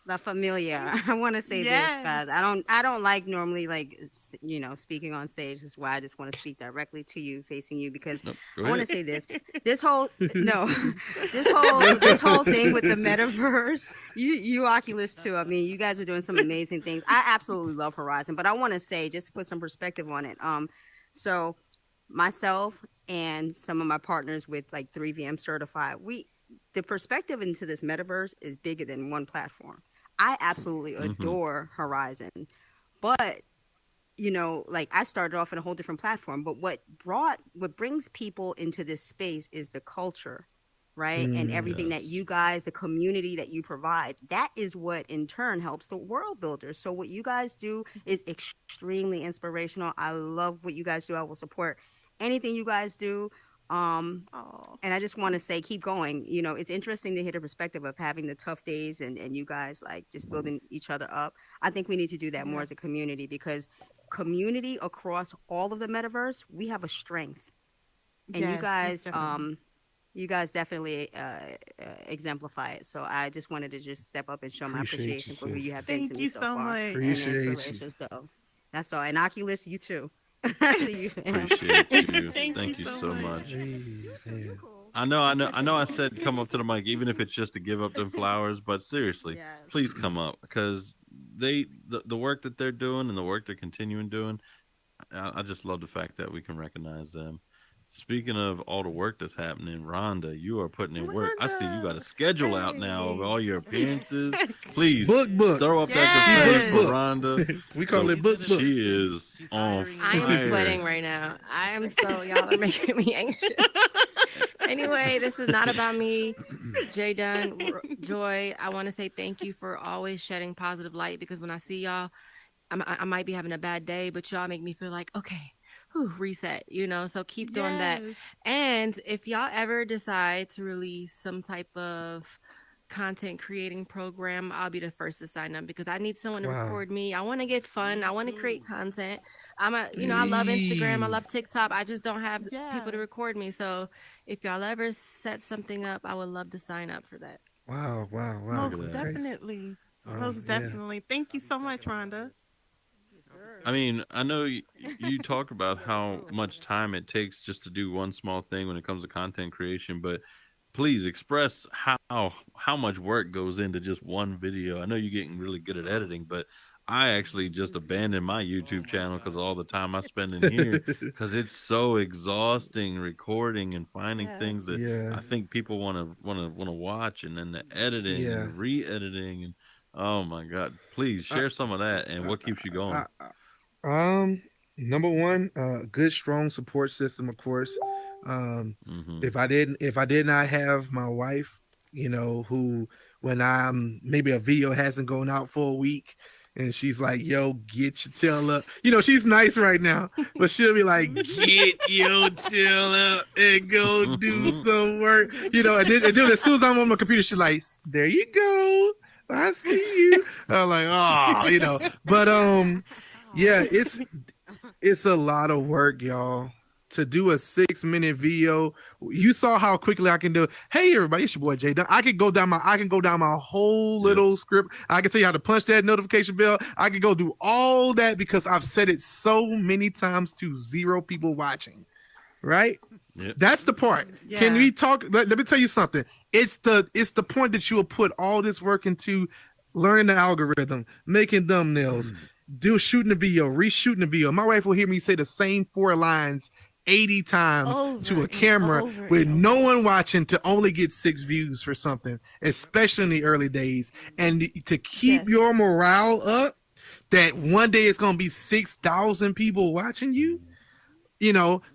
La Familia. I want to say this Yes. because I don't like normally like speaking on stage. This is why I just want to speak directly to you, facing you, because Nope, go I want to ahead. say this. This whole no, this whole thing with the metaverse. You Oculus too. I mean, you guys are doing some amazing things. I absolutely love Horizon, but I want to say just to put some perspective on it. So myself and some of my partners with like 3VM certified, the perspective into this metaverse is bigger than one platform. I absolutely Mm-hmm. adore Horizon, but like I started off in a whole different platform. But what brings people into this space is the culture, right? And everything that Yes. you guys, the community that you provide, that is what in turn helps the world builders. So what you guys do is extremely inspirational. I love what you guys do. I will support anything you guys do. Oh, And I just want to say, keep going. It's interesting to hear the perspective of having the tough days and you guys like just building each other up. I think we need to do that more yeah. as a community because community across all of the metaverse, we have a strength. And Yes, most definitely. you guys definitely exemplify it. So I just wanted to just step up and show my Appreciate you, appreciation for who sis. you have been to Thank me you so so far much. and the Appreciate you. inspiration. So that's all. And Oculus, you too. I see you, fam. Appreciate you. Thank you Thank you so so much. much. Hey, You too. You man. cool. I know. I said come up to the mic, even if it's just to give up them flowers. But seriously, Yes. please come up because the work that they're doing and the work they're continuing doing. I just love the fact that we can recognize them. Speaking of all the work that's happening, Rhonda, you are putting in work. I see you got a schedule out now of all your appearances. Please book. throw up that Yes. confetti for Rhonda. We call it book. She is on hiring I am fire. sweating right now. I am so y'all are making me anxious. Anyway, this is not about me. Joy, I want to say thank you for always shedding positive light, because when I see y'all, I might be having a bad day, but y'all make me feel like, okay, whew, reset, so keep doing that. Yes. And if y'all ever decide to release some type of content creating program, I'll be the first to sign up, because I need someone to record me. I want to get fun. I want to create content. I love Instagram. I love TikTok. I just don't have people to record me. So if y'all ever set something up, I would love to sign up for that. Wow. Most definitely. Most definitely. Thank you so much, Rhonda. I mean, I know you talk about how much time it takes just to do one small thing when it comes to content creation, but please express how much work goes into just one video. I know you're getting really good at editing, but I actually just abandoned my YouTube channel because of all the time I spend in here, because it's so exhausting recording and finding things that I think people want to watch, and then the editing and re-editing, and oh my God, please share some of that and what keeps you going. Number one, good strong support system, of course. If I did not have my wife, who, when maybe a video hasn't gone out for a week, and she's like, yo, get your tail up. She's nice right now, but she'll be like, get your tail up and go do some work. And then as soon as I'm on my computer, she's like, there you go. I see you. I'm like, oh, but yeah, it's a lot of work, y'all. To do a 6-minute video, you saw how quickly I can do it. Hey, everybody, it's your boy Jdunrrp. I can go down my whole little script. I can tell you how to punch that notification bell. I can go do all that because I've said it so many times to 0 people watching. Right? Yep. That's the part. Yeah. Can we talk? Let me tell you something. It's the point that you will put all this work into learning the algorithm, making thumbnails, shooting the video, reshooting the video. My wife will hear me say the same 4 lines 80 times to a camera with no one watching to only get 6 views for something, especially in the early days. And to keep your morale up, that one day it's going to be 6,000 people watching you,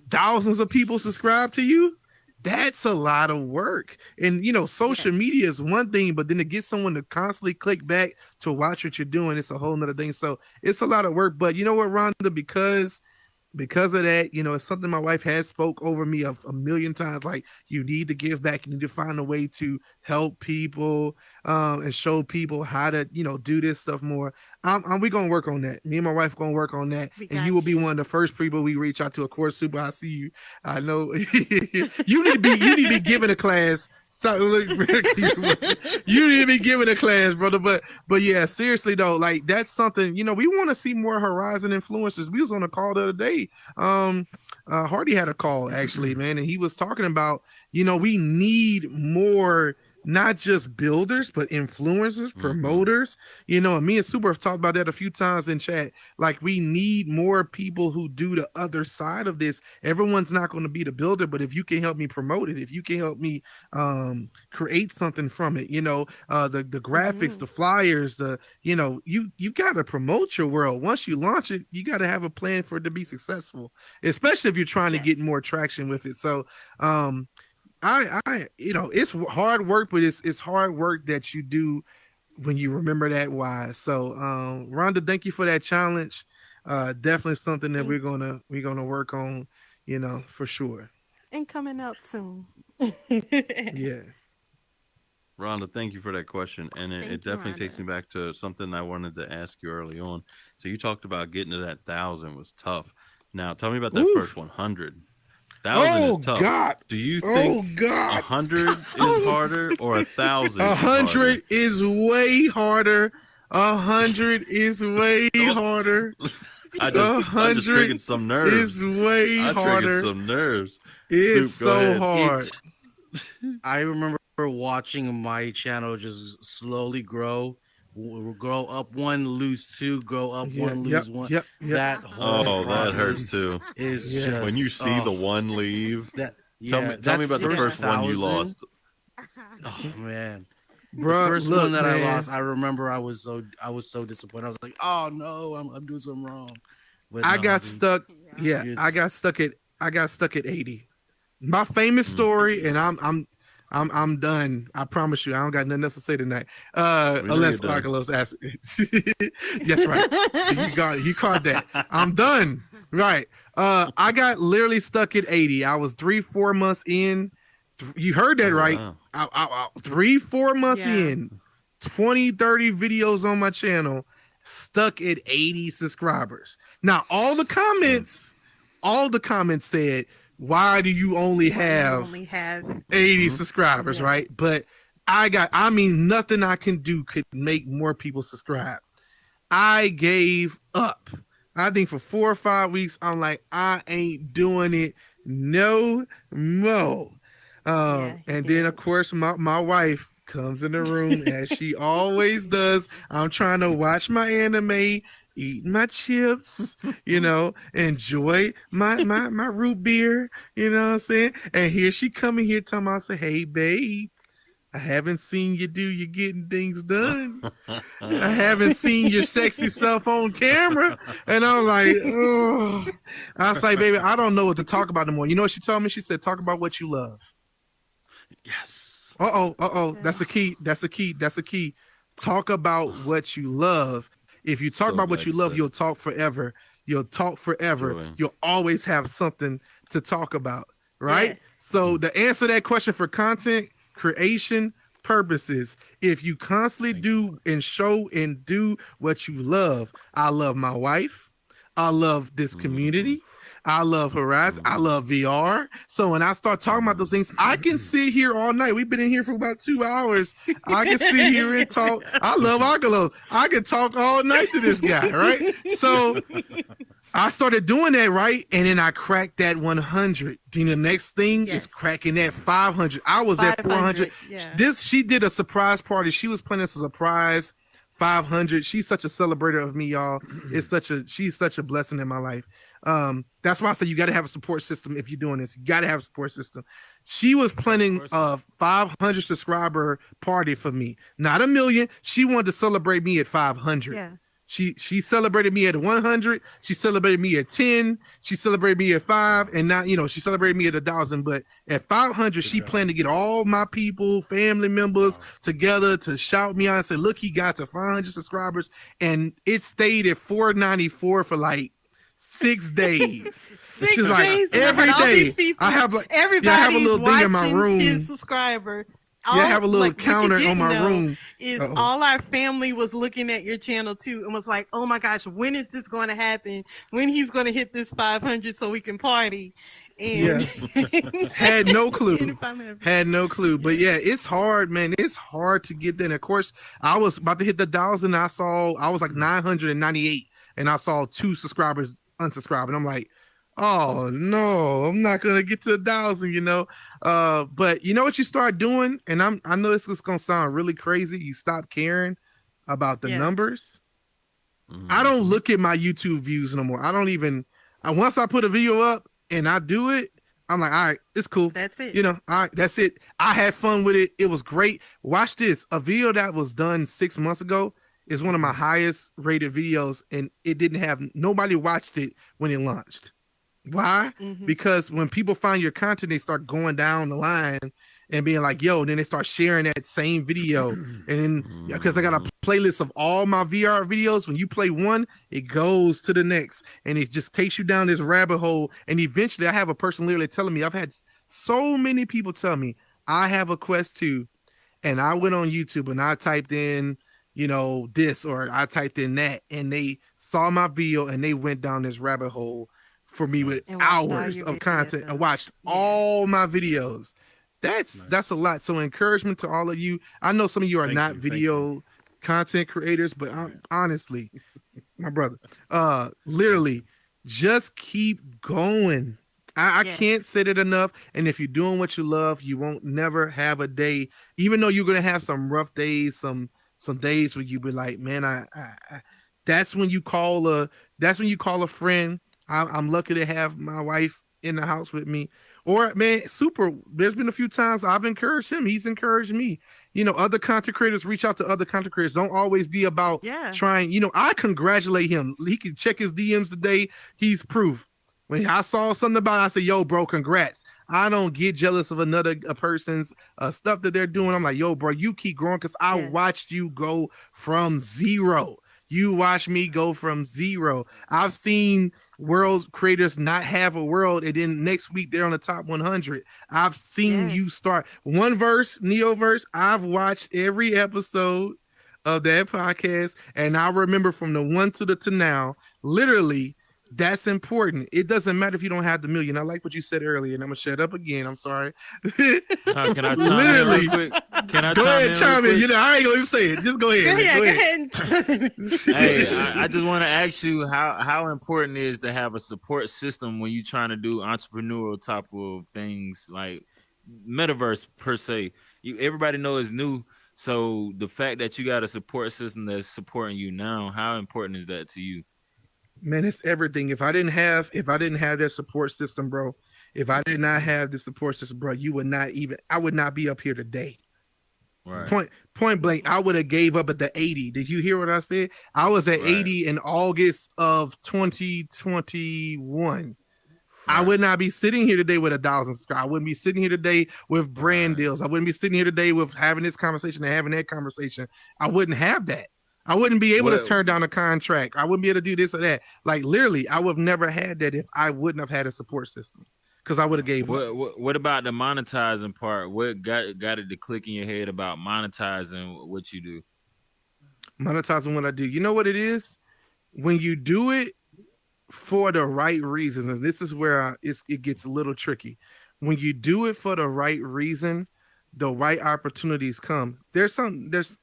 thousands of people subscribe to you. That's a lot of work. And, social media is one thing, but then to get someone to constantly click back to watch what you're doing, it's a whole nother thing. So it's a lot of work. But you know what, Rhonda, because of that, it's something my wife has spoke over me a million times. Like, you need to give back. You need to find a way to help people and show people how to, do this stuff more. We're going to work on that. Me and my wife going to work on that. And you will be one of the first people we reach out to. Of course, Super, I see you. I know you need to be given a class. Stop, look, you need to be given a class, brother. But yeah, seriously though, like, that's something, we want to see more Horizon influencers. We was on a call the other day. Hardy had a call actually, man, and he was talking about, we need more, not just builders, but influencers, promoters, and me and Super have talked about that a few times in chat. Like, we need more people who do the other side of this. Everyone's not going to be the builder, but if you can help me promote it, if you can help me create something from it, the graphics, the flyers, you got to promote your world. Once you launch it, you got to have a plan for it to be successful, especially if you're trying to get more traction with it. So, it's hard work, but it's hard work that you do when you remember that why. So, Rhonda, thank you for that challenge. Definitely something that we're gonna work on, for sure. And coming up soon. Yeah. Rhonda, thank you for that question. And it definitely takes me back to something I wanted to ask you early on. So you talked about getting to that 1,000 was tough. Now tell me about that first 100. 1,000 is tough. God. Do you think 100 is harder or 1,000? 100 is way harder. 100 is way harder. I just triggered some nerves. Is way harder. Triggered some nerves. It's so hard. I remember watching my channel just slowly grow grow up one, lose two, grow up Yeah, one, lose one. yep. That whole Oh, that hurts process too. is Yeah. just When you see the oh, one leave, that tell yeah, me about the that first one you 1,000. lost. Oh man. The Bruh, first look, one that I man. lost, I remember I was so disappointed. I was like, "Oh no, I'm doing something wrong." But I no, got dude, stuck. Yeah, I it's got stuck at 80. My famous Mm. story, and I'm done. I promise you, I don't got nothing else to say tonight. We know Unless you're done. Oculos asks. Yes, right. You got it. You caught that. I'm done. Right. I got literally stuck at 80. I was 3-4 months in. You heard that Oh, right. wow. 3-4 months Yeah. in, 20-30 videos on my channel, stuck at 80 subscribers. Now all the comments said, why do you only have only have 80 Mhm. subscribers, Yeah. right? But I mean, nothing I can do could make more people subscribe. I gave up. I think for 4 or 5 weeks, I'm like, I ain't doing it no more. And then, of course, my wife comes in the room as she always does. I'm trying to watch my anime, eat my chips, enjoy my root beer, you know what I'm saying? And here she coming here telling me, I say, hey, babe, I haven't seen you do you getting things done. I haven't seen your sexy self on camera. And I'm like, oh. I was like, baby, I don't know what to talk about anymore. You know what she told me? She said, talk about what you love. Yes. That's a key. That's a key. That's a key. Talk about what you love. If you talk So about what glad you you love, said you'll it. talk forever. You'll talk forever. Joy. You'll always have something to talk about, right? Yes. So the answer to that question for content creation purposes, if you constantly do and show and do what you love, I love my wife. I love this community. I love Horizon. I love VR. So when I start talking about those things, I can sit here all night. We've been in here for about 2 hours. I can sit here and talk. I love Oculos. I can talk all night to this guy, right? So I started doing that, right? And then I cracked that 100. Then the next thing is Yes. cracking that 500. I was at 400. 500, yeah. She did a surprise party. She was planning a surprise 500. She's such a celebrator of me, y'all. She's such a blessing in my life. That's why I say you got to have a support system if you're doing this. You got to have a support system. She was planning a 500 subscriber party for me, not 1 million. She wanted to celebrate me at 500. Yeah. She celebrated me at 100. She celebrated me at 10. She celebrated me at 5, and now she celebrated me at 1,000. But at 500, she planned to get all my people, family members together to shout me out and say, "Look, he got to 500 subscribers," and it stayed at 494 for like 6 days. 6 She's like, days. every and all day, these people, I have like, everybody yeah, I have a little thing in my watching room. His subscriber. Yeah, I have a little Like, what you counter on didn't my know room. Is Uh-oh. all our family was looking at your channel too and was like, "Oh my gosh, when is this going to happen? When he's going to hit this 500 so we can party?" And Had no And clue. if I'm having- Had no clue. But yeah, it's hard, man. It's hard to get there. And of course, I was about to hit the 1,000. I was like 998, and I saw 2 subscribers unsubscribe, and I'm like, oh no, I'm not gonna get to 1,000, but you know what you start doing, and I know this is gonna sound really crazy. You stop caring about the Yeah. numbers. I don't look at my YouTube views no more. I don't even. Once I put a video up and I do it, I'm like, all right, it's cool. That's it. All right, that's it. I had fun with it. It was great. Watch this. A video that was done 6 months ago is one of my highest rated videos, and it didn't have nobody watched it when it launched. Why? Mhm. Because when people find your content, they start going down the line and being like, yo, then they start sharing that same video. And then, because I got a playlist of all my VR videos, when you play one, it goes to the next, and it just takes you down this rabbit hole. And eventually, I have a person literally telling me, I've had so many people tell me, I have a Quest 2, and I went on YouTube and I typed in, this, or I typed in that, and they saw my video and they went down this rabbit hole for me with And watched all hours your of content videos. and watched Yeah. all my videos. That's a lot. So encouragement to all of you. I know some of you are not video content creators, but honestly, my brother, literally just keep going. I Yes. can't say it enough. And if you're doing what you love, you won't never have a day, even though you're gonna have some rough days, some some days where you be like, man, that's when you call a friend. I'm lucky to have my wife in the house with me. Or man, super. There's been a few times I've encouraged him. He's encouraged me. Other content creators reach out to other content creators. Don't always be about trying. I congratulate him. He can check his DMs today. He's proof. When I saw something about it, I said, yo, bro, congrats. I don't get jealous of another person's stuff that they're doing. I'm like, yo, bro, you keep growing because I watched you go from zero. You watched me go from zero. I've seen world creators not have a world, and then next week they're on the top 100. I've seen you start one verse, Neoverse. I've watched every episode of that podcast, and I remember from the one to now, literally. That's important. It doesn't matter if you don't have the million. I like what you said earlier, and I'm gonna shut up again. I'm sorry. Can I chime in real quick? Can I go ahead, chime in? I ain't gonna even say it. Just go ahead. Go ahead. Hey, I just want to ask you how important it is to have a support system when you're trying to do entrepreneurial type of things like metaverse per se. Everybody knows it's new, so the fact that you got a support system that's supporting you now, how important is that to you? Man, it's everything. If I didn't have that support system, bro, if I did not have the support system, bro, I would not be up here today. Right. Point blank, I would have gave up at the 80. Did you hear what I said? I was at 80 in August of 2021. Right. I would not be sitting here today with 1,000 subscribers. I wouldn't be sitting here today with brand deals. I wouldn't be sitting here today with having this conversation and having that conversation. I wouldn't have that. I wouldn't be able to turn down a contract. I wouldn't be able to do this or that. Like literally, I would have never had that if I wouldn't have had a support system, because I would have gave up. What about the monetizing part? What got it to click in your head about monetizing what you do? Monetizing what I do. You know what it is? When you do it for the right reasons, and this is where it gets a little tricky. When you do it for the right reason, the right opportunities come. There's a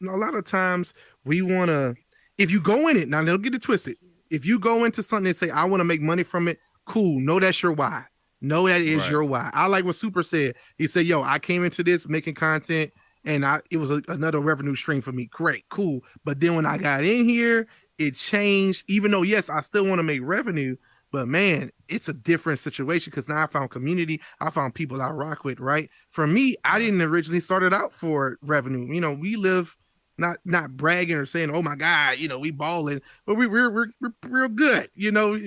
lot of times we want to, if you go in it, now don't get it twisted. If you go into something and say, I want to make money from it, cool. Know that's your why. Know that is your why. I like what Super said. He said, yo, I came into this making content and it was another revenue stream for me. Great, cool. But then when I got in here, it changed, even though, yes, I still want to make revenue, but man, it's a different situation because now I found community. I found people I rock with, right? For me, I didn't originally start it out for revenue. We live not bragging or saying, oh my God, we balling, but we're real good.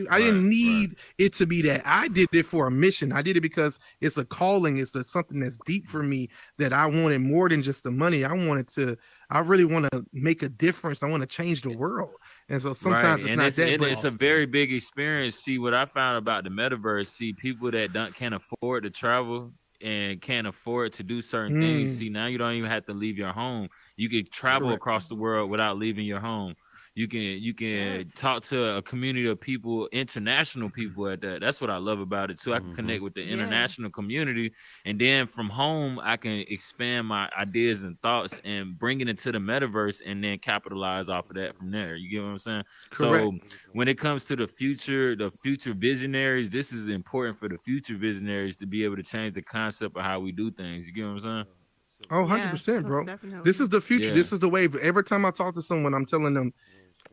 I didn't need it to be that. I did it for a mission. I did it because it's a calling. It's something that's deep for me that I wanted more than just the money. I really want to make a difference. I want to change the world. And so sometimes it's a very big experience. See, what I found about the metaverse, see people that can't afford to travel and can't afford to do certain things. See, now you don't even have to leave your home. You can travel across the world without leaving your home. You can talk to a community of people, international people at that. That's what I love about it too. I can connect with the international community, and then from home I can expand my ideas and thoughts and bring it into the metaverse, and then capitalize off of that from there. You get what I'm saying? Correct. So when it comes to the future visionaries, this is important for the future visionaries to be able to change the concept of how we do things. You get what I'm saying? Oh, 100%, bro. This is the future. Yeah. This is the wave. Every time I talk to someone, I'm telling them,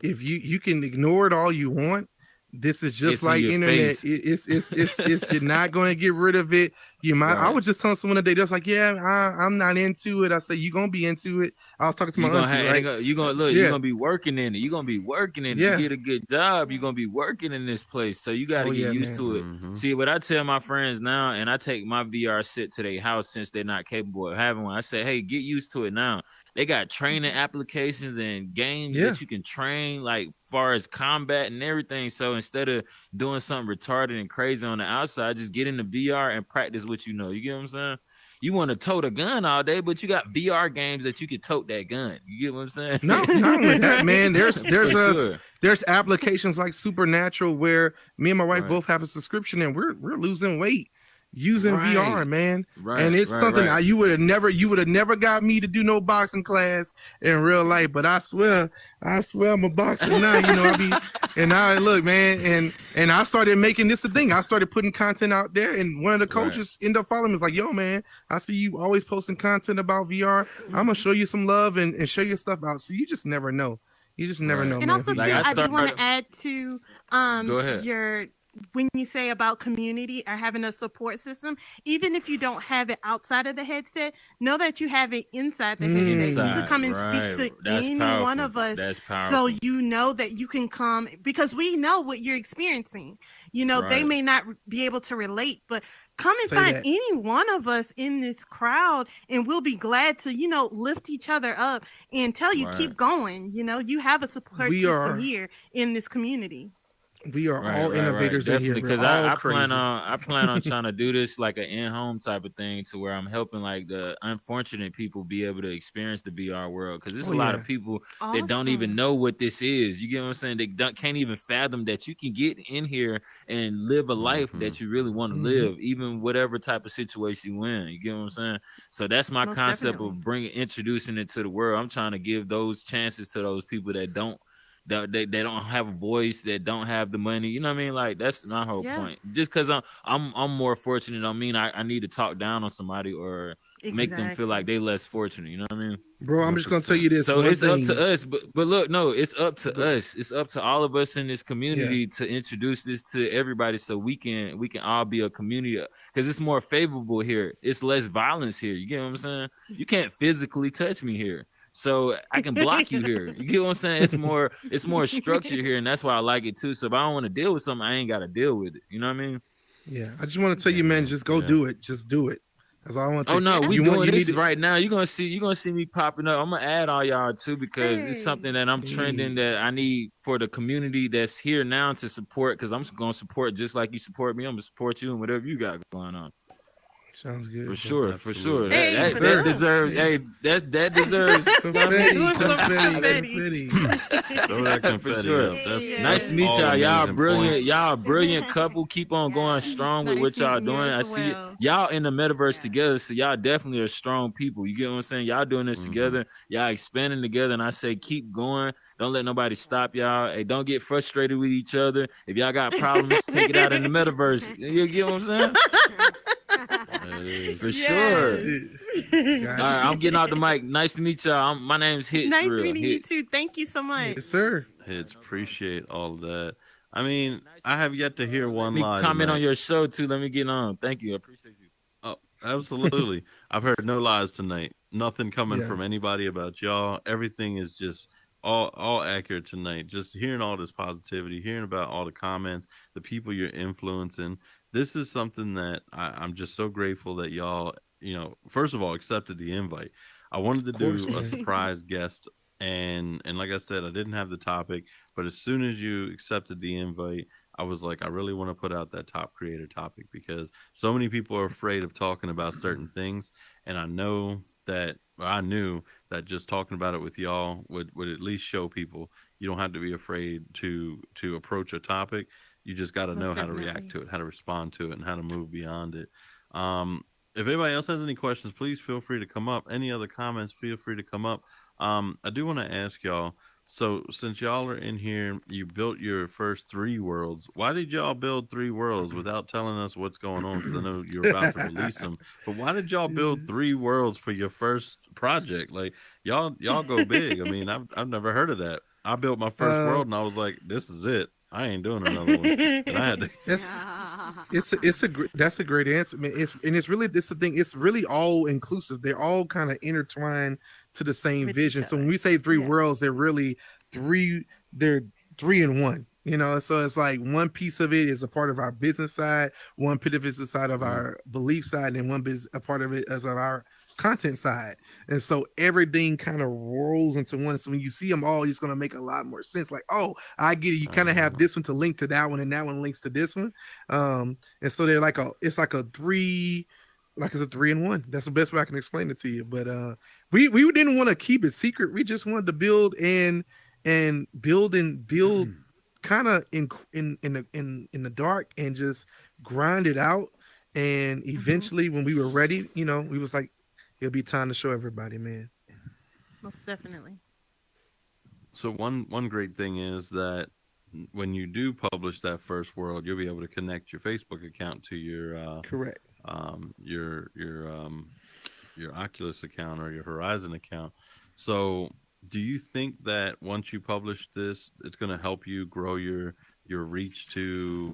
if you can ignore it all you want, this is just like internet. It's you're not going to get rid of it. You might. Right. I was just telling someone today, that's like, I'm not into it. I say, you're gonna be into it. I was talking to my auntie, you're gonna be working in it. You're gonna be working in it. You get a good job, you're gonna be working in this place. So you gotta get used to it. Mm-hmm. See, what I tell my friends now, and I take my VR set to their house since they're not capable of having one. I say, hey, get used to it now. They got training applications and games that you can train, like far as combat and everything. So instead of doing something retarded and crazy on the outside, just get in the VR and practice what you know. You get what I'm saying? You want to tote a gun all day, but you got VR games that you can tote that gun. You get what I'm saying? No, not with that, man. There's applications like Supernatural where me and my wife both have a subscription, and we're losing weight. using VR, man. And it's something you would have never got me to do no boxing class in real life. But I swear I'm a boxer now. And I look, man, and I started making this a thing. I started putting content out there, and one of the coaches ended up following me. Was like, yo, man, I see you always posting content about VR. I'm gonna show you some love and show your stuff out. So you just never know. You just never know. And man. also, too, I do want to add to Go ahead. your when you say about community or having a support system, even if you don't have it outside of the headset, know that you have it inside the headset. You could come and speak to any one of us. That's powerful. So you know that you can come, because we know what you're experiencing. They may not be able to relate, but come and find any one of us in this crowd, and we'll be glad to, lift each other up and tell you, keep going. You have a support system here in this community. We are all innovators in here. Because I plan on trying to do this like an in-home type of thing, to where I'm helping like the unfortunate people be able to experience the VR world. Because there's a lot of people that don't even know what this is. You get what I'm saying? They can't even fathom that you can get in here and live a life that you really want to live, even whatever type of situation you in. You get what I'm saying? So that's my concept of introducing it to the world. I'm trying to give those chances to those people that don't. They don't have a voice, that don't have the money. You know what I mean? Like, that's my whole point. Just because I'm more fortunate don't mean I need to talk down on somebody or make them feel like they less fortunate. You know what I mean? Bro, I'm just gonna tell you this. So it's up to us, but look, no, it's up to us. It's up to all of us in this community to introduce this to everybody, so we can all be a community, because it's more favorable here. It's less violence here. You get what I'm saying? You can't physically touch me here, so I can block you here. You get what I'm saying? It's more structure here, and that's why I like it too. So if I don't want to deal with something, I ain't got to deal with it. You know what I mean? Yeah. I just want to tell you, man, just go do it. Just do it. That's all I want to. Oh no, we doing this right now. You're gonna see me popping up. I'm gonna add all y'all too, because it's something that I'm trending that I need for the community that's here now to support. Because I'm gonna support just like you support me. I'm gonna support you and whatever you got going on. Sounds good. For sure. Hey, that deserves. Hey, that deserves confetti. Throw that confetti. For sure. Nice to meet y'all. Y'all brilliant. Y'all a brilliant couple. Keep on going strong with what y'all doing. I see y'all in the metaverse together, so y'all definitely are strong people. You get what I'm saying? Y'all doing this together. Y'all expanding together, and I say keep going. Don't let nobody stop y'all. Hey, don't get frustrated with each other. If y'all got problems, take it out in the metaverse. You get what I'm saying? For sure. All right, I'm getting off the mic. Nice to meet y'all. My name's Hits. Nice meeting you too. Thank you so much. Yes, sir. Hits, appreciate all of that. I mean, I have yet to hear one lie. Comment on your show too. Let me get on. Thank you. I appreciate you. Oh, absolutely. I've heard no lies tonight. Nothing coming from anybody about y'all. Everything is just all accurate tonight. Just hearing all this positivity, hearing about all the comments, the people you're influencing. This is something that I'm just so grateful that y'all, first of all, accepted the invite. I wanted to do a surprise guest, and like I said, I didn't have the topic, but as soon as you accepted the invite, I was like, I really want to put out that top creator topic, because so many people are afraid of talking about certain things, and I knew that just talking about it with y'all would at least show people you don't have to be afraid to approach a topic. You just got to know how to react to it, how to respond to it, and how to move beyond it. If anybody else has any questions, please feel free to come up. Any other comments, feel free to come up. I do want to ask y'all, so since y'all are in here, you built your first 3 worlds. Why did y'all build 3 worlds without telling us what's going on? Because I know you're about to release them. But why did y'all build 3 worlds for your first project? Like, y'all go big. I mean, I've never heard of that. I built my first world, and I was like, this is it. I ain't doing another one. And I had to. That's a great answer, man. It's really this the thing. It's really all inclusive. They're all kind of intertwined to the same vision. So when we say 3 worlds, they're really 3. They're 3 in 1. So it's like one piece of it is a part of our business side, one bit of it is the side of our belief side, and a part of it is of our content side. And so everything kind of rolls into one. So when you see them all, it's going to make a lot more sense. Like, oh, I get it. You kind of have this one to link to that one, and that one links to this one. And so they're it's a 3 in 1. That's the best way I can explain it to you. But we didn't want to keep it secret. We just wanted to build kind of in the dark, and just grind it out And eventually, when we were ready, we was like, it'll be time to show everybody, man. Most definitely. So one great thing is that when you do publish that first world, you'll be able to connect your Facebook account to Correct. Your Oculus account or your Horizon account. So, do you think that once you publish this, it's going to help you grow your reach to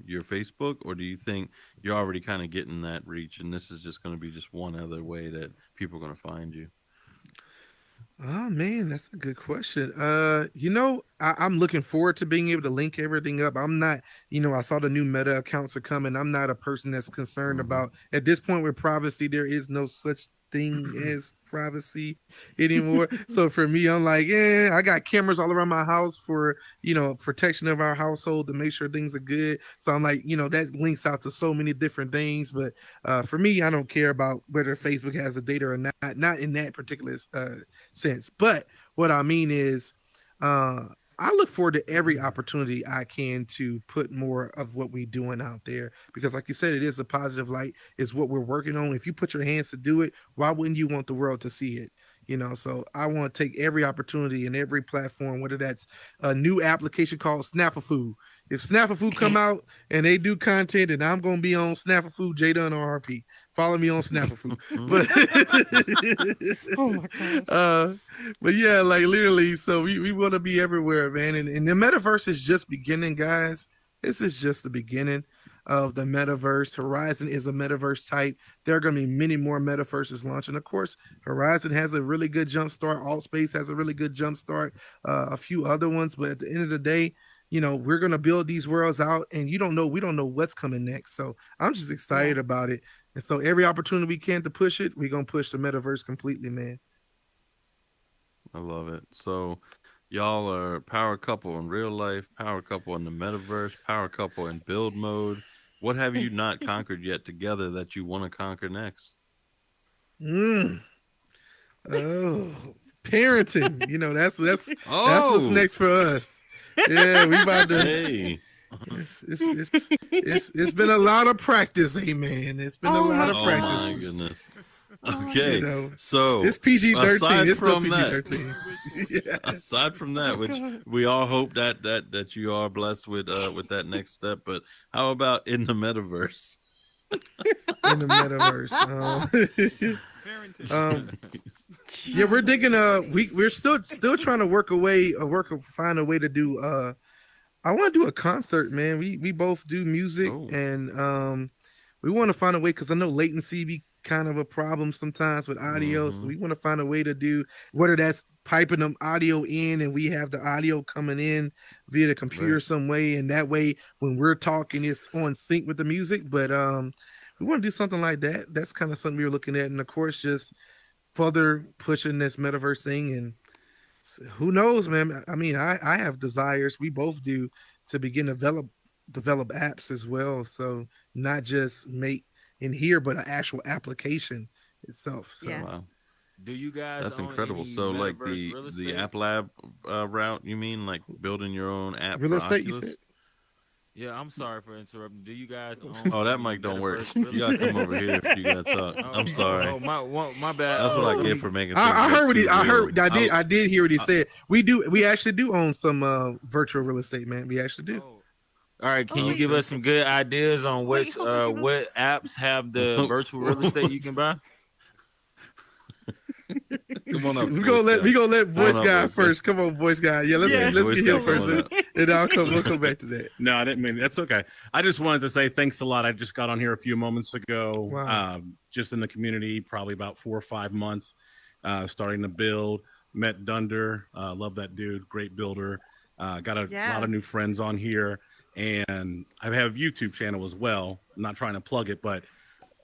your Facebook, or do you think you're already kind of getting that reach, and this is just going to be just one other way that people are going to find you? Oh man, that's a good question. I'm looking forward to being able to link everything up. I'm not, I saw the new Meta accounts are coming. I'm not a person that's concerned about at this point with privacy. There is no such thing as privacy anymore. So for me, I'm like, yeah, I got cameras all around my house for, protection of our household to make sure things are good. So I'm like, that links out to so many different things. But for me, I don't care about whether Facebook has the data or not in that particular sense. But what I mean is, I look forward to every opportunity I can to put more of what we're doing out there, because like you said, it is a positive light. It's what we're working on. If you put your hands to do it, why wouldn't you want the world to see it? So I want to take every opportunity in every platform, whether that's a new application called Snapafu. If Snapafu come out and they do content, and I'm going to be on Snapafu, Jdunrrp. Follow me on Snapafu. But Oh my gosh. but yeah, like literally, so we want to be everywhere, man. And the metaverse is just beginning, guys. This is just the beginning of the metaverse. Horizon is a metaverse type. There are going to be many more metaverses launching. Of course, Horizon has a really good jump start. Altspace has a really good jump start. A few other ones, but at the end of the day, we're going to build these worlds out, and we don't know what's coming next. So I'm just excited about it. And so every opportunity we can to push it, we're going to push the metaverse completely, man. I love it. So y'all are power couple in real life, power couple in the metaverse, power couple in build mode. What have you not conquered yet together that you want to conquer next? Oh, parenting. That's what's next for us. Yeah, we about to. Hey. It's been a lot of practice, amen. It's been a lot of practice. Oh my goodness. Okay, so it's PG-13. It's still PG-13. Yeah. Aside from that, which we all hope that you are blessed with that next step, but how about in the metaverse? In the metaverse, yeah, we're digging. We're still trying to find a way to do. I want to do a concert, man. We both do music, and we want to find a way, because I know latency be kind of a problem sometimes with audio. So we want to find a way to do, whether that's piping them audio in and we have the audio coming in via the computer some way, and that way when we're talking it's on sync with the music. But we want to do something like that. That's kind of something we were looking at, and of course just further pushing this metaverse thing. And who knows, man. I mean, I have desires, we both do, to begin to develop apps as well. So not just make in here, but an actual application itself. So. Yeah. Wow. Do you guys? That's own incredible. any So like metaverse real the estate? App Lab route, you mean, like building your own app Real for estate, you Oculus? said? Yeah, I'm sorry for interrupting. Do you guys own? Oh, that any mic don't work. metaverse You real gotta estate? come over here if you gotta talk. I'm sorry. Oh, my bad. That's what I get for making. I things heard what too he. I heard. real. I did hear what he said. We actually do own some virtual real estate, man. We actually do. All right, can you give us some good ideas on Wait, hold on, give us- what apps have the virtual real estate you can buy? Come on up. We gonna let voice Come on up, guy voice first. Come on, voice guy. Yeah, let's Voice get guy, him come on first, up. and we'll come back to that. No, I didn't mean that's okay. I just wanted to say thanks a lot. I just got on here a few moments ago. Wow. Just in the community, probably about 4 or 5 months, starting to build. Met Dunder, love that dude, great builder. Got a lot of new friends on here, and I have a YouTube channel as well. I'm not trying to plug it, but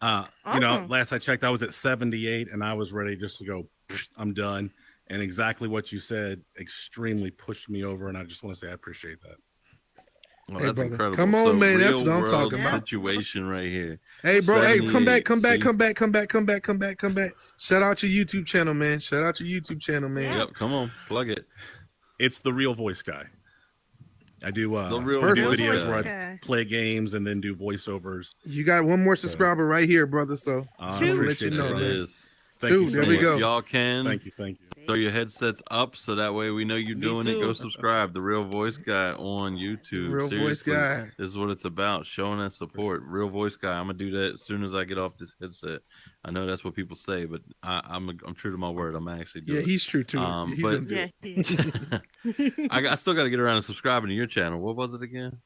last I checked, I was at 78, and I was ready just to go. I'm done. And exactly what you said extremely pushed me over, and I just want to say I appreciate that. Well, Hey, that's brother. incredible. Come on, So man. That's real what I'm world talking about. Situation right here. Hey, bro. Hey, come back. 78. Come back. Shout out your YouTube channel, man. Yep, come on, plug it. It's the real voice guy. I do The real I do Perfect. videos where guy. I play games and then do voiceovers. You got one more subscriber right here, brother. So I just want to let appreciate you know, that, It brother. man. is. Thank you Two. so There And we much. if go. y'all can Thank you. throw your headsets up so that way we know you're Me doing it. Go too. subscribe. The Real Voice Guy on The YouTube. real voice Seriously, guy. this is what it's about. Showing that support. Real Voice Guy. I'm gonna do that as soon as I get off this headset. I know that's what people say, but I'm true to my word. I'm actually doing Yeah, it. he's true to it. He's But gonna do Yeah, it. yeah. I still got to get around to subscribing to your channel. What was it again?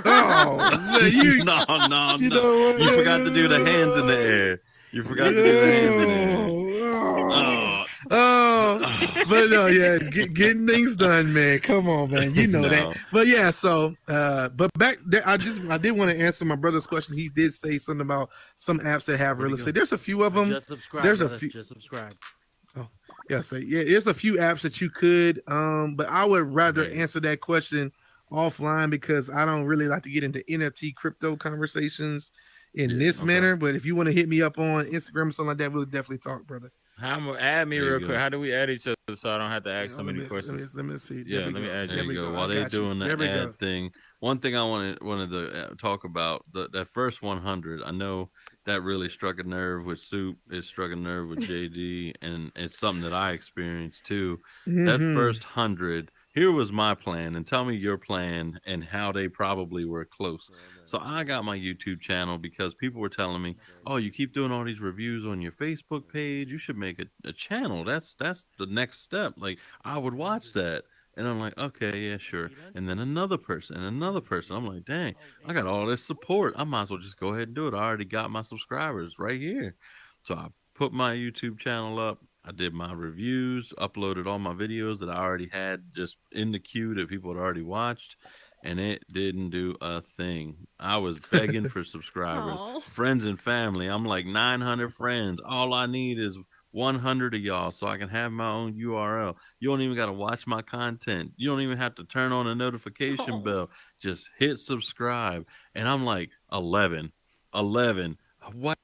Oh, you no. you know what? You forgot to do the hands in the air. You forgot to do the hands in the air. But no, yeah, getting things done, man. Come on, man. You know that. But yeah, so but back there, I did want to answer my brother's question. He did say something about some apps that have real estate. There's a few of them. Just subscribe. There's Brother. a few. Just subscribe. Oh, yeah. So yeah, there's a few apps that you could. But I would rather answer that question offline because I don't really like to get into NFT crypto conversations in this manner. But if you want to hit me up on Instagram or something like that, we'll definitely talk, brother. Add me real quick. How do we add each other so I don't have to ask so many questions? Let me see. Yeah, let me add you. There you go. While they're doing the ad thing, one thing I wanted to talk about that first 100. I know that really struck a nerve with Soup. It struck a nerve with JD, and it's something that I experienced too. That first 100. Here was my plan, and tell me your plan and how they probably were close. So I got my YouTube channel because people were telling me, "Oh, you keep doing all these reviews on your Facebook page. You should make a channel. That's the next step." Like I would watch that, and I'm like, "Okay, yeah, sure." And then another person and another person. I'm like, "Dang, I got all this support. I might as well just go ahead and do it. I already got my subscribers right here." So I put my YouTube channel up. I did my reviews, uploaded all my videos that I already had just in the queue that people had already watched, and it didn't do a thing. I was begging for subscribers, friends and family. I'm like 900 friends. All I need is 100 of y'all so I can have my own URL. You don't even got to watch my content. You don't even have to turn on a notification bell. Just hit subscribe. And I'm like 11. What?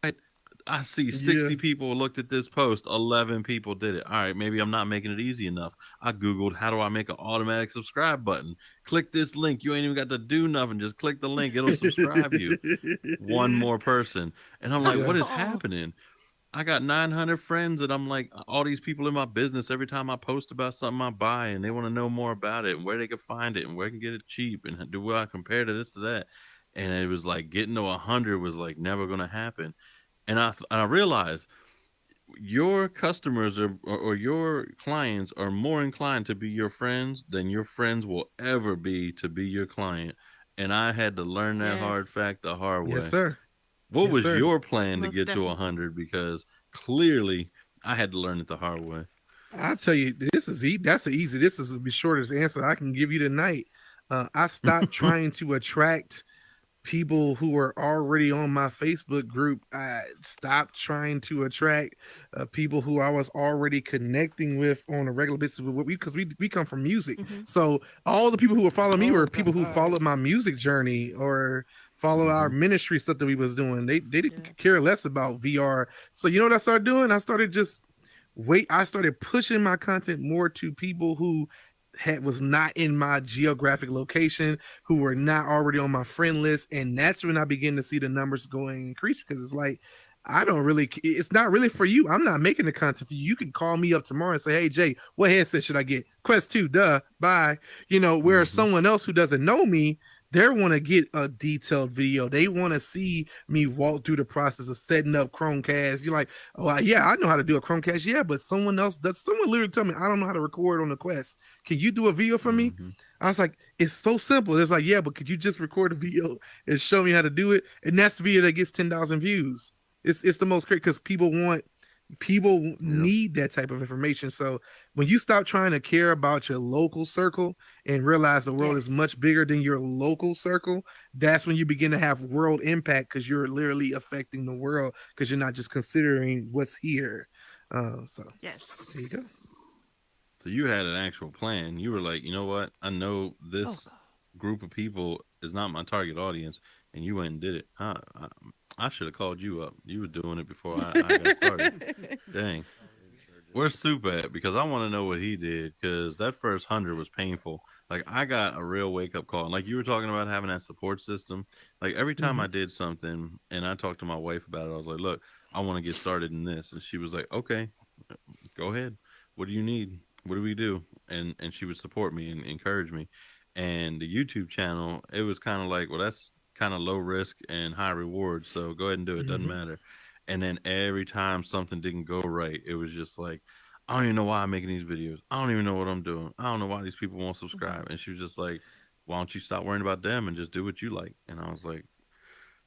I see 60 people looked at this post. 11 people did it. All right, maybe I'm not making it easy enough. I Googled, how do I make an automatic subscribe button? Click this link. You ain't even got to do nothing. Just click the link. It'll subscribe you. One more person. And I'm like, what is happening? I got 900 friends, and I'm like, all these people in my business, every time I post about something I buy, and they want to know more about it, and where they can find it, and where I can get it cheap, and do I compare to this to that. And it was like getting to 100 was like never going to happen. And I realized your customers or your clients are more inclined to be your friends than your friends will ever be to be your client. And I had to learn that hard fact the hard way. Yes, sir. What was your plan to get to 100? Because clearly I had to learn it the hard way. I'll tell you, this is that's easy. This is the shortest answer I can give you tonight. I stopped trying to attract people who were already on my Facebook group. I stopped trying to attract people who I was already connecting with on a regular basis because we come from music. So all the people who were following me were people who followed my music journey or follow our ministry stuff that we was doing. They didn't care less about VR. So you know what I started doing? I started pushing my content more to people who was not in my geographic location, who were not already on my friend list. And that's when I began to see the numbers going increase, because it's like, it's not really for you. I'm not making the content for you. You can call me up tomorrow and say, "Hey Jay, what headset should I get?" Quest 2, bye. Whereas someone else who doesn't know me, they want to get a detailed video. They want to see me walk through the process of setting up Chromecast. You're like, "Oh yeah, I know how to do a Chromecast." Yeah, but someone else does. Someone literally told me, "I don't know how to record on the Quest. Can you do a video for me?" I was like, "It's so simple." It's like, "Yeah, but could you just record a video and show me how to do it?" And that's the video that gets 10,000 views. It's the most great, because people need that type of information. So when you stop trying to care about your local circle and realize the world is much bigger than your local circle, that's when you begin to have world impact, because you're literally affecting the world, because you're not just considering what's here. So there you go. So you had an actual plan. You were like, you know what? I know this group of people is not my target audience, and you went and did it. I should have called you up. You were doing it before I got started. Dang. Where's Soup at? Because I want to know what he did. Because that first 100 was painful. Like I got a real wake up call. Like you were talking about having that support system. Like every time I did something, and I talked to my wife about it, I was like, "Look, I want to get started in this," and she was like, "Okay, go ahead. What do you need? What do we do?" And she would support me and encourage me. And the YouTube channel, it was kind of like, well, that's kind of low risk and high reward. So go ahead and do it. Doesn't matter. And then every time something didn't go right, it was just like, I don't even know why I'm making these videos. I don't even know what I'm doing. I don't know why these people won't subscribe. And she was just like, why don't you stop worrying about them and just do what you like? And I was like,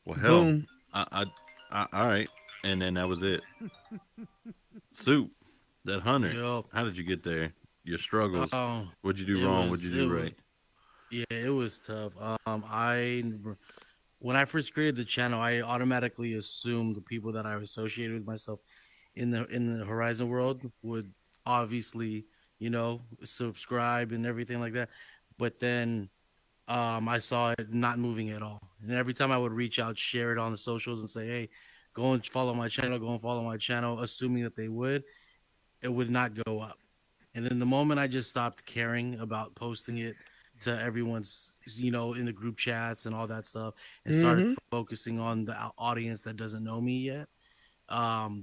well, hell, Boom. all right. And then that was it. Soup, that 100. Yo. How did you get there? Your struggles. What'd you do it wrong? was- What'd you do it right? Yeah, it was tough. When I first created the channel, I automatically assumed the people that I associated with myself in the Horizon world would obviously, subscribe and everything like that. But then I saw it not moving at all. And every time I would reach out, share it on the socials and say, hey, go and follow my channel, assuming that they would, it would not go up. And then the moment I just stopped caring about posting it to everyone's, in the group chats and all that stuff, and started focusing on the audience that doesn't know me yet,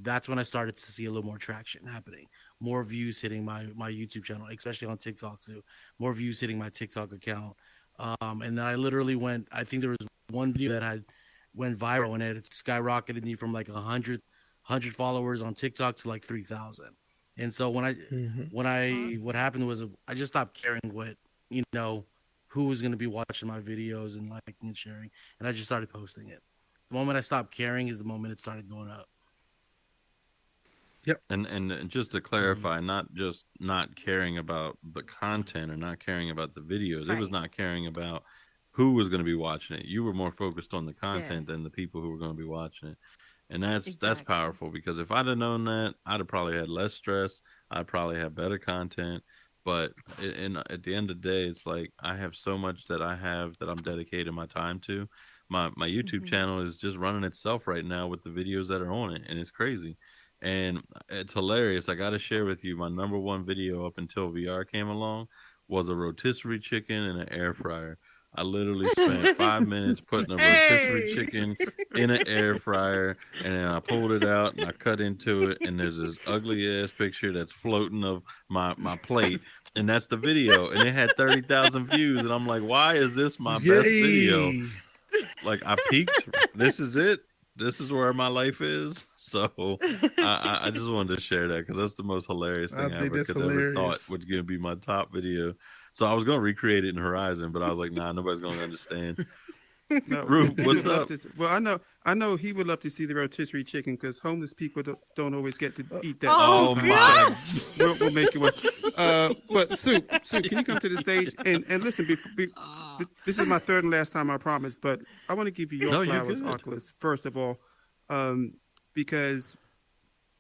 that's when I started to see a little more traction happening. More views hitting my YouTube channel, especially on TikTok too. More views hitting my TikTok account. And then I literally I think there was one video that went viral, and it skyrocketed me from like 100 followers on TikTok to like 3,000. And so what happened was I just stopped caring who was going to be watching my videos and liking and sharing, and I just started posting it. The moment I stopped caring is the moment it started going up. Yep. And just to clarify, not just not caring about the content or not caring about the videos, it was not caring about who was going to be watching it. You were more focused on the content than the people who were going to be watching it. And that's powerful, because if I'd have known that, I'd have probably had less stress. I'd probably have better content. But at the end of the day, it's like I have so much that I'm dedicating my time to. My YouTube channel is just running itself right now with the videos that are on it, and it's crazy. And it's hilarious. I got to share with you, my number one video up until VR came along was a rotisserie chicken in an air fryer. I literally spent 5 minutes putting a rotisserie chicken in an air fryer, and then I pulled it out and I cut into it, and there's this ugly ass picture that's floating of my plate, and that's the video, and it had 30,000 views, and I'm like, why is this my best video? Like, I peaked. This is it. This is where my life is. So I just wanted to share that because that's the most hilarious thing I ever could ever thought was going to be my top video. So I was going to recreate it in Horizon, but I was like, nah, nobody's going to understand. No, Rube, what's up? Well, I know he would love to see the rotisserie chicken, because homeless people don't always get to eat that. Oh my! We'll make it work. But Soup, can you come to the stage and listen? This is my third and last time, I promise. But I want to give you your flowers, Oculus, first of all, because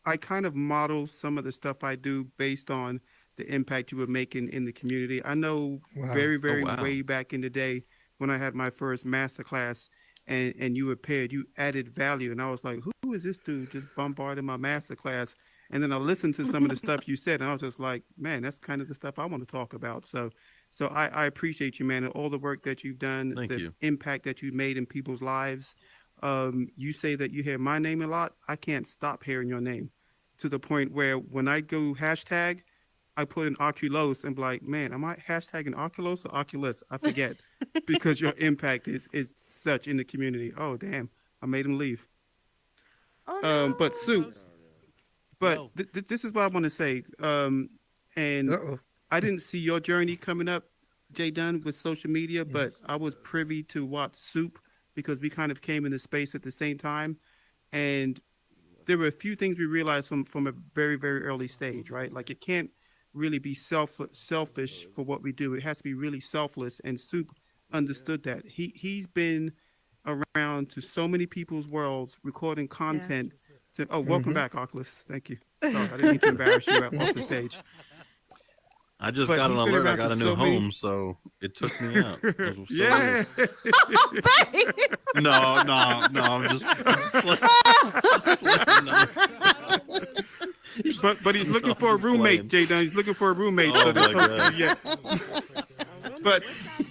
I kind of model some of the stuff I do based on the impact you were making in the community. I know very way back in the day, when I had my first master class and you appeared, you added value. And I was like, who is this dude just bombarding my master class? And then I listened to some of the stuff you said, and I was just like, man, that's kind of the stuff I want to talk about. So I appreciate you, man, and all the work that you've done, the impact that you've made in people's lives. You say that you hear my name a lot. I can't stop hearing your name, to the point where when I go hashtag, I put in Oculos and be like, man, am I hashtagging Oculos or Oculus? I forget, because your impact is such in the community. Oh, damn. I made him leave. Oh, no. But Soup, this is what I want to say. And I didn't see your journey coming up, Jdunrrp, with social media, but I was privy to watch Soup, because we kind of came into space at the same time. And there were a few things we realized from a very, very early stage, right? Like, it can't really be selfish for what we do. It has to be really selfless, and Soup understood that. He's been around to so many people's worlds, recording content. Welcome back, Oculus. Thank you. Sorry, I didn't mean to embarrass you off the stage. I just got an alert. I got a new home, so it took me out. Yeah. No, I'm just but he's looking for a roommate, Jay Dunn. He's looking for a roommate. Oh so my God. yeah. But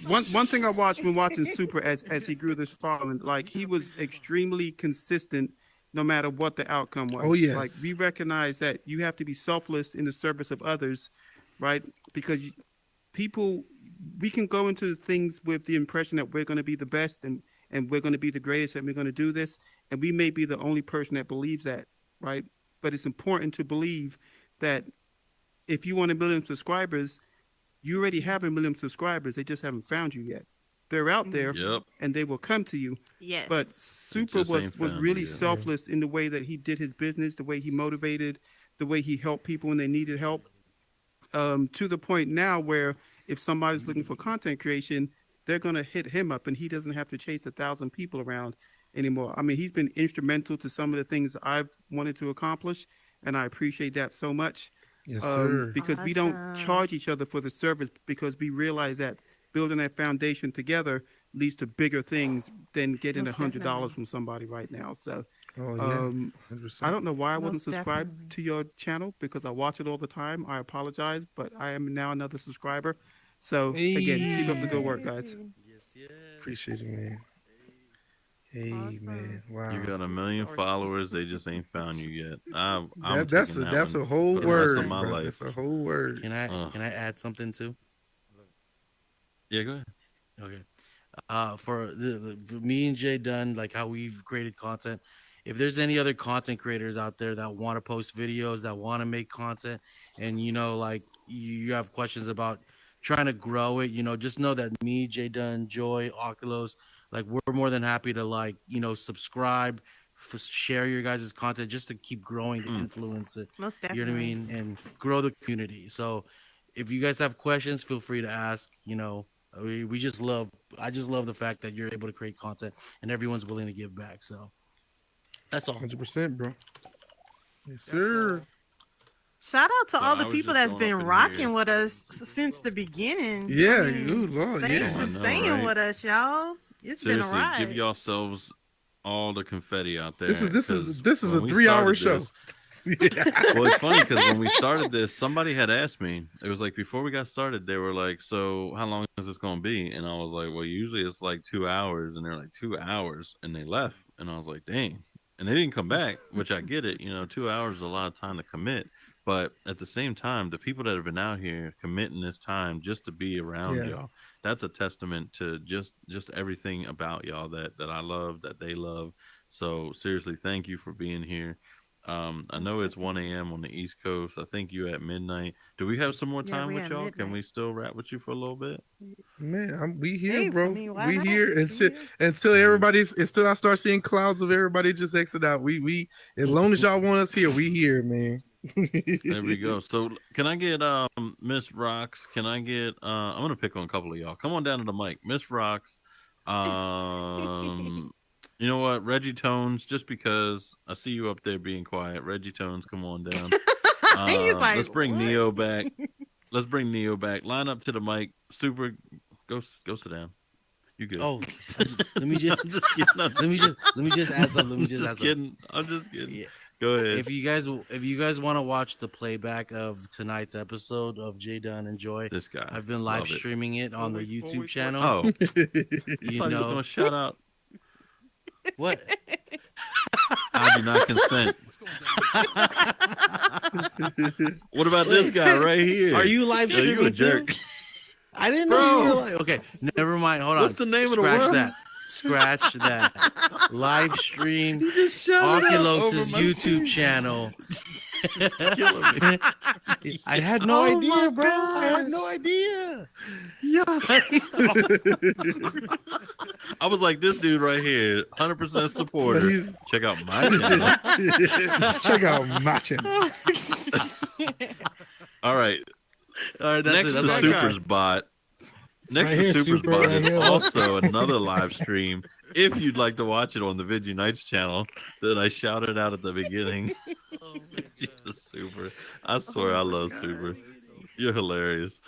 one thing I watched when watching Super as he grew this following, like he was extremely consistent no matter what the outcome was. Oh, yes. Like we recognize that you have to be selfless in the service of others, right? Because people, we can go into things with the impression that we're going to be the best and we're going to be the greatest and we're going to do this. And we may be the only person that believes that, right? But it's important to believe that if you want 1 million subscribers, you already have 1 million subscribers. They just haven't found you yet. They're out there, and they will come to you. Yes. But Super was really selfless in the way that he did his business, the way he motivated, the way he helped people when they needed help. To the point now where if somebody's looking for content creation, they're going to hit him up, and he doesn't have to chase 1,000 people around anymore. I mean, he's been instrumental to some of the things I've wanted to accomplish, and I appreciate that so much. Yes, sir. Because we don't charge each other for the service, because we realize that building that foundation together leads to bigger things than getting $100 from somebody right now. So, I don't know why I wasn't subscribed to your channel, because I watch it all the time. I apologize, but I am now another subscriber. So again, keep up the good work, guys. Appreciate it, man. Hey, man. Wow. You got 1 million followers. They just ain't found you yet. That's a whole word. That's a whole word. Can I add something too? Yeah, go ahead. Okay. For me and Jay Dunn, like how we've created content. If there's any other content creators out there that want to post videos, that want to make content, and like you have questions about trying to grow it, just know that me, Jay Dunn, Joy, Oculos, like we're more than happy to subscribe, share your guys' content just to keep growing, to influence it. Most definitely. You know what I mean? And grow the community. So if you guys have questions, feel free to ask. I just love the fact that you're able to create content and everyone's willing to give back. So that's all. 100%, bro. Yes, sir. Shout out to all the people that's been rocking with us since the beginning. Yeah, ooh, Lord, thanks for staying with us, y'all. It's Seriously, been a ride. give yourselves all the confetti out there. This is a 3-hour show. Well, it's funny because when we started this, somebody had asked me. It was like before we got started, they were like, "So how long is this going to be?" And I was like, "Well, usually it's like 2 hours." And they're like, 2 hours, and they left. And I was like, "Dang!" And they didn't come back, which I get it. 2 hours is a lot of time to commit. But at the same time, the people that have been out here committing this time just to be around y'all, that's a testament to just everything about y'all that I love, that they love. So seriously, thank you for being here. I know it's 1 a.m. on the East Coast. I think you at midnight. Do we have some more time with y'all? Can we still rap with you for a little bit? Man, we here, bro. We here until everybody's until I start seeing clouds of everybody just exit out. We as long as y'all want us here, we here, man. There we go. So can I get Miss Rocks? Can I get I'm gonna pick on a couple of y'all. Come on down to the mic. Miss Rocks. You know what? Reggie Tones, just because I see you up there being quiet. Reggie Tones, come on down. Let's bring Neo back. Let's bring Neo back. Line up to the mic. Super, go sit down. You good? Oh, let me just add something. Let me just add something. I'm just kidding. Yeah. Go ahead. If you guys want to watch the playback of tonight's episode of Jay Dunn and Joy, this guy, I've been live streaming it on the YouTube channel. Oh, you know, gonna shout out. What? I do not consent. What about this guy right here? Are you live streaming? You a jerk. I didn't know you were live. Okay, never mind. Hold on. What's the name of the world? Scratch that. Live stream Oculos' YouTube channel. I had no idea, bro. I had no idea. I was like, this dude right here, 100% supporter. Check out my channel. Check out my channel. All right. Next to Super's bot. Next right to here, Super's Super, bot right is here. also another live stream. If you'd like to watch it on the Vid Unites channel that I shouted out at the beginning. Jesus, Super. I swear I love Super. You're hilarious.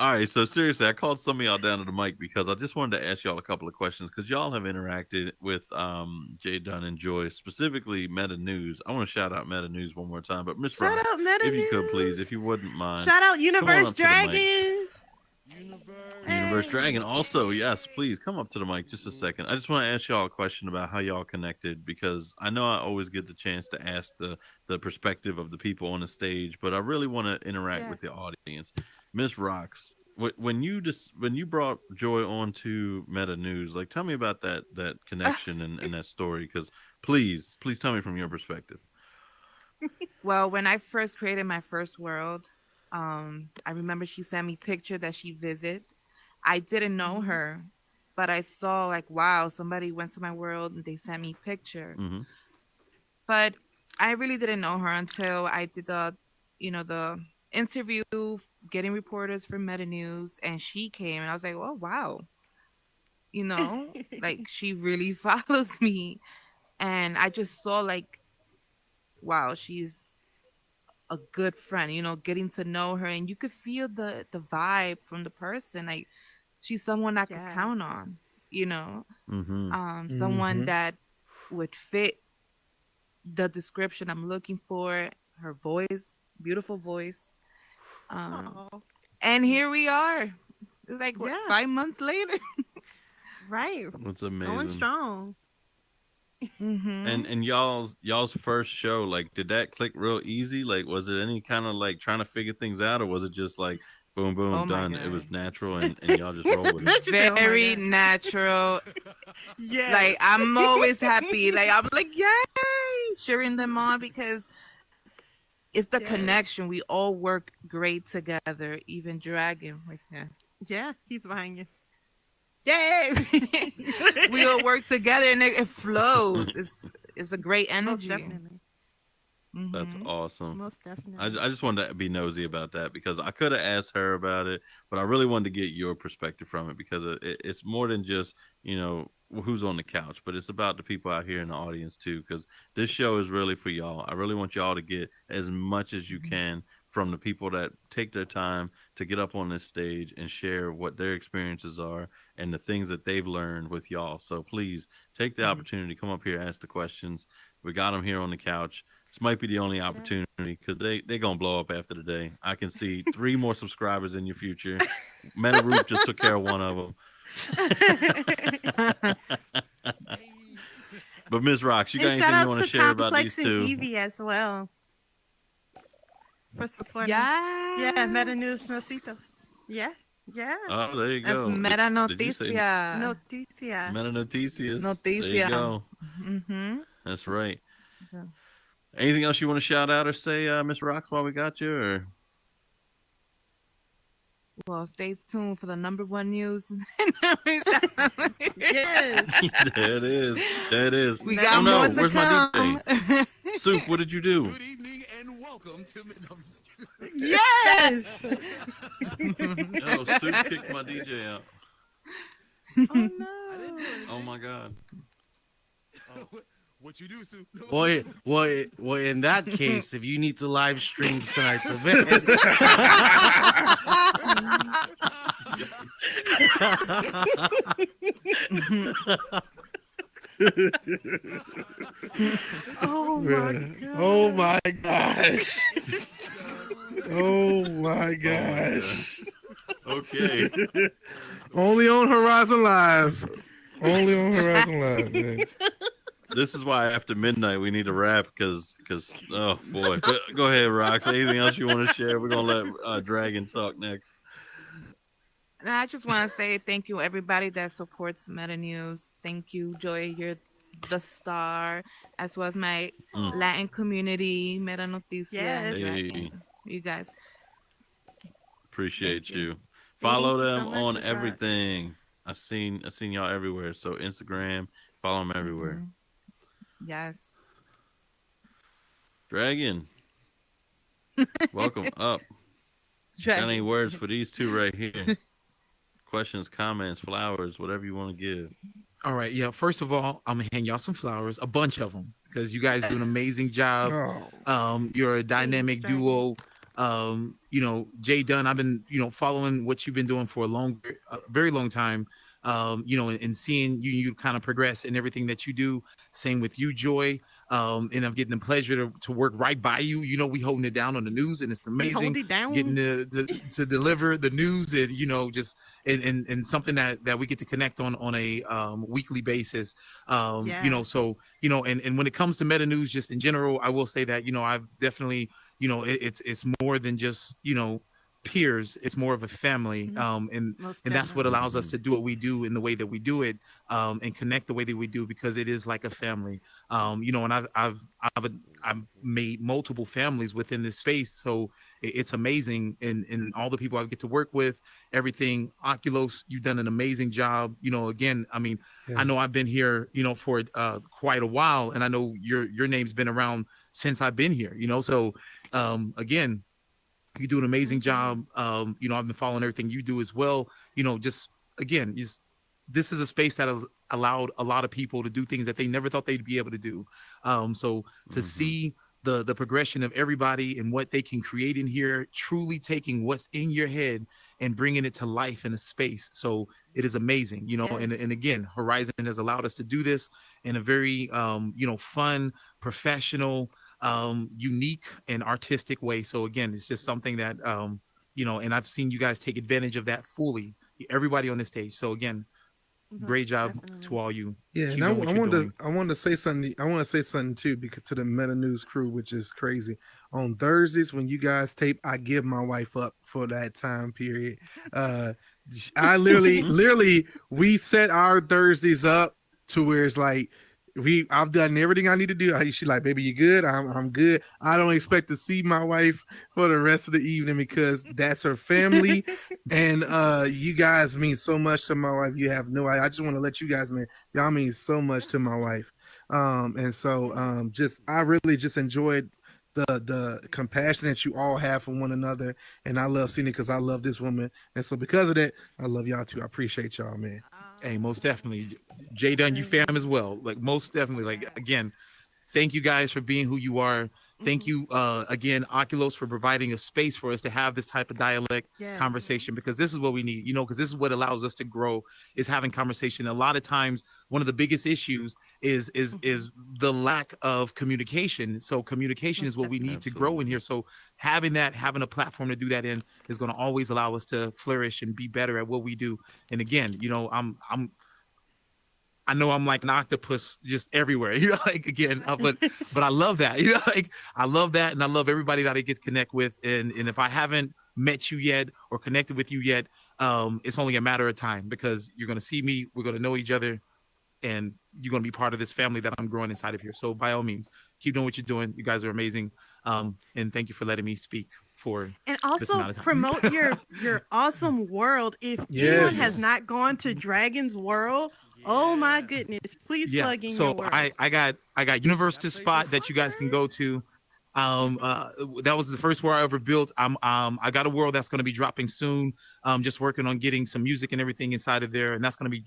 All right, so seriously, I called some of y'all down to the mic because I just wanted to ask y'all a couple of questions because y'all have interacted with J Dunn and Joy, specifically Meta News. I want to shout out Meta News one more time, but Miss Shout Rock, out Meta if you could News. please, if you wouldn't mind, Shout out come on Universe up to the mic. Dragon. Universe Dragon, also, yes, please come up to the mic just a second. I just want to ask y'all a question about how y'all connected because I know I always get the chance to ask the perspective of the people on the stage, but I really want to interact with the audience. Miss Rocks, when you brought Joy onto Meta News, like tell me about that connection and that story, because please tell me from your perspective. Well, when I first created my first world, I remember she sent me picture that she visited. I didn't know her, but I saw like, wow, somebody went to my world and they sent me picture. Mm-hmm. But I really didn't know her until I did the interview, getting reporters from Meta News, and she came, and I was like, oh wow, like she really follows me, and I just saw like, wow, she's a good friend, getting to know her, and you could feel the vibe from the person, like she's someone I could count on, someone that would fit the description I'm looking for. Her voice, beautiful voice. And here we are. It's like 5 months later. Right. That's amazing. Going strong. And y'all's first show, like, did that click real easy? Like, was it any kind of like trying to figure things out, or was it just like boom, boom, done? It was natural, and y'all just roll with it. Very natural. Yeah. Like, I'm always happy. Like, I'm like, yay, cheering them on because it's the connection. We all work great together. Even Dragon, like yeah, he's behind you. Yay! We all work together, and it flows. It's a great energy. Most definitely. That's awesome. Most definitely. I just wanted to be nosy about that because I could have asked her about it, but I really wanted to get your perspective from it because it's more than just, who's on the couch, but it's about the people out here in the audience too, because this show is really for y'all. I really want y'all to get as much as you can from the people that take their time to get up on this stage and share what their experiences are and the things that they've learned with y'all. So please take the opportunity, come up here, ask the questions. We got them here on the couch. This might be the only opportunity because they're going to blow up after the day. I can see 3 more subscribers in your future. Jdunrrp just took care of one of them. But Ms. Rocks, you got anything you want to share about these two? Complex and Evie as well for supporting. Yeah, Meta News Nocitos. Yeah. Oh, there you go. That's Meta Noticia. Meta Noticias. Noticia. There you go. That's right. Yeah. Anything else you want to shout out or say, Ms. Rocks, while we got you? Or? Well, stay tuned for the #1 news. Yes. There it is. We got more to where's come. My DJ? Soup, what did you do? Good evening and welcome to Midnight's. Yes. Oh, Soup kicked my DJ out. Oh no. Oh my God. What you do, Sue? Well, in that case, if you need to live stream tonight's event, Oh my gosh. Oh my gosh. Okay. Only on Horizon Live. Only on Horizon Live, man. This is why after midnight we need to wrap because oh boy. Go ahead, Rox. Anything else you want to share? We're gonna let Dragon talk next. And I just want to say thank you everybody that supports Meta News. Thank you, Joy. You're the star, as well as my Latin community, Meta Noticias. Yes. Hey. You guys. Appreciate you. Follow them so much, on Ms. everything. I seen y'all everywhere. So Instagram, follow them everywhere. Yes. Dragon. Welcome up. Dragon. Got any words for these two right here? Questions, comments, flowers, whatever you want to give. All right. Yeah. First of all, I'm going to hand y'all some flowers, a bunch of them, because you guys do an amazing job. You're a dynamic duo. Jay Dunn, I've been, following what you've been doing for a very long time. And seeing you kind of progress in everything that you do. Same with you, Joy. And I'm getting the pleasure to work right by you. We holding it down on the news, and it's amazing getting to deliver the news, and just and something that we get to connect on a weekly basis. So and when it comes to meta news, just in general, I will say that I've definitely it's more than just peers. It's more of a family, and that's what allows us to do what we do in the way that we do it, and connect the way that we do, because it is like a family. And I've made multiple families within this space, so it's amazing. And all the people I get to work with, everything. Oculos, you've done an amazing job. Again, I mean, I know I've been here for quite a while, and I know your name's been around since I've been here. So again, you do an amazing job. I've been following everything you do as well. Just again, this is a space that has allowed a lot of people to do things that they never thought they'd be able to do. So to see the progression of everybody and what they can create in here, truly taking what's in your head and bringing it to life in a space. So it is amazing, and again, Horizon has allowed us to do this in a very, fun, professional, unique and artistic way. So again, it's just something that and I've seen you guys take advantage of that fully, everybody on this stage. So again, great job to all you. And I wanted to say something. I want to say something too, because to the Meta News crew, which is crazy. On Thursdays when you guys tape, I give my wife up for that time period. I literally we set our Thursdays up to where it's like, I've done everything I need to do. She's like, baby, you good? I'm good. I don't expect to see my wife for the rest of the evening, because that's her family. And you guys mean so much to my wife. You have no idea. I just want to let you guys know, y'all mean so much to my wife. And so I really just enjoyed the compassion that you all have for one another. And I love seeing it, because I love this woman. And so because of that, I love y'all too. I appreciate y'all, man. Hey, most definitely. Jay Dunn, you fam as well. Like, most definitely. Like, again, thank you guys for being who you are. Thank you, again, Oculos, for providing a space for us to have this type of dialect conversation, because this is what we need, because this is what allows us to grow, is having conversation. A lot of times, one of the biggest issues is the lack of communication. So communication is what we need to grow in here. So having a platform to do that in is going to always allow us to flourish and be better at what we do. And again, I know I'm like an octopus just everywhere, like, again, but I love that, like, I love that. And I love everybody that I get to connect with. And if I haven't met you yet or connected with you yet, it's only a matter of time, because you're going to see me, we're going to know each other, and you're going to be part of this family that I'm growing inside of here. So by all means, keep doing what you're doing. You guys are amazing. And thank you for letting me speak for and also promote your awesome world. If anyone has not gone to Dragon's World, oh my goodness, please plug in your world. I got Universal Spot that you guys can go to. That was the first world I ever built. I got a world that's going to be dropping soon. Just working on getting some music and everything inside of there, and that's going to be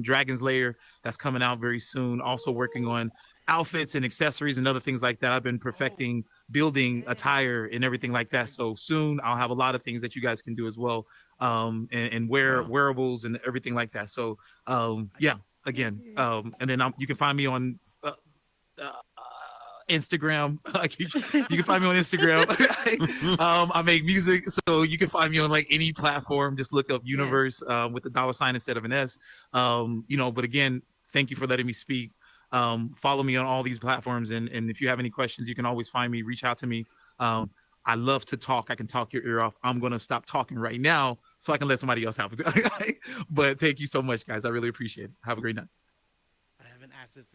Dragon's Lair, that's coming out very soon. Also working on outfits and accessories and other things like that. I've been perfecting building attire and everything like that. So soon I'll have a lot of things that you guys can do as well, and wearables and everything like that. So again, and then you can find me on Instagram. You can find me on Instagram. I make music, so you can find me on like any platform. Just look up Universe with the $ instead of an S. But again, thank you for letting me speak. Follow me on all these platforms, and if you have any questions, you can always find me, reach out to me. I love to talk. I can talk your ear off. I'm going to stop talking right now so I can let somebody else have it. But thank you so much, guys. I really appreciate it. Have a great night.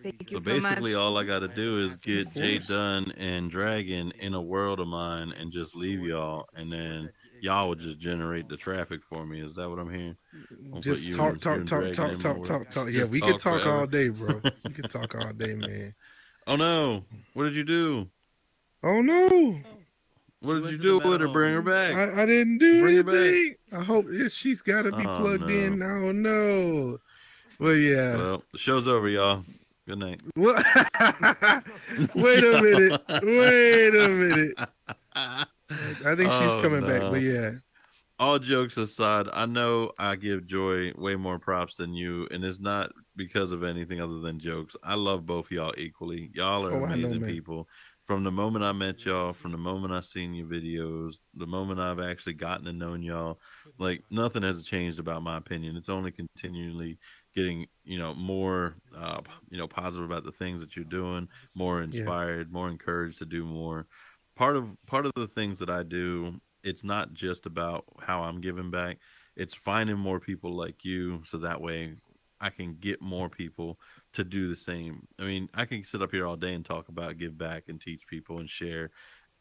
Thank you So so basically, much. all I got to do is get Jay Dunn and Dragon in a world of mine and just leave y'all, and then y'all would just generate the traffic for me. Is that what I'm hearing? Just talk. Yeah, we can talk all day, bro. We can talk all day, man. Oh no! What did you do? Oh no! What did you do with her? Bring her back. I didn't do anything. I hope she's got to be plugged in. Oh no! Well, yeah. Well, the show's over, y'all. Good night. Wait a minute. I think she's Oh coming back, but no. yeah. All jokes aside, I know I give Joy way more props than you, and it's not because of anything other than jokes. I love both y'all equally. Y'all are Oh, I know, amazing man. people. From the moment I met y'all, from the moment I seen your videos, the moment I've actually gotten to know y'all, like nothing has changed about my opinion. It's only continually getting, more, positive about the things that you're doing, more Yeah. inspired, more encouraged to do more. Part of the things that I do, it's not just about how I'm giving back. It's finding more people like you so that way I can get more people to do the same. I mean, I can sit up here all day and talk about give back and teach people and share,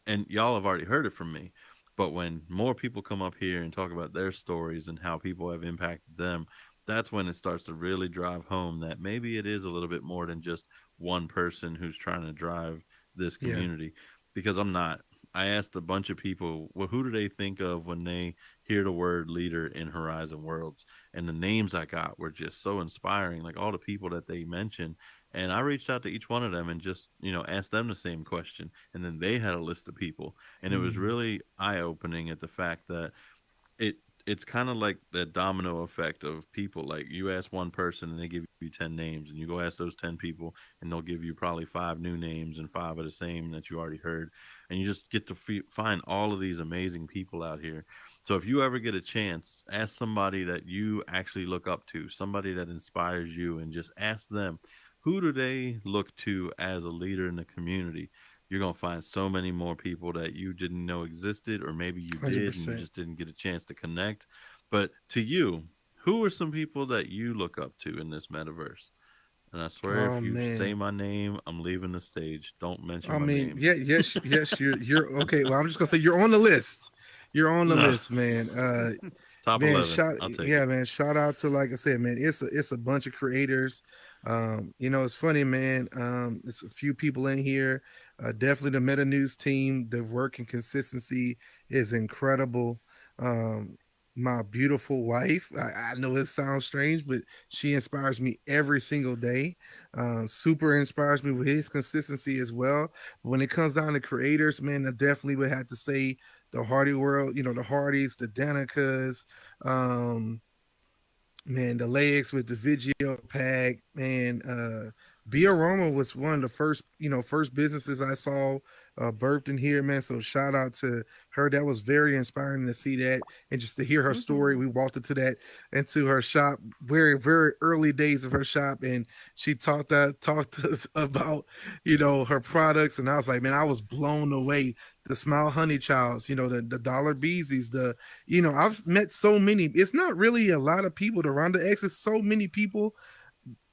and y'all have already heard it from me. But when more people come up here and talk about their stories and how people have impacted them, that's when it starts to really drive home that maybe it is a little bit more than just one person who's trying to drive this Yeah. community. Because I'm not. I asked a bunch of people, well, who do they think of when they hear the word leader in Horizon Worlds? And the names I got were just so inspiring, like all the people that they mentioned. And I reached out to each one of them and just, asked them the same question. And then they had a list of people. And it was Mm. really eye opening at the fact that it it's kind of like that domino effect of people. Like you ask one person and they give you 10 names, and you go ask those 10 people and they'll give you probably five new names and five of the same that you already heard. And you just get to find all of these amazing people out here. So if you ever get a chance, ask somebody that you actually look up to, somebody that inspires you, and just ask them, who do they look to as a leader in the community? You're going to find so many more people that you didn't know existed, or maybe you did and you 100%. just didn't get a chance to connect. But to you, who are some people that you look up to in this metaverse? And I swear, Oh if you say man. my name, I'm leaving the stage. Don't mention I my mean, name. yeah, yes, yes, you're okay. Well, I'm just gonna say you're on the list. You're on the No. list, man. Top Man, 11. I'll take yeah, it. man, shout out to, like I said, man, it's a bunch of creators. It's funny, man. It's a few people in here. Definitely the Meta News team. The work and consistency is incredible. My beautiful wife. I know it sounds strange, but she inspires me every single day. Super inspires me with his consistency as well. When it comes down to creators, man, I definitely would have to say the Hardy world, the Hardys, the Danicas, um, man, the legs with the Vigio pack, man. Be Aroma was one of the first businesses I saw birthed in here, man. So shout out to her. That was very inspiring to see that and just to hear her story. We walked into her shop, very, very early days of her shop, and she talked to us about, her products. And I was like, man, I was blown away. The Smile Honey Childs, the Dollar Beesies, I've met so many. It's not really a lot of people. The Ronda X is so many people.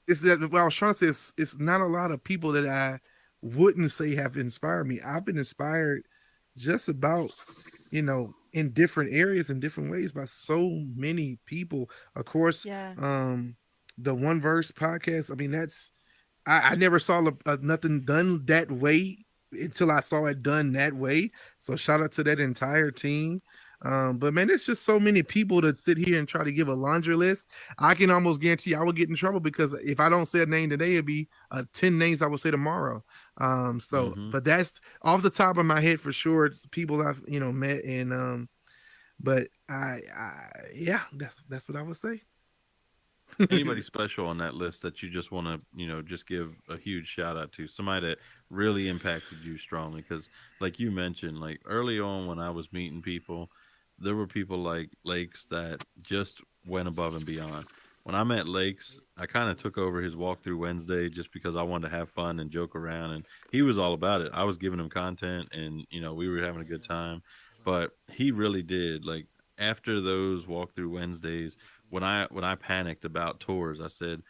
It's that what I was trying to say. It's not a lot of people that I wouldn't say have inspired me. I've been inspired just about, in different areas in different ways by so many people. Of course, Yeah. the One Verse podcast. I mean, I never saw nothing done that way until I saw it done that way. So shout out to that entire team. But man, it's just so many people to sit here and try to give a laundry list. I can almost guarantee I will get in trouble because if I don't say a name today, it'd be 10 names I will say tomorrow. Hmm. But that's off the top of my head for sure. It's people I've met, and but yeah, that's what I would say. Anybody special on that list that you just want to, just give a huge shout out to? Somebody that really impacted you strongly? Because, like you mentioned, like early on when I was meeting people, there were people like Lakes that just went above and beyond. When I met Lakes, I kind of took over his walkthrough Wednesday just because I wanted to have fun and joke around, and he was all about it. I was giving him content, and we were having a good time. But he really did, like, after those walkthrough Wednesdays, when I panicked about tours, I said,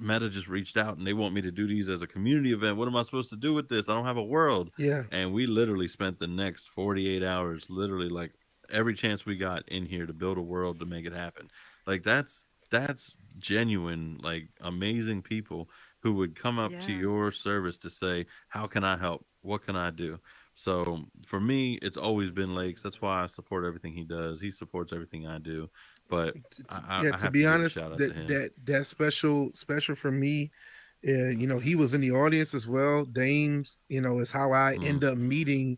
Meta just reached out and they want me to do these as a community event. What am I supposed to do with this? I don't have a world. Yeah. And we literally spent the next 48 hours, literally, like, every chance we got in here to build a world to make it happen. Like, that's genuine, like, amazing people who would come up to Yeah. your service to say, how can I help? What can I do? So for me, it's always been Lakes. That's why I support everything he does. He supports everything I do. But Yeah, I to have to be give a honest, shout out to that him. that that special for me, he was in the audience as well. Dame, is how I Mm. end up meeting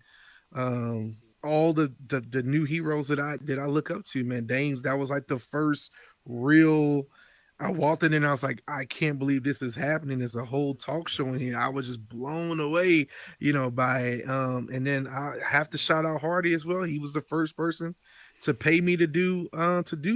all the new heroes that I look up to, man. Dames, that was like the first real. I walked in and I was like, I can't believe this is happening. There's a whole talk show in here. I was just blown away, by it. And then I have to shout out Hardy as well. He was the first person to pay me to do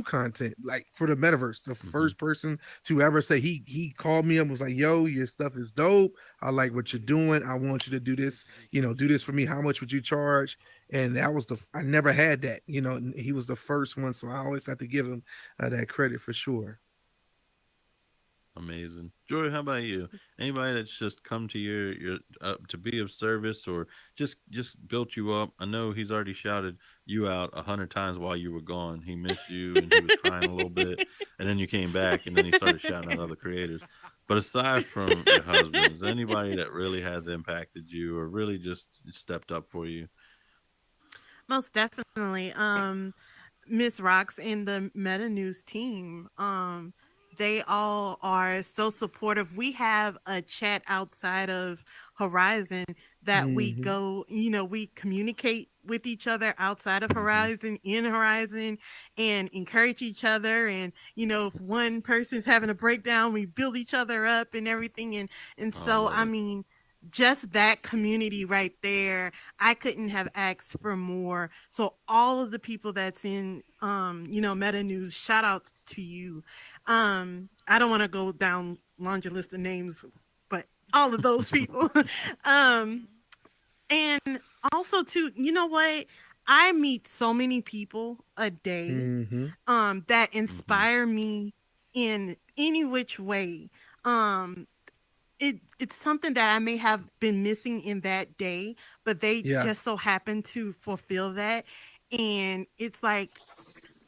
content like for the metaverse. The first person to ever say he called me up and was like, yo, your stuff is dope. I like what you're doing. I want you to do this, do this for me. How much would you charge? And that was I never had that, he was the first one. So I always have to give him that credit for sure. Amazing. Joy, how about you? Anybody that's just come to your to be of service or just built you up? I know he's already shouted you out 100 times while you were gone. He missed you and he was crying a little bit, and then you came back and then he started shouting out other creators. But aside from your husband, is anybody that really has impacted you or really just stepped up for you? Most definitely. Miss Rocks and the Meta News team. They all are so supportive. We have a chat outside of Horizon that we go, we communicate with each other outside of Horizon, in Horizon, and encourage each other. And, if one person's having a breakdown, we build each other up and everything. And so, I mean, just that community right there, I couldn't have asked for more. So all of the people that's in Meta News, shout out to you. I don't want to go down laundry list of names, but all of those people. And also too, you know what, I meet so many people a day that inspire me in any which way. It's something that I may have been missing in that day, but they just so happen to fulfill that. And it's like,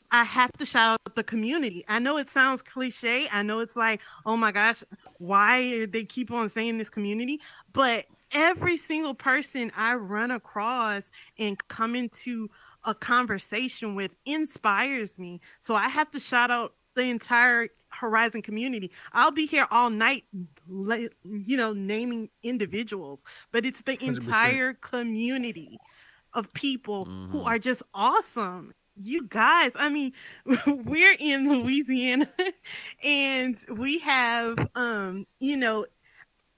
I have to shout out the community. I know it sounds cliche. I know it's like, oh my gosh, why they keep on saying this community? But every single person I run across and come into a conversation with inspires me. So I have to shout out the entire Horizon community. I'll be here all night, naming individuals, but it's the 100%. entire community of people who are just awesome. You guys, I mean, we're in Louisiana and we have,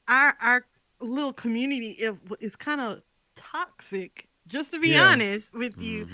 our little community is kind of toxic, just to be honest with you.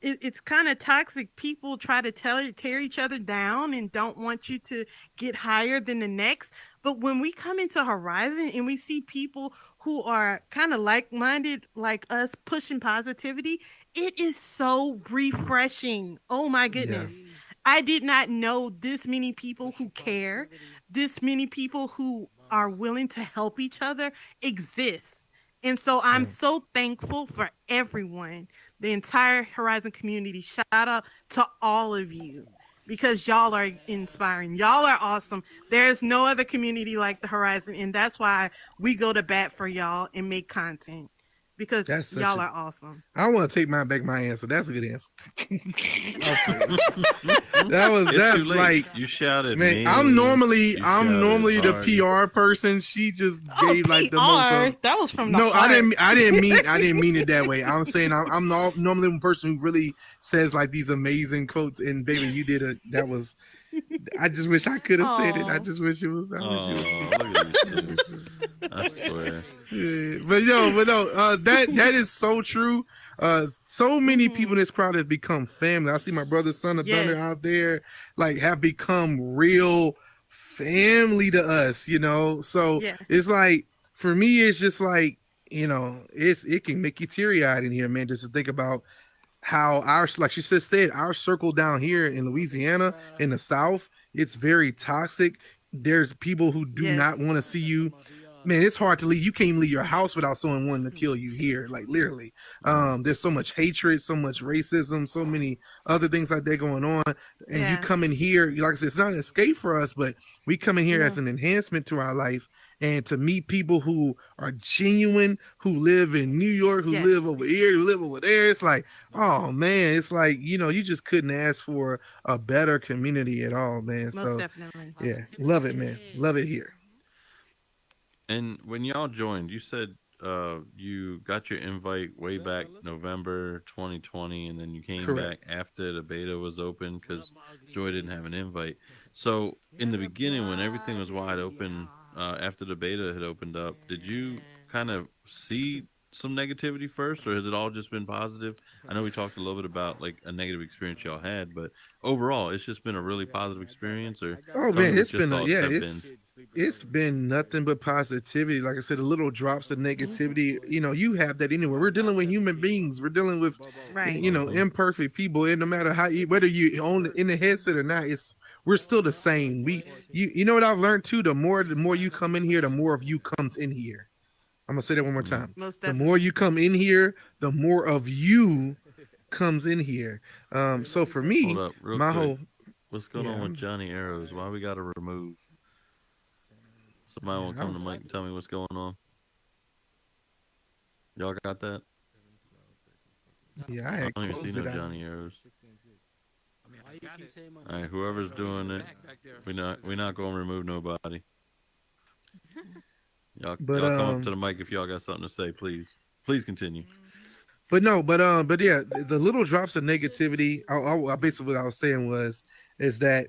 It's kind of toxic. People try to tear each other down and don't want you to get higher than the next. But when we come into Horizon and we see people who are kind of like-minded like us pushing positivity, it is so refreshing. Oh my goodness. Yeah. I did not know this many people who care, this many people who are willing to help each other exist. And so I'm so thankful for everyone, the entire Horizon community. Shout out to all of you because y'all are inspiring. Y'all are awesome. There's no other community like the Horizon, and that's why we go to bat for y'all and make content. Because y'all are awesome. I want to take my answer. That's a good answer. That's like you shouted. Man, I'm normally the PR person. She just gave like the most. That was from the heart. I didn't mean it that way. I'm saying I'm normally the person who really says like these amazing quotes. And baby, you did that was. I just wish I could have said it. I just wish it was. I swear. Yeah, but no, that is so true. So many people in this crowd have become family. I see my brother, son of Thunder out there, like have become real family to us, So it's like, for me, it's just like, it can make you teary eyed in here, man, just to think about how like she just said, our circle down here in Louisiana, in the South, it's very toxic. There's people who do not want to see you. Man, it's hard to leave. You can't leave your house without someone wanting to kill you here, like literally. There's so much hatred, so much racism, so many other things like that going on. And you come in here, like I said, it's not an escape for us, but we come in here as an enhancement to our life. And to meet people who are genuine, who live in New York, who live over here, who live over there, it's like, oh man, it's like, you just couldn't ask for a better community at all, man. Most definitely. Yeah, love it, man. Love it here. And when y'all joined, you said you got your invite way back November 2020, and then you came Correct. back after the beta was open because Joy didn't have an invite. So in the beginning, when everything was wide open, after the beta had opened up, did you kind of see some negativity first, or has it all just been positive? I know we talked a little bit about like a negative experience y'all had, but overall, it's just been a really positive experience. Or Oh tell me man, what it's your been thoughts have been. it's been nothing but positivity. Like I said, the little drops of negativity, you have that anywhere. We're dealing with human beings. We're dealing with Right. imperfect people, and no matter how whether you own in the headset or not, we're still the same. You know what I've learned too. The more you come in here, the more of you comes in here. I'm gonna say that one more time. Most The more definitely. you come in here, the more of you comes in here. So for Hold me, up, real my quick. whole What's going yeah, on with Johnny Arrows? Why we got to remove? Somebody yeah, want to come to Mike and tell me what's going on? Y'all got that? yeah, I I had don't even see closed no it out. Johnny Arrows. All right, whoever's doing it, we not going to remove nobody. Y'all But y'all come up to the mic if y'all got something to say, please. Please continue. but yeah, the little drops of negativity. Basically what I was saying is that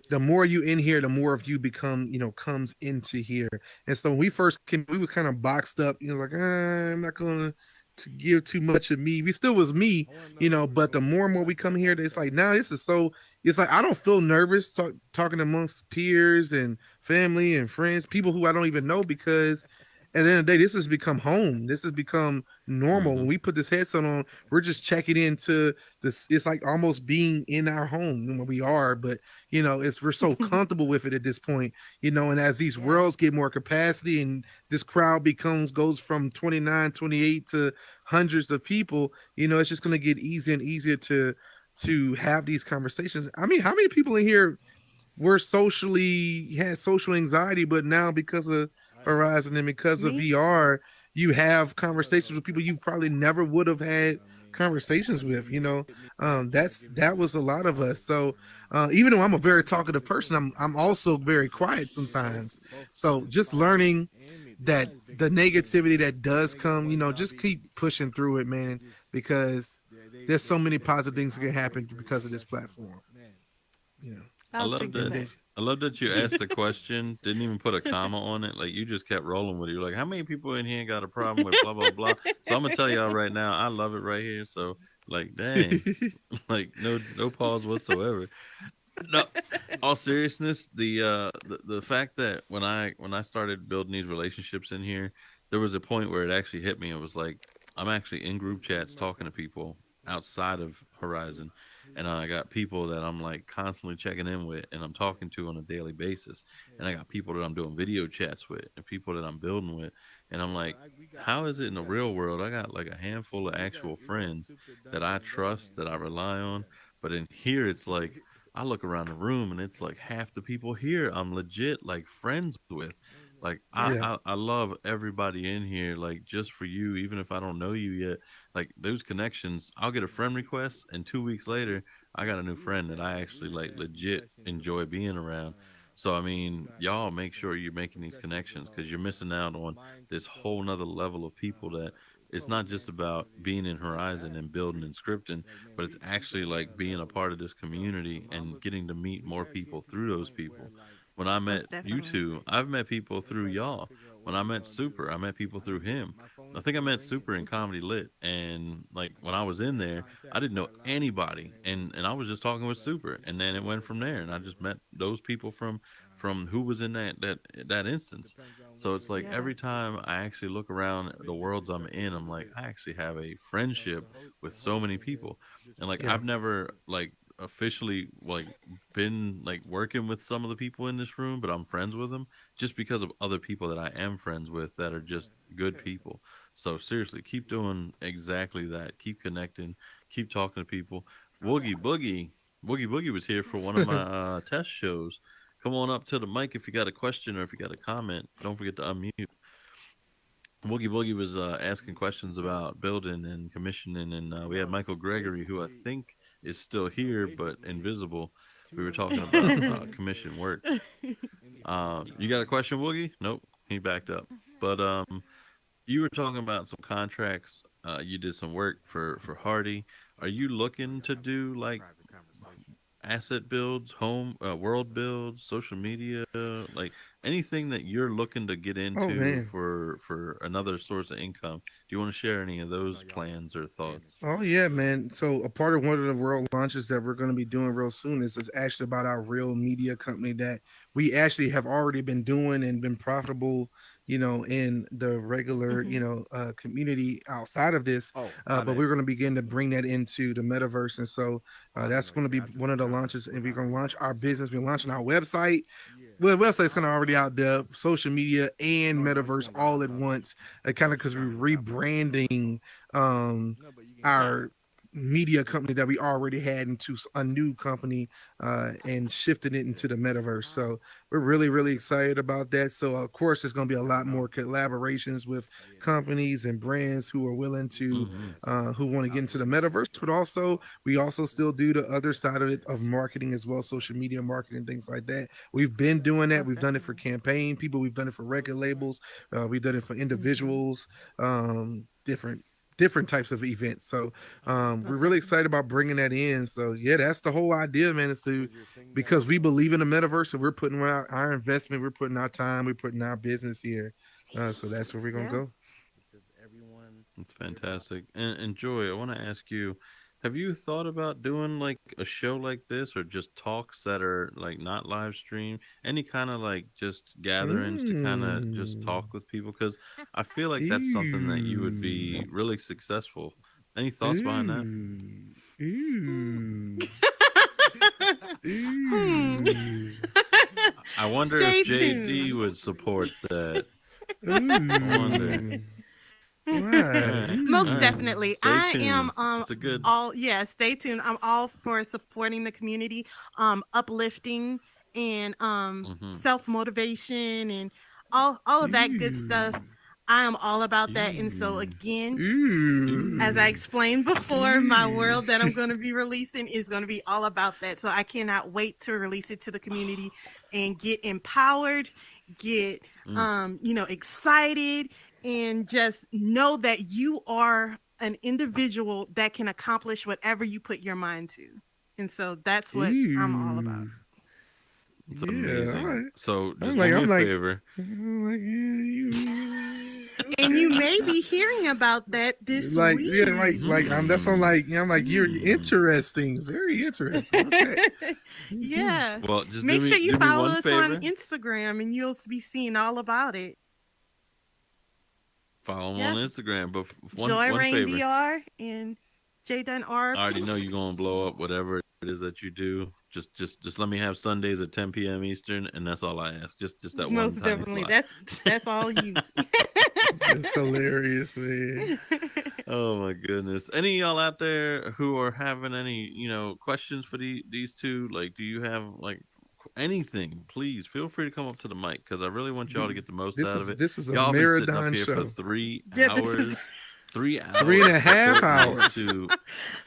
the more you in here, the more of you become, comes into here. And so when we first came, we were kind of boxed up. Like I'm not gonna to give too much of me. We still was me, But the more and more we come here, it's like now this is so. It's like I don't feel nervous talking amongst peers and family and friends, people who I don't even know, because at the end of the day, this has become home. This has become normal. Mm-hmm. When we put this headset on, we're just checking into this. It's like almost being in our home when we are, but we're so comfortable with it at this point, and as these worlds get more capacity and this crowd goes from 29, 28 to hundreds of people, it's just going to get easier and easier to have these conversations. I mean, how many people in here had social anxiety, but now because of Horizon and because of Me? VR, you have conversations with people you probably never would have had conversations with. That was a lot of us. So even though I'm a very talkative person, I'm also very quiet sometimes. So just learning that the negativity that does come, just keep pushing through it, man, because there's so many positive things that can happen because of this platform. You know. I I'll love drink to that. that. I love that you asked the question, didn't even put a comma on it. Like you just kept rolling with it. You're like, how many people in here got a problem with blah blah blah? So I'm gonna tell y'all right now, I love it right here. So like, dang, like no pause whatsoever. No, all seriousness, the fact that when I started building these relationships in here, there was a point where it actually hit me. It was like I'm actually in group chats talking to people outside of Horizon, and I got people that I'm like constantly checking in with, and I'm talking to on a daily basis, and I got people that I'm doing video chats with, and people that I'm building with, and I'm like, how is it in the real world? I got like a handful of actual friends that I trust, that I rely on, but in here it's like I look around the room and it's like half the people here I'm legit like friends with. Like I, Yeah. I, I love everybody in here, like just for you, even if I don't know you yet. Like those connections, I'll get a friend request and 2 weeks later I got a new friend that I actually like legit enjoy being around. So I mean, y'all make sure you're making these connections because you're missing out on this whole nother level of people that it's not just about being in Horizon and building and scripting, but it's actually like being a part of this community and getting to meet more people through those people. When I met Most you definitely. two, I've met people through y'all. When I met Super, I met people through him. I think I met Super in Comedy Lit, and like when I was in there, I didn't know anybody, and I was just talking with Super, and then it went from there, and I just met those people from who was in that instance. So it's like Yeah. every time I actually look around the worlds I'm in, I'm like, I actually have a friendship with so many people. And like Yeah. I've never like officially like been like working with some of the people in this room, but I'm friends with them just because of other people that I am friends with that are just good people. So seriously, keep doing exactly that. Keep connecting, keep talking to people. Woogie Boogie, Woogie Boogie was here for one of my test shows. Come on up to the mic if you got a question or if you got a comment. Don't forget to unmute. Woogie Boogie was asking questions about building and commissioning, and we had Michael Gregory, who I think is still here but invisible. We were talking about commission work. You got a question, Woogie? Nope, he backed up. But you were talking about some contracts. You did some work for Hardy. Are you looking to do like asset builds, home world builds, social media, like anything that you're looking to get Oh into man. for another source of income? Do you want to share any of those plans or thoughts? Oh yeah, man. So a part of one of the world launches that we're going to be doing real soon is actually about our real media company that we actually have already been doing and been profitable, in the regular, community outside of this. But we're going to begin to bring that into the metaverse, and so that's going to be one of the launches. And we're going to launch our business. We're launching our website. Well, the website's kind of already out there, social media and metaverse all at once. Kind of because we're rebranding our media company that we already had into a new company and shifting it into the metaverse. So we're really, really excited about that. So of course, there's going to be a lot more collaborations with companies and brands who are willing to, who want to get into the metaverse. But also, we also still do the other side of it of marketing as well, social media marketing, things like that. We've been doing that. We've done it for campaign people. We've done it for record labels. We've done it for individuals. Different types of events. So we're really excited about bringing that in. So yeah, that's the whole idea, man, is to, because we believe in the metaverse and we're putting our investment, we're putting our time, we're putting our business here. So that's where we're gonna go. It's everyone. It's fantastic. And Joy, I want to ask you, have you thought about doing like a show like this or just talks that are like not live stream? Any kind of like just gatherings to kind of just talk with people? Because I feel like that's something that you would be really successful. Any thoughts behind that? I wonder Stay if JD tuned. would support that. I wonder. Most definitely. Stay I tuned. am It's a good. stay tuned. I'm all for supporting the community, uplifting and self-motivation and all of that good stuff. I am all about that. And so again, as I explained before, my world that I'm going to be releasing is going to be all about that. So I cannot wait to release it to the community and get empowered, get excited, and just know that you are an individual that can accomplish whatever you put your mind to. And so that's what I'm all about. It's amazing. Right. So just do me a favor. And you may be hearing about that this week. That's on I'm like, you're interesting, very interesting. Okay. Yeah. Well, just make sure you follow us favor. on Instagram and you'll be seeing all about it. Follow them on Instagram, but Joy one Rain favor. VR and Jdunrrp. I already know you're gonna blow up whatever it is that you do. Just let me have Sundays at 10 p.m. Eastern, and that's all I ask. Just that Most one tiny definitely. slot. That's all you. It's hilarious, man. Oh my goodness! Any of y'all out there who are having any questions for these two? Like, do you have like anything? Please feel free to come up to the mic because I really want y'all to get the most out of it. This is a y'all been sitting up marathon here show. for 3 Yeah, hours. 3 hours. 3.5 hours.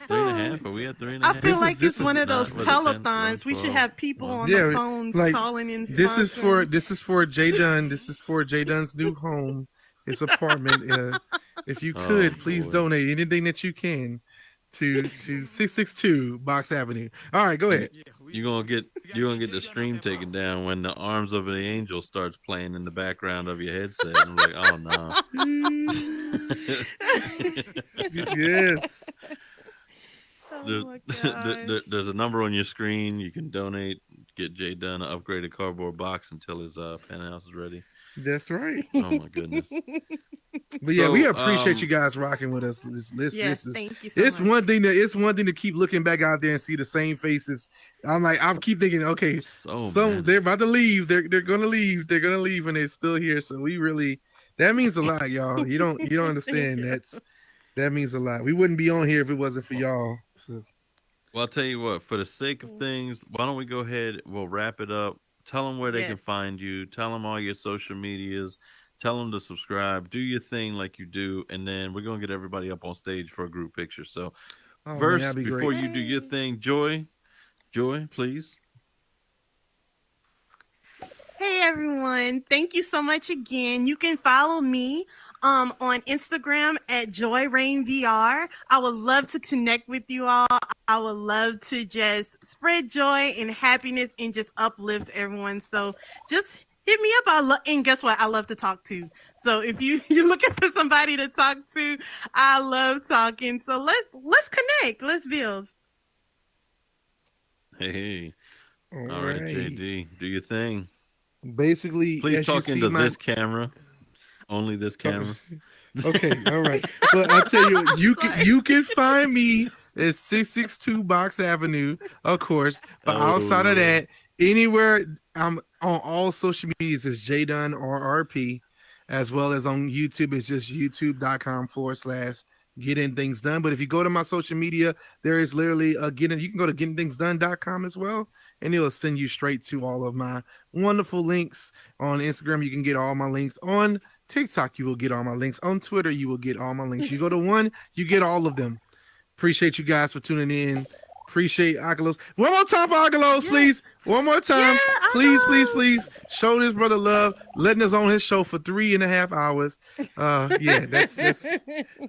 3.5. Are we at 3.5? I feel like it's one of those telethons. We should have people on the phones calling in. This is for J Dunn. This is for J Dunn's new home, his apartment. If you could, please donate anything that you can to 662 Box Avenue. All right, go ahead. You're gonna get the stream taken down when the Arms of an Angel starts playing in the background of your headset. I'm like, oh no. Yes. There's a number on your screen. You can donate. Get J Dunn an upgraded cardboard box until his penthouse is ready. That's right. Oh my goodness. But yeah, we appreciate you guys rocking with us. Thank you so it's much. one thing to keep looking back out there and see the same faces. I keep thinking, okay, they're about to leave. They're gonna leave. They're gonna leave, and they're still here. So that means a lot, y'all. You don't understand. That means a lot. We wouldn't be on here if it wasn't for y'all. So. Well, I'll tell you what. For the sake of things, why don't we go ahead? We'll wrap it up. Tell them where they can find you. Tell them all your social medias. Tell them to subscribe. Do your thing like you do, and then we're gonna get everybody up on stage for a group picture. So, first, before you do your thing, Joy, please. Hey everyone, thank you so much again. You can follow me on Instagram at JoyRainVR. I would love to connect with you all. I would love to just spread joy and happiness and just uplift everyone. So just hit me up. And guess what? I love to talk to. So if you're looking for somebody to talk to, I love talking. So let's connect. Let's build. Hey. All right, JD, do your thing. Basically, please talk into this camera. Only this camera. Okay, all right. But I tell you, you can find me at 662 Box Avenue, of course. But outside of that, anywhere I'm on all social medias is Jdunrrp, as well as on YouTube. It's just youtube.com/getting things done. But if you go to my social media, there is literally you can go to gettingthingsdone.com as well, and it'll send you straight to all of my wonderful links. On Instagram, you can get all my links. On TikTok, you will get all my links. On Twitter, you will get all my links. You go to one, you get all of them. Appreciate you guys for tuning in. Appreciate Oculos. One more time for Oculos, please. One more time. Please. Show this brother love. Letting us on his show for 3.5 hours.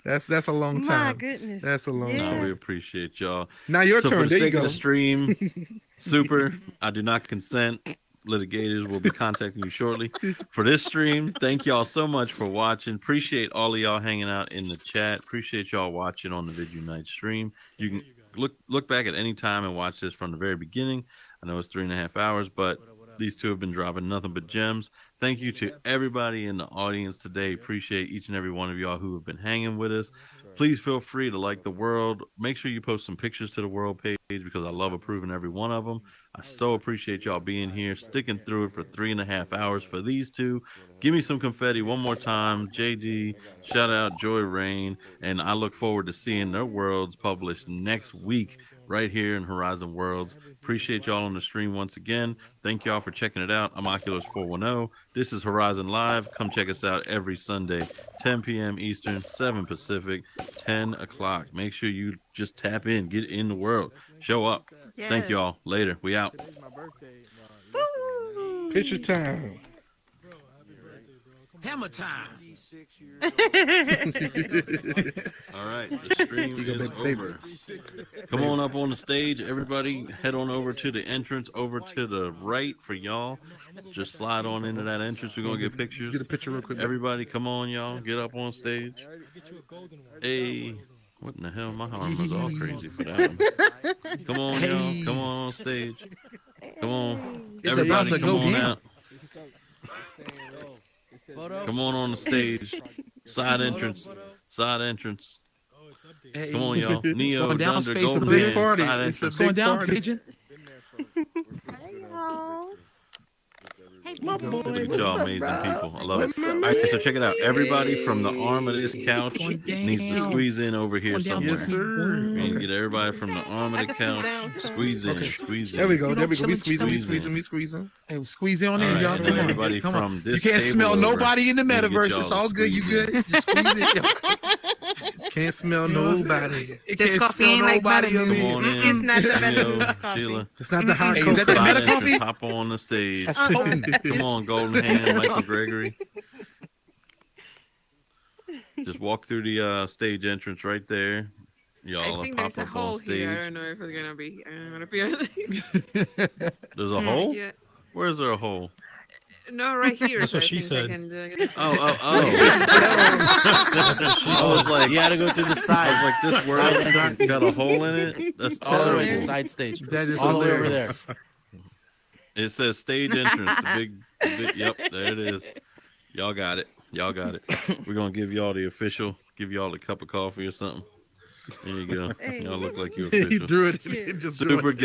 That's a long time. My goodness. That's a long time. No, we appreciate y'all. Now your turn. For the there sake you go. of the stream, super. I do not consent. Litigators will be contacting you shortly for this stream. Thank y'all so much for watching. Appreciate all of y'all hanging out in the chat. Appreciate y'all watching on the Video Night stream. You can look back at any time and watch this from the very beginning. I know it's 3.5 hours, but these two have been dropping nothing but gems. Thank you to everybody in the audience today. Appreciate each and every one of y'all who have been hanging with us. Please feel free to like the world. Make sure you post some pictures to the world page because I love approving every one of them. I so appreciate y'all being here, sticking through it for 3.5 hours for these two. Give me some confetti one more time. JD, shout out Joy Rain, and I look forward to seeing their worlds published next week right here in Horizon Worlds. Appreciate y'all on the stream once again. Thank y'all for checking it out. I'm Oculos410. This is Horizon Live. Come check us out every Sunday, 10 p.m. Eastern, 7 Pacific, 10 o'clock. Make sure you just tap in, get in the world, show up. Yes. Thank y'all. Later. We out. Picture time. Hammer time. All right, the stream is over. Come on up on the stage, everybody. Head on over to the entrance, over to the right for y'all. Just slide on into that entrance. We're gonna get pictures. Let's get a picture real quick. Everybody, come on, y'all. Get up on stage. Hey, what in the hell? My arm was all crazy for that one. Come on, y'all. Come on stage. Come on, everybody. Come on out. Come on the stage. Side entrance. Hey. Come on, y'all. Neo, going down, Dunder, space. Golden Big Man, party. side It's entrance. a Going big down, party. Pigeon. My boy, Look at what's y'all up, amazing bro? people. I love What's it. up, All right, man? so check it out. Everybody from the arm of this couch needs to squeeze in over here somewhere. Yes, sir. We need to get everybody from the arm of the couch. Squeeze in. There we go. You know, We chillin', squeezing. chillin'. Hey, squeeze on in, All right, y'all. and Come then on. everybody Come from on. this You can't table smell over, nobody in the we need to get metaverse. y'all It's to all good. You squeeze in. good? Just squeeze it. Can't smell You know what I'm saying? nobody. It This can't coffee smell ain't like nobody butter. up Come here. on in. It's not the Neo, Metaverse coffee. Sheila. It's not the hot Hey, is cocoa. that that Side meta entrance, coffee? hop on the stage. That's potent. Come on, Golden Hand, Michael Gregory. Just walk through the stage entrance right there. Y'all I think pop there's a up hole on here. I stage. don't know if it's gonna be. I'm gonna be honest. There's a hole? Yeah. Where's there a hole? No, right here. That's so what I she think I said. can do- Oh. That's what she I said. was like, You had to go through the I side. was like, this world got a hole in it? That's All the way to the terrible. side stage. That is all the way over there. hilarious. It says stage entrance. The big, yep, there it is. Y'all got it. We're going to give y'all the official, give y'all a cup of coffee or something. There you go. Y'all look like you're He official. drew it. He just drew Super, it.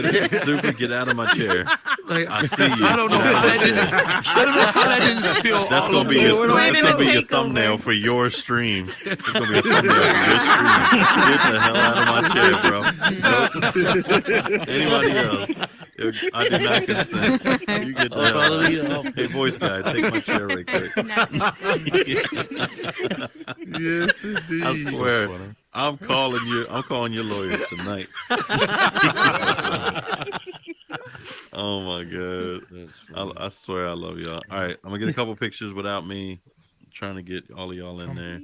get out of my chair. Like, I see you. I don't know how that didn't. I don't know how that didn't spill. That's all gonna be over your, the that's place. gonna be your thumbnail for your stream. It's gonna be a thumbnail for your stream. Get the hell out of my chair, bro. Nope. Anybody else? I do not consent. You get the hell out. Hey, voice guy, take my chair right quick. Yes, indeed. I swear, I'm calling your lawyer tonight. Oh my god! I swear I love y'all. All right, I'm gonna get a couple pictures without me. trying to get all of y'all in there.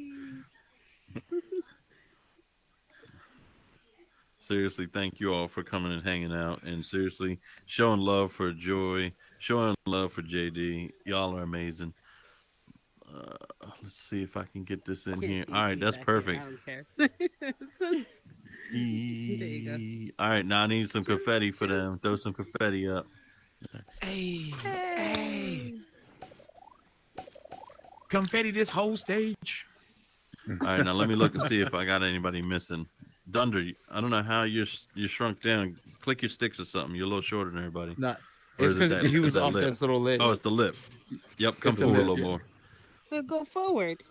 Seriously, thank you all for coming and hanging out, and seriously showing love for Joy, showing love for JD. Y'all are amazing. Let's see if I can get this in here. All right, that's perfect. I don't care. There you go. All right, now I need some confetti for them. Throw some confetti up. Hey. Confetti this whole stage. All right, now let me look and see if I got anybody missing. Dunder, I don't know how you're shrunk down. Click your sticks or something. You're a little shorter than everybody. Nah, Or it's is it because that- he is was that off lip? that little lip. Oh, it's the lip. Yep, come It's the forward a lip, little yeah. more. We'll go forward.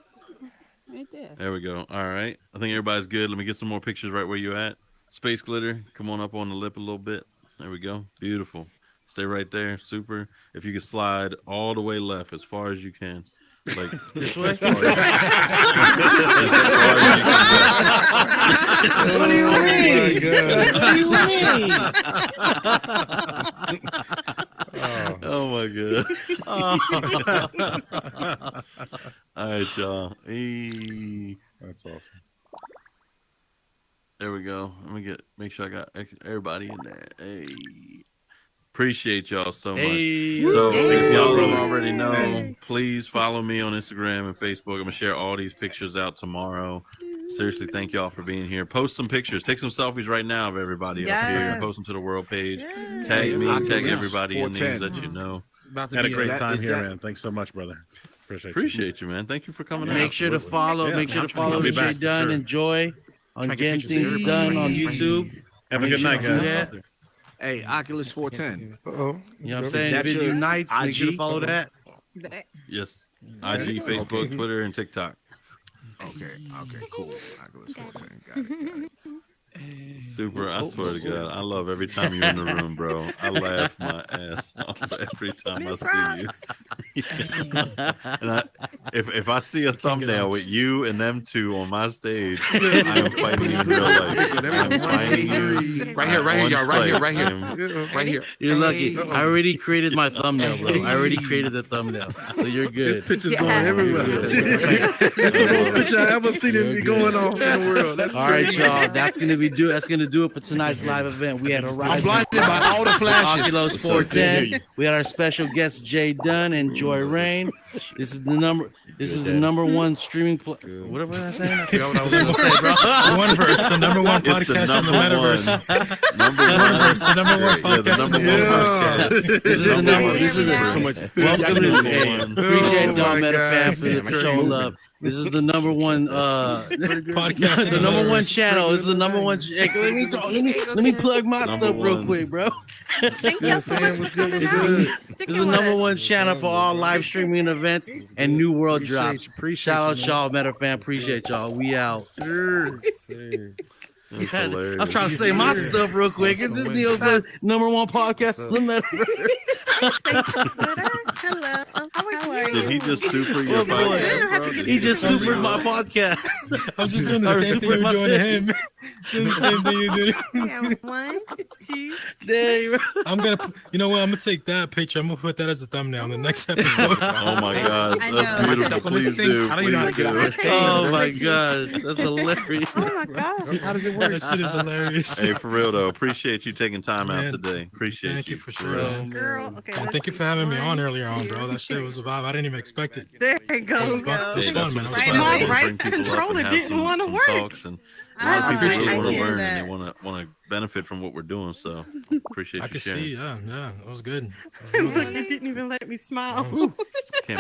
Right there. There we go. All right. I think everybody's good. Let me get some more pictures right where you're at. Space glitter, come on up on the lip a little bit. There we go. Beautiful. Stay right there. Super. If you could slide all the way left as far as you can. Like This way? as far as What do you mean? Oh my god. All right, y'all. Hey. That's awesome. There we go. Let me make sure I got everybody in there. Hey. Appreciate y'all so much. Hey. So Hey. if y'all don't already know, please follow me on Instagram and Facebook. I'm gonna share all these pictures out tomorrow. Seriously, thank y'all for being here. Post some pictures. Take some selfies right now of everybody up here. Yes. Post them to the world page. Tag me, tag everybody in names that you know. Had a great time here, man. Thanks so much, brother. Appreciate you, man. Thank you for coming out. Make sure to follow. Yeah, Make sure I'm to trying to follow be Jay back, Dunn sure. and Joy on Try to get getting pictures things of done on everybody. YouTube. Have a good night, Do guys. that. Hey, Oculos410. Uh-oh. You know what I'm saying? That's Video your nights. Make sure to IG? follow that. Yes. IG, Facebook, Twitter, and TikTok. Okay, cool. Oculos410. Got it. Super. I swear to God, I love every time you're in the room, bro. I laugh my ass off every time I see you. And if I see a thumbnail with you and them two on my stage, I am fighting you in real life. I'm fighting you. Right here, y'all. Right here. You're lucky. I already created my thumbnail, bro. I already created the thumbnail, so you're good. This picture's going everywhere. It's the most picture I ever seen it going off in the world. That's All right, crazy. y'all. That's gonna do it for tonight's live event. We had Horizon. I'm blinded by all the flashes. Oculos410. We had our special guests Jay Dunn and Joy Rain. This is the number. This is the number one streaming. Whatever I was saying. I forgot what I was going to say, bro. Oneverse, the number one podcast in the metaverse. Oneverse, the number one podcast in the metaverse. This is the number. This is welcome to appreciate y'all, my Meta fam, God. for showing love. This is the number one Podcast in the number one metaverse. channel. This is the number one. Hey, let me plug my Number stuff real one. quick, bro. Thank you so much for coming This out. is Sticking the with number us. one channel for all live streaming events and new world drops. Appreciate Shout out you, y'all, Meta fam. Appreciate y'all. We out. Sure. That's hilarious. I'm trying to say my stuff real quick. This is the number one podcast in the metaverse. Hello. How are you? Did he just super your podcast, bro? He just supered my podcast. I'm just doing the Or same thing super you're my doing to thing. him. Doing the same thing you're doing. Yeah, 1, 2. Dang, I'm gonna, you know what? I'm gonna take that picture. I'm gonna put that as a thumbnail in the next episode. Oh my God, I that's know. beautiful. Please do. I don't even know how to Please get off do. this stage. Oh my gosh, that's hilarious. Oh my gosh. How does it work? That shit is hilarious. Hey, for real though, appreciate you taking time out Man, today. Appreciate Thank you for for sure. real. Man. Girl, okay. And let's thank you see. for having me on 1, earlier on, bro. 2, That shit was a vibe. I didn't even expect it. There it goes. It was fun, Hey, man. that's It was Right, fun. what we right bring people up controller and have didn't some- wanna some work. talks, and a lot of I people really want to hear learn that. and they want to benefit from what we're doing. So appreciate I you could sharing. see, yeah, it was good. Look, it didn't even let me smile. Can't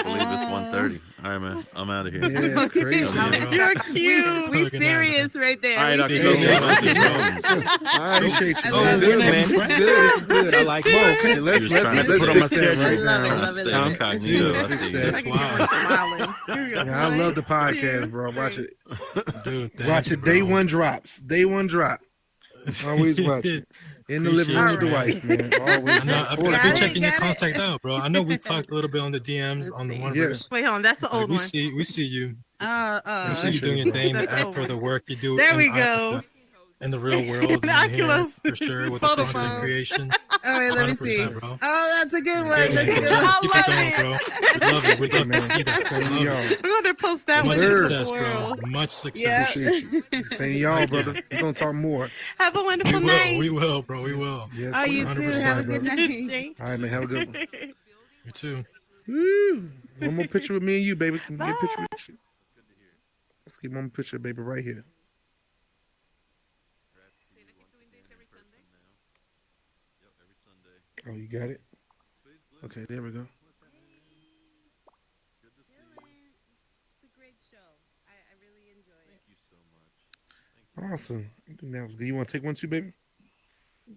believe it's 1:30. All right, man, I'm out of here. Yeah, it's crazy. You're cute. We serious right there. All right, Dr. I appreciate you. Oh, man. we're not even friends. This is good. I like Okay, both. let's trying to let's put on my fix that right schedule. now. Love it, Stay love it. incognito. I see you. That's wild. Smiling. Here we go. Yeah, I love the 1, 2, podcast, bro. Watch it. Dude, thank Watch you, it. Day bro. one drops. Day one drop. Always watch it. In the living room with the wife, man. Always. I know, I've Got been it. checking your contact out, bro. I know we talked a little bit on the DMs on the one Yes. Wait, hold on. That's the old we one. we see you. Uh, We see you doing your thing That's the old after one. the work you do. There in we go. in the real world. In in here, Oculus for sure, with the photo content phones. creation. All right, let me see. 100%, bro. Oh, that's a good It's one. good, That's man. good. Keep I it love going, it. bro. We love it. We'd love to see that. Same to Love y'all. it. We're gonna post that Much one in the success, bro. world. Much success. Yeah. Appreciate you. Same to y'all, Thank brother. you. We're gonna talk more. Have a We wonderful will. night. We will, bro. We will. Yes, Oh, sir. you too. 100%, Have a bro. good night. All right, man. Have a good one. You too. Woo. One more picture with me and you, baby. Can we get a Bye. picture with you? Let's get one more picture, baby, right here. Oh, you got it? Okay, there we go. Awesome. I think that was good. You want to take one too, baby?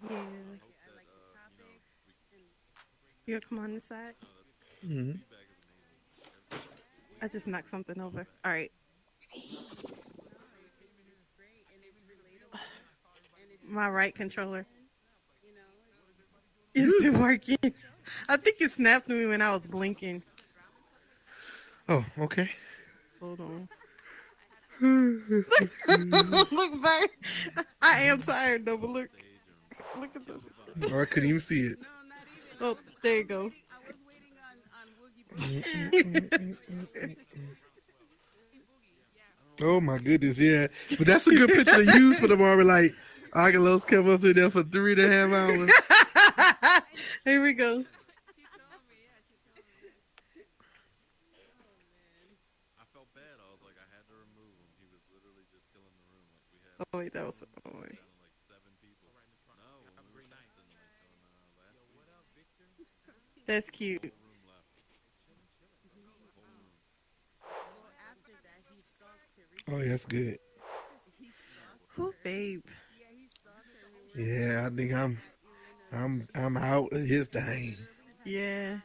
Yeah. You come on this side. Mm-hmm. I just knocked something over. All right. My right controller. It's still working. I think it snapped me when I was blinking. Oh, okay. Hold on. Look back. I am tired though, but look at the. Oh, I couldn't even see it. Oh, there you go. Oh my goodness, yeah. But that's a good picture to use for tomorrow. Like Oculos kept us in there for 3.5 hours. Here we go. I felt bad. I was like, I had to remove him. He was literally just killing the room. Like we had. Oh wait, that was. Oh wait. Like 7 people. No, have a great night. That's cute. Oh, yeah, that's good. Oh, babe. Yeah, I think I'm out of his thing. Yeah.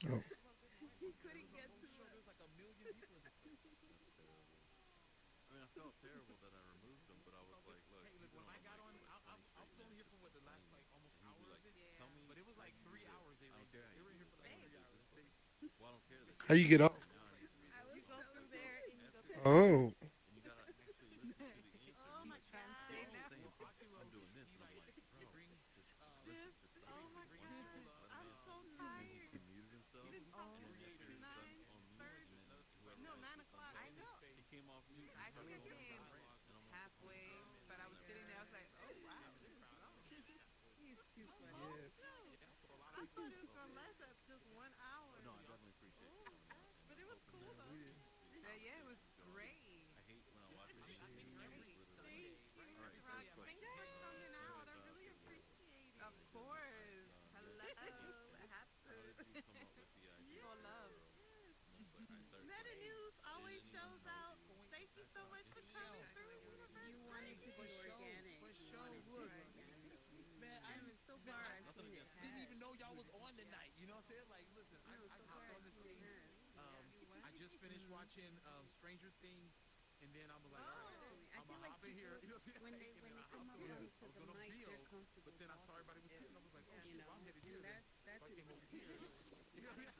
Oh. I mean, I felt terrible that I removed him, but I was like, look, when I got on, I was only here for what, the last like almost hour of it, but it was like 3 hours. They were here for like 3 hours. Well, I don't care. How you get off? Oh. Didn't even know y'all was on tonight. You know what I'm saying? Like, listen, I hopped on this thing. I just finished watching Stranger Things, and then I'm like, all right, I'm gonna hop in here. You know what I'm saying? When they come up to the mic, they're comfortable. But then I saw everybody was sitting. I was like, oh shit, I'm headed here. So I came over here. You know what I mean?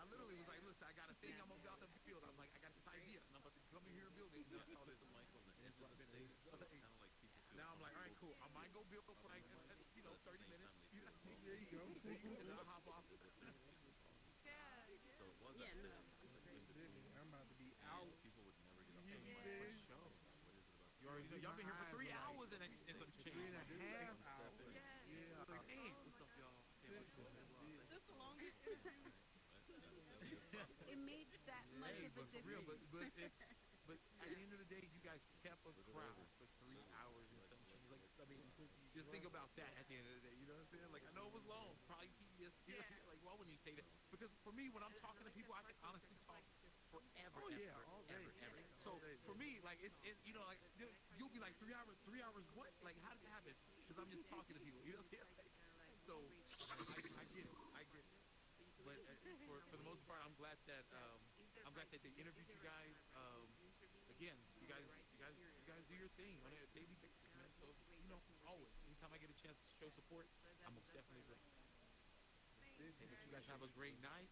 I literally was like, listen, I got a thing. I'm about to build. I'm like, I got this idea, and I'm about to come in here and build it. And then I saw this mic on the edge of the stage. Now I'm like, all right, cool. I might go build for like 30 minutes. You know, there you go. And then I'll hop off. So it was that I'm about to be out. People would never get off the show. You already know. Y'all been here for 3 hours and some change. 3.5 hours. Yeah. Like, hey, what's up, y'all? This the longest. It made that much of a difference. But at the end of the day, you guys kept a crowd for 3 hours and some change. Like, I mean, just think about that at the end of the day. You know what I'm saying? Like, I know it was long, probably tedious. You know, like, why wouldn't you take that? Because for me, when I'm talking to people, I can honestly talk forever. Oh yeah, all day. Ever. So for me, like, it's you know, like you'll be like 3 hours. 3 hours what? Like, how did it happen? Because I'm just talking to people. You know what I'm saying? So I get it. I get it. But for the most part, I'm glad that they interviewed you guys. Again, you guys do your thing on a daily basis, man. So you know, always, anytime I get a chance to show support, I'm most definitely there. But you guys have a great night.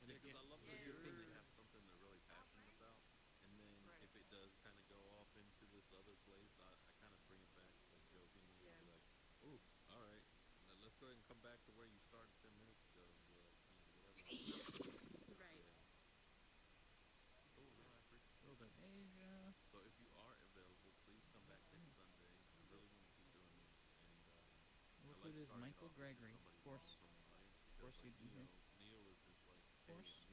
And again, I love to hear you have something to really passionate Michael Gregory. Force. You do here. Force.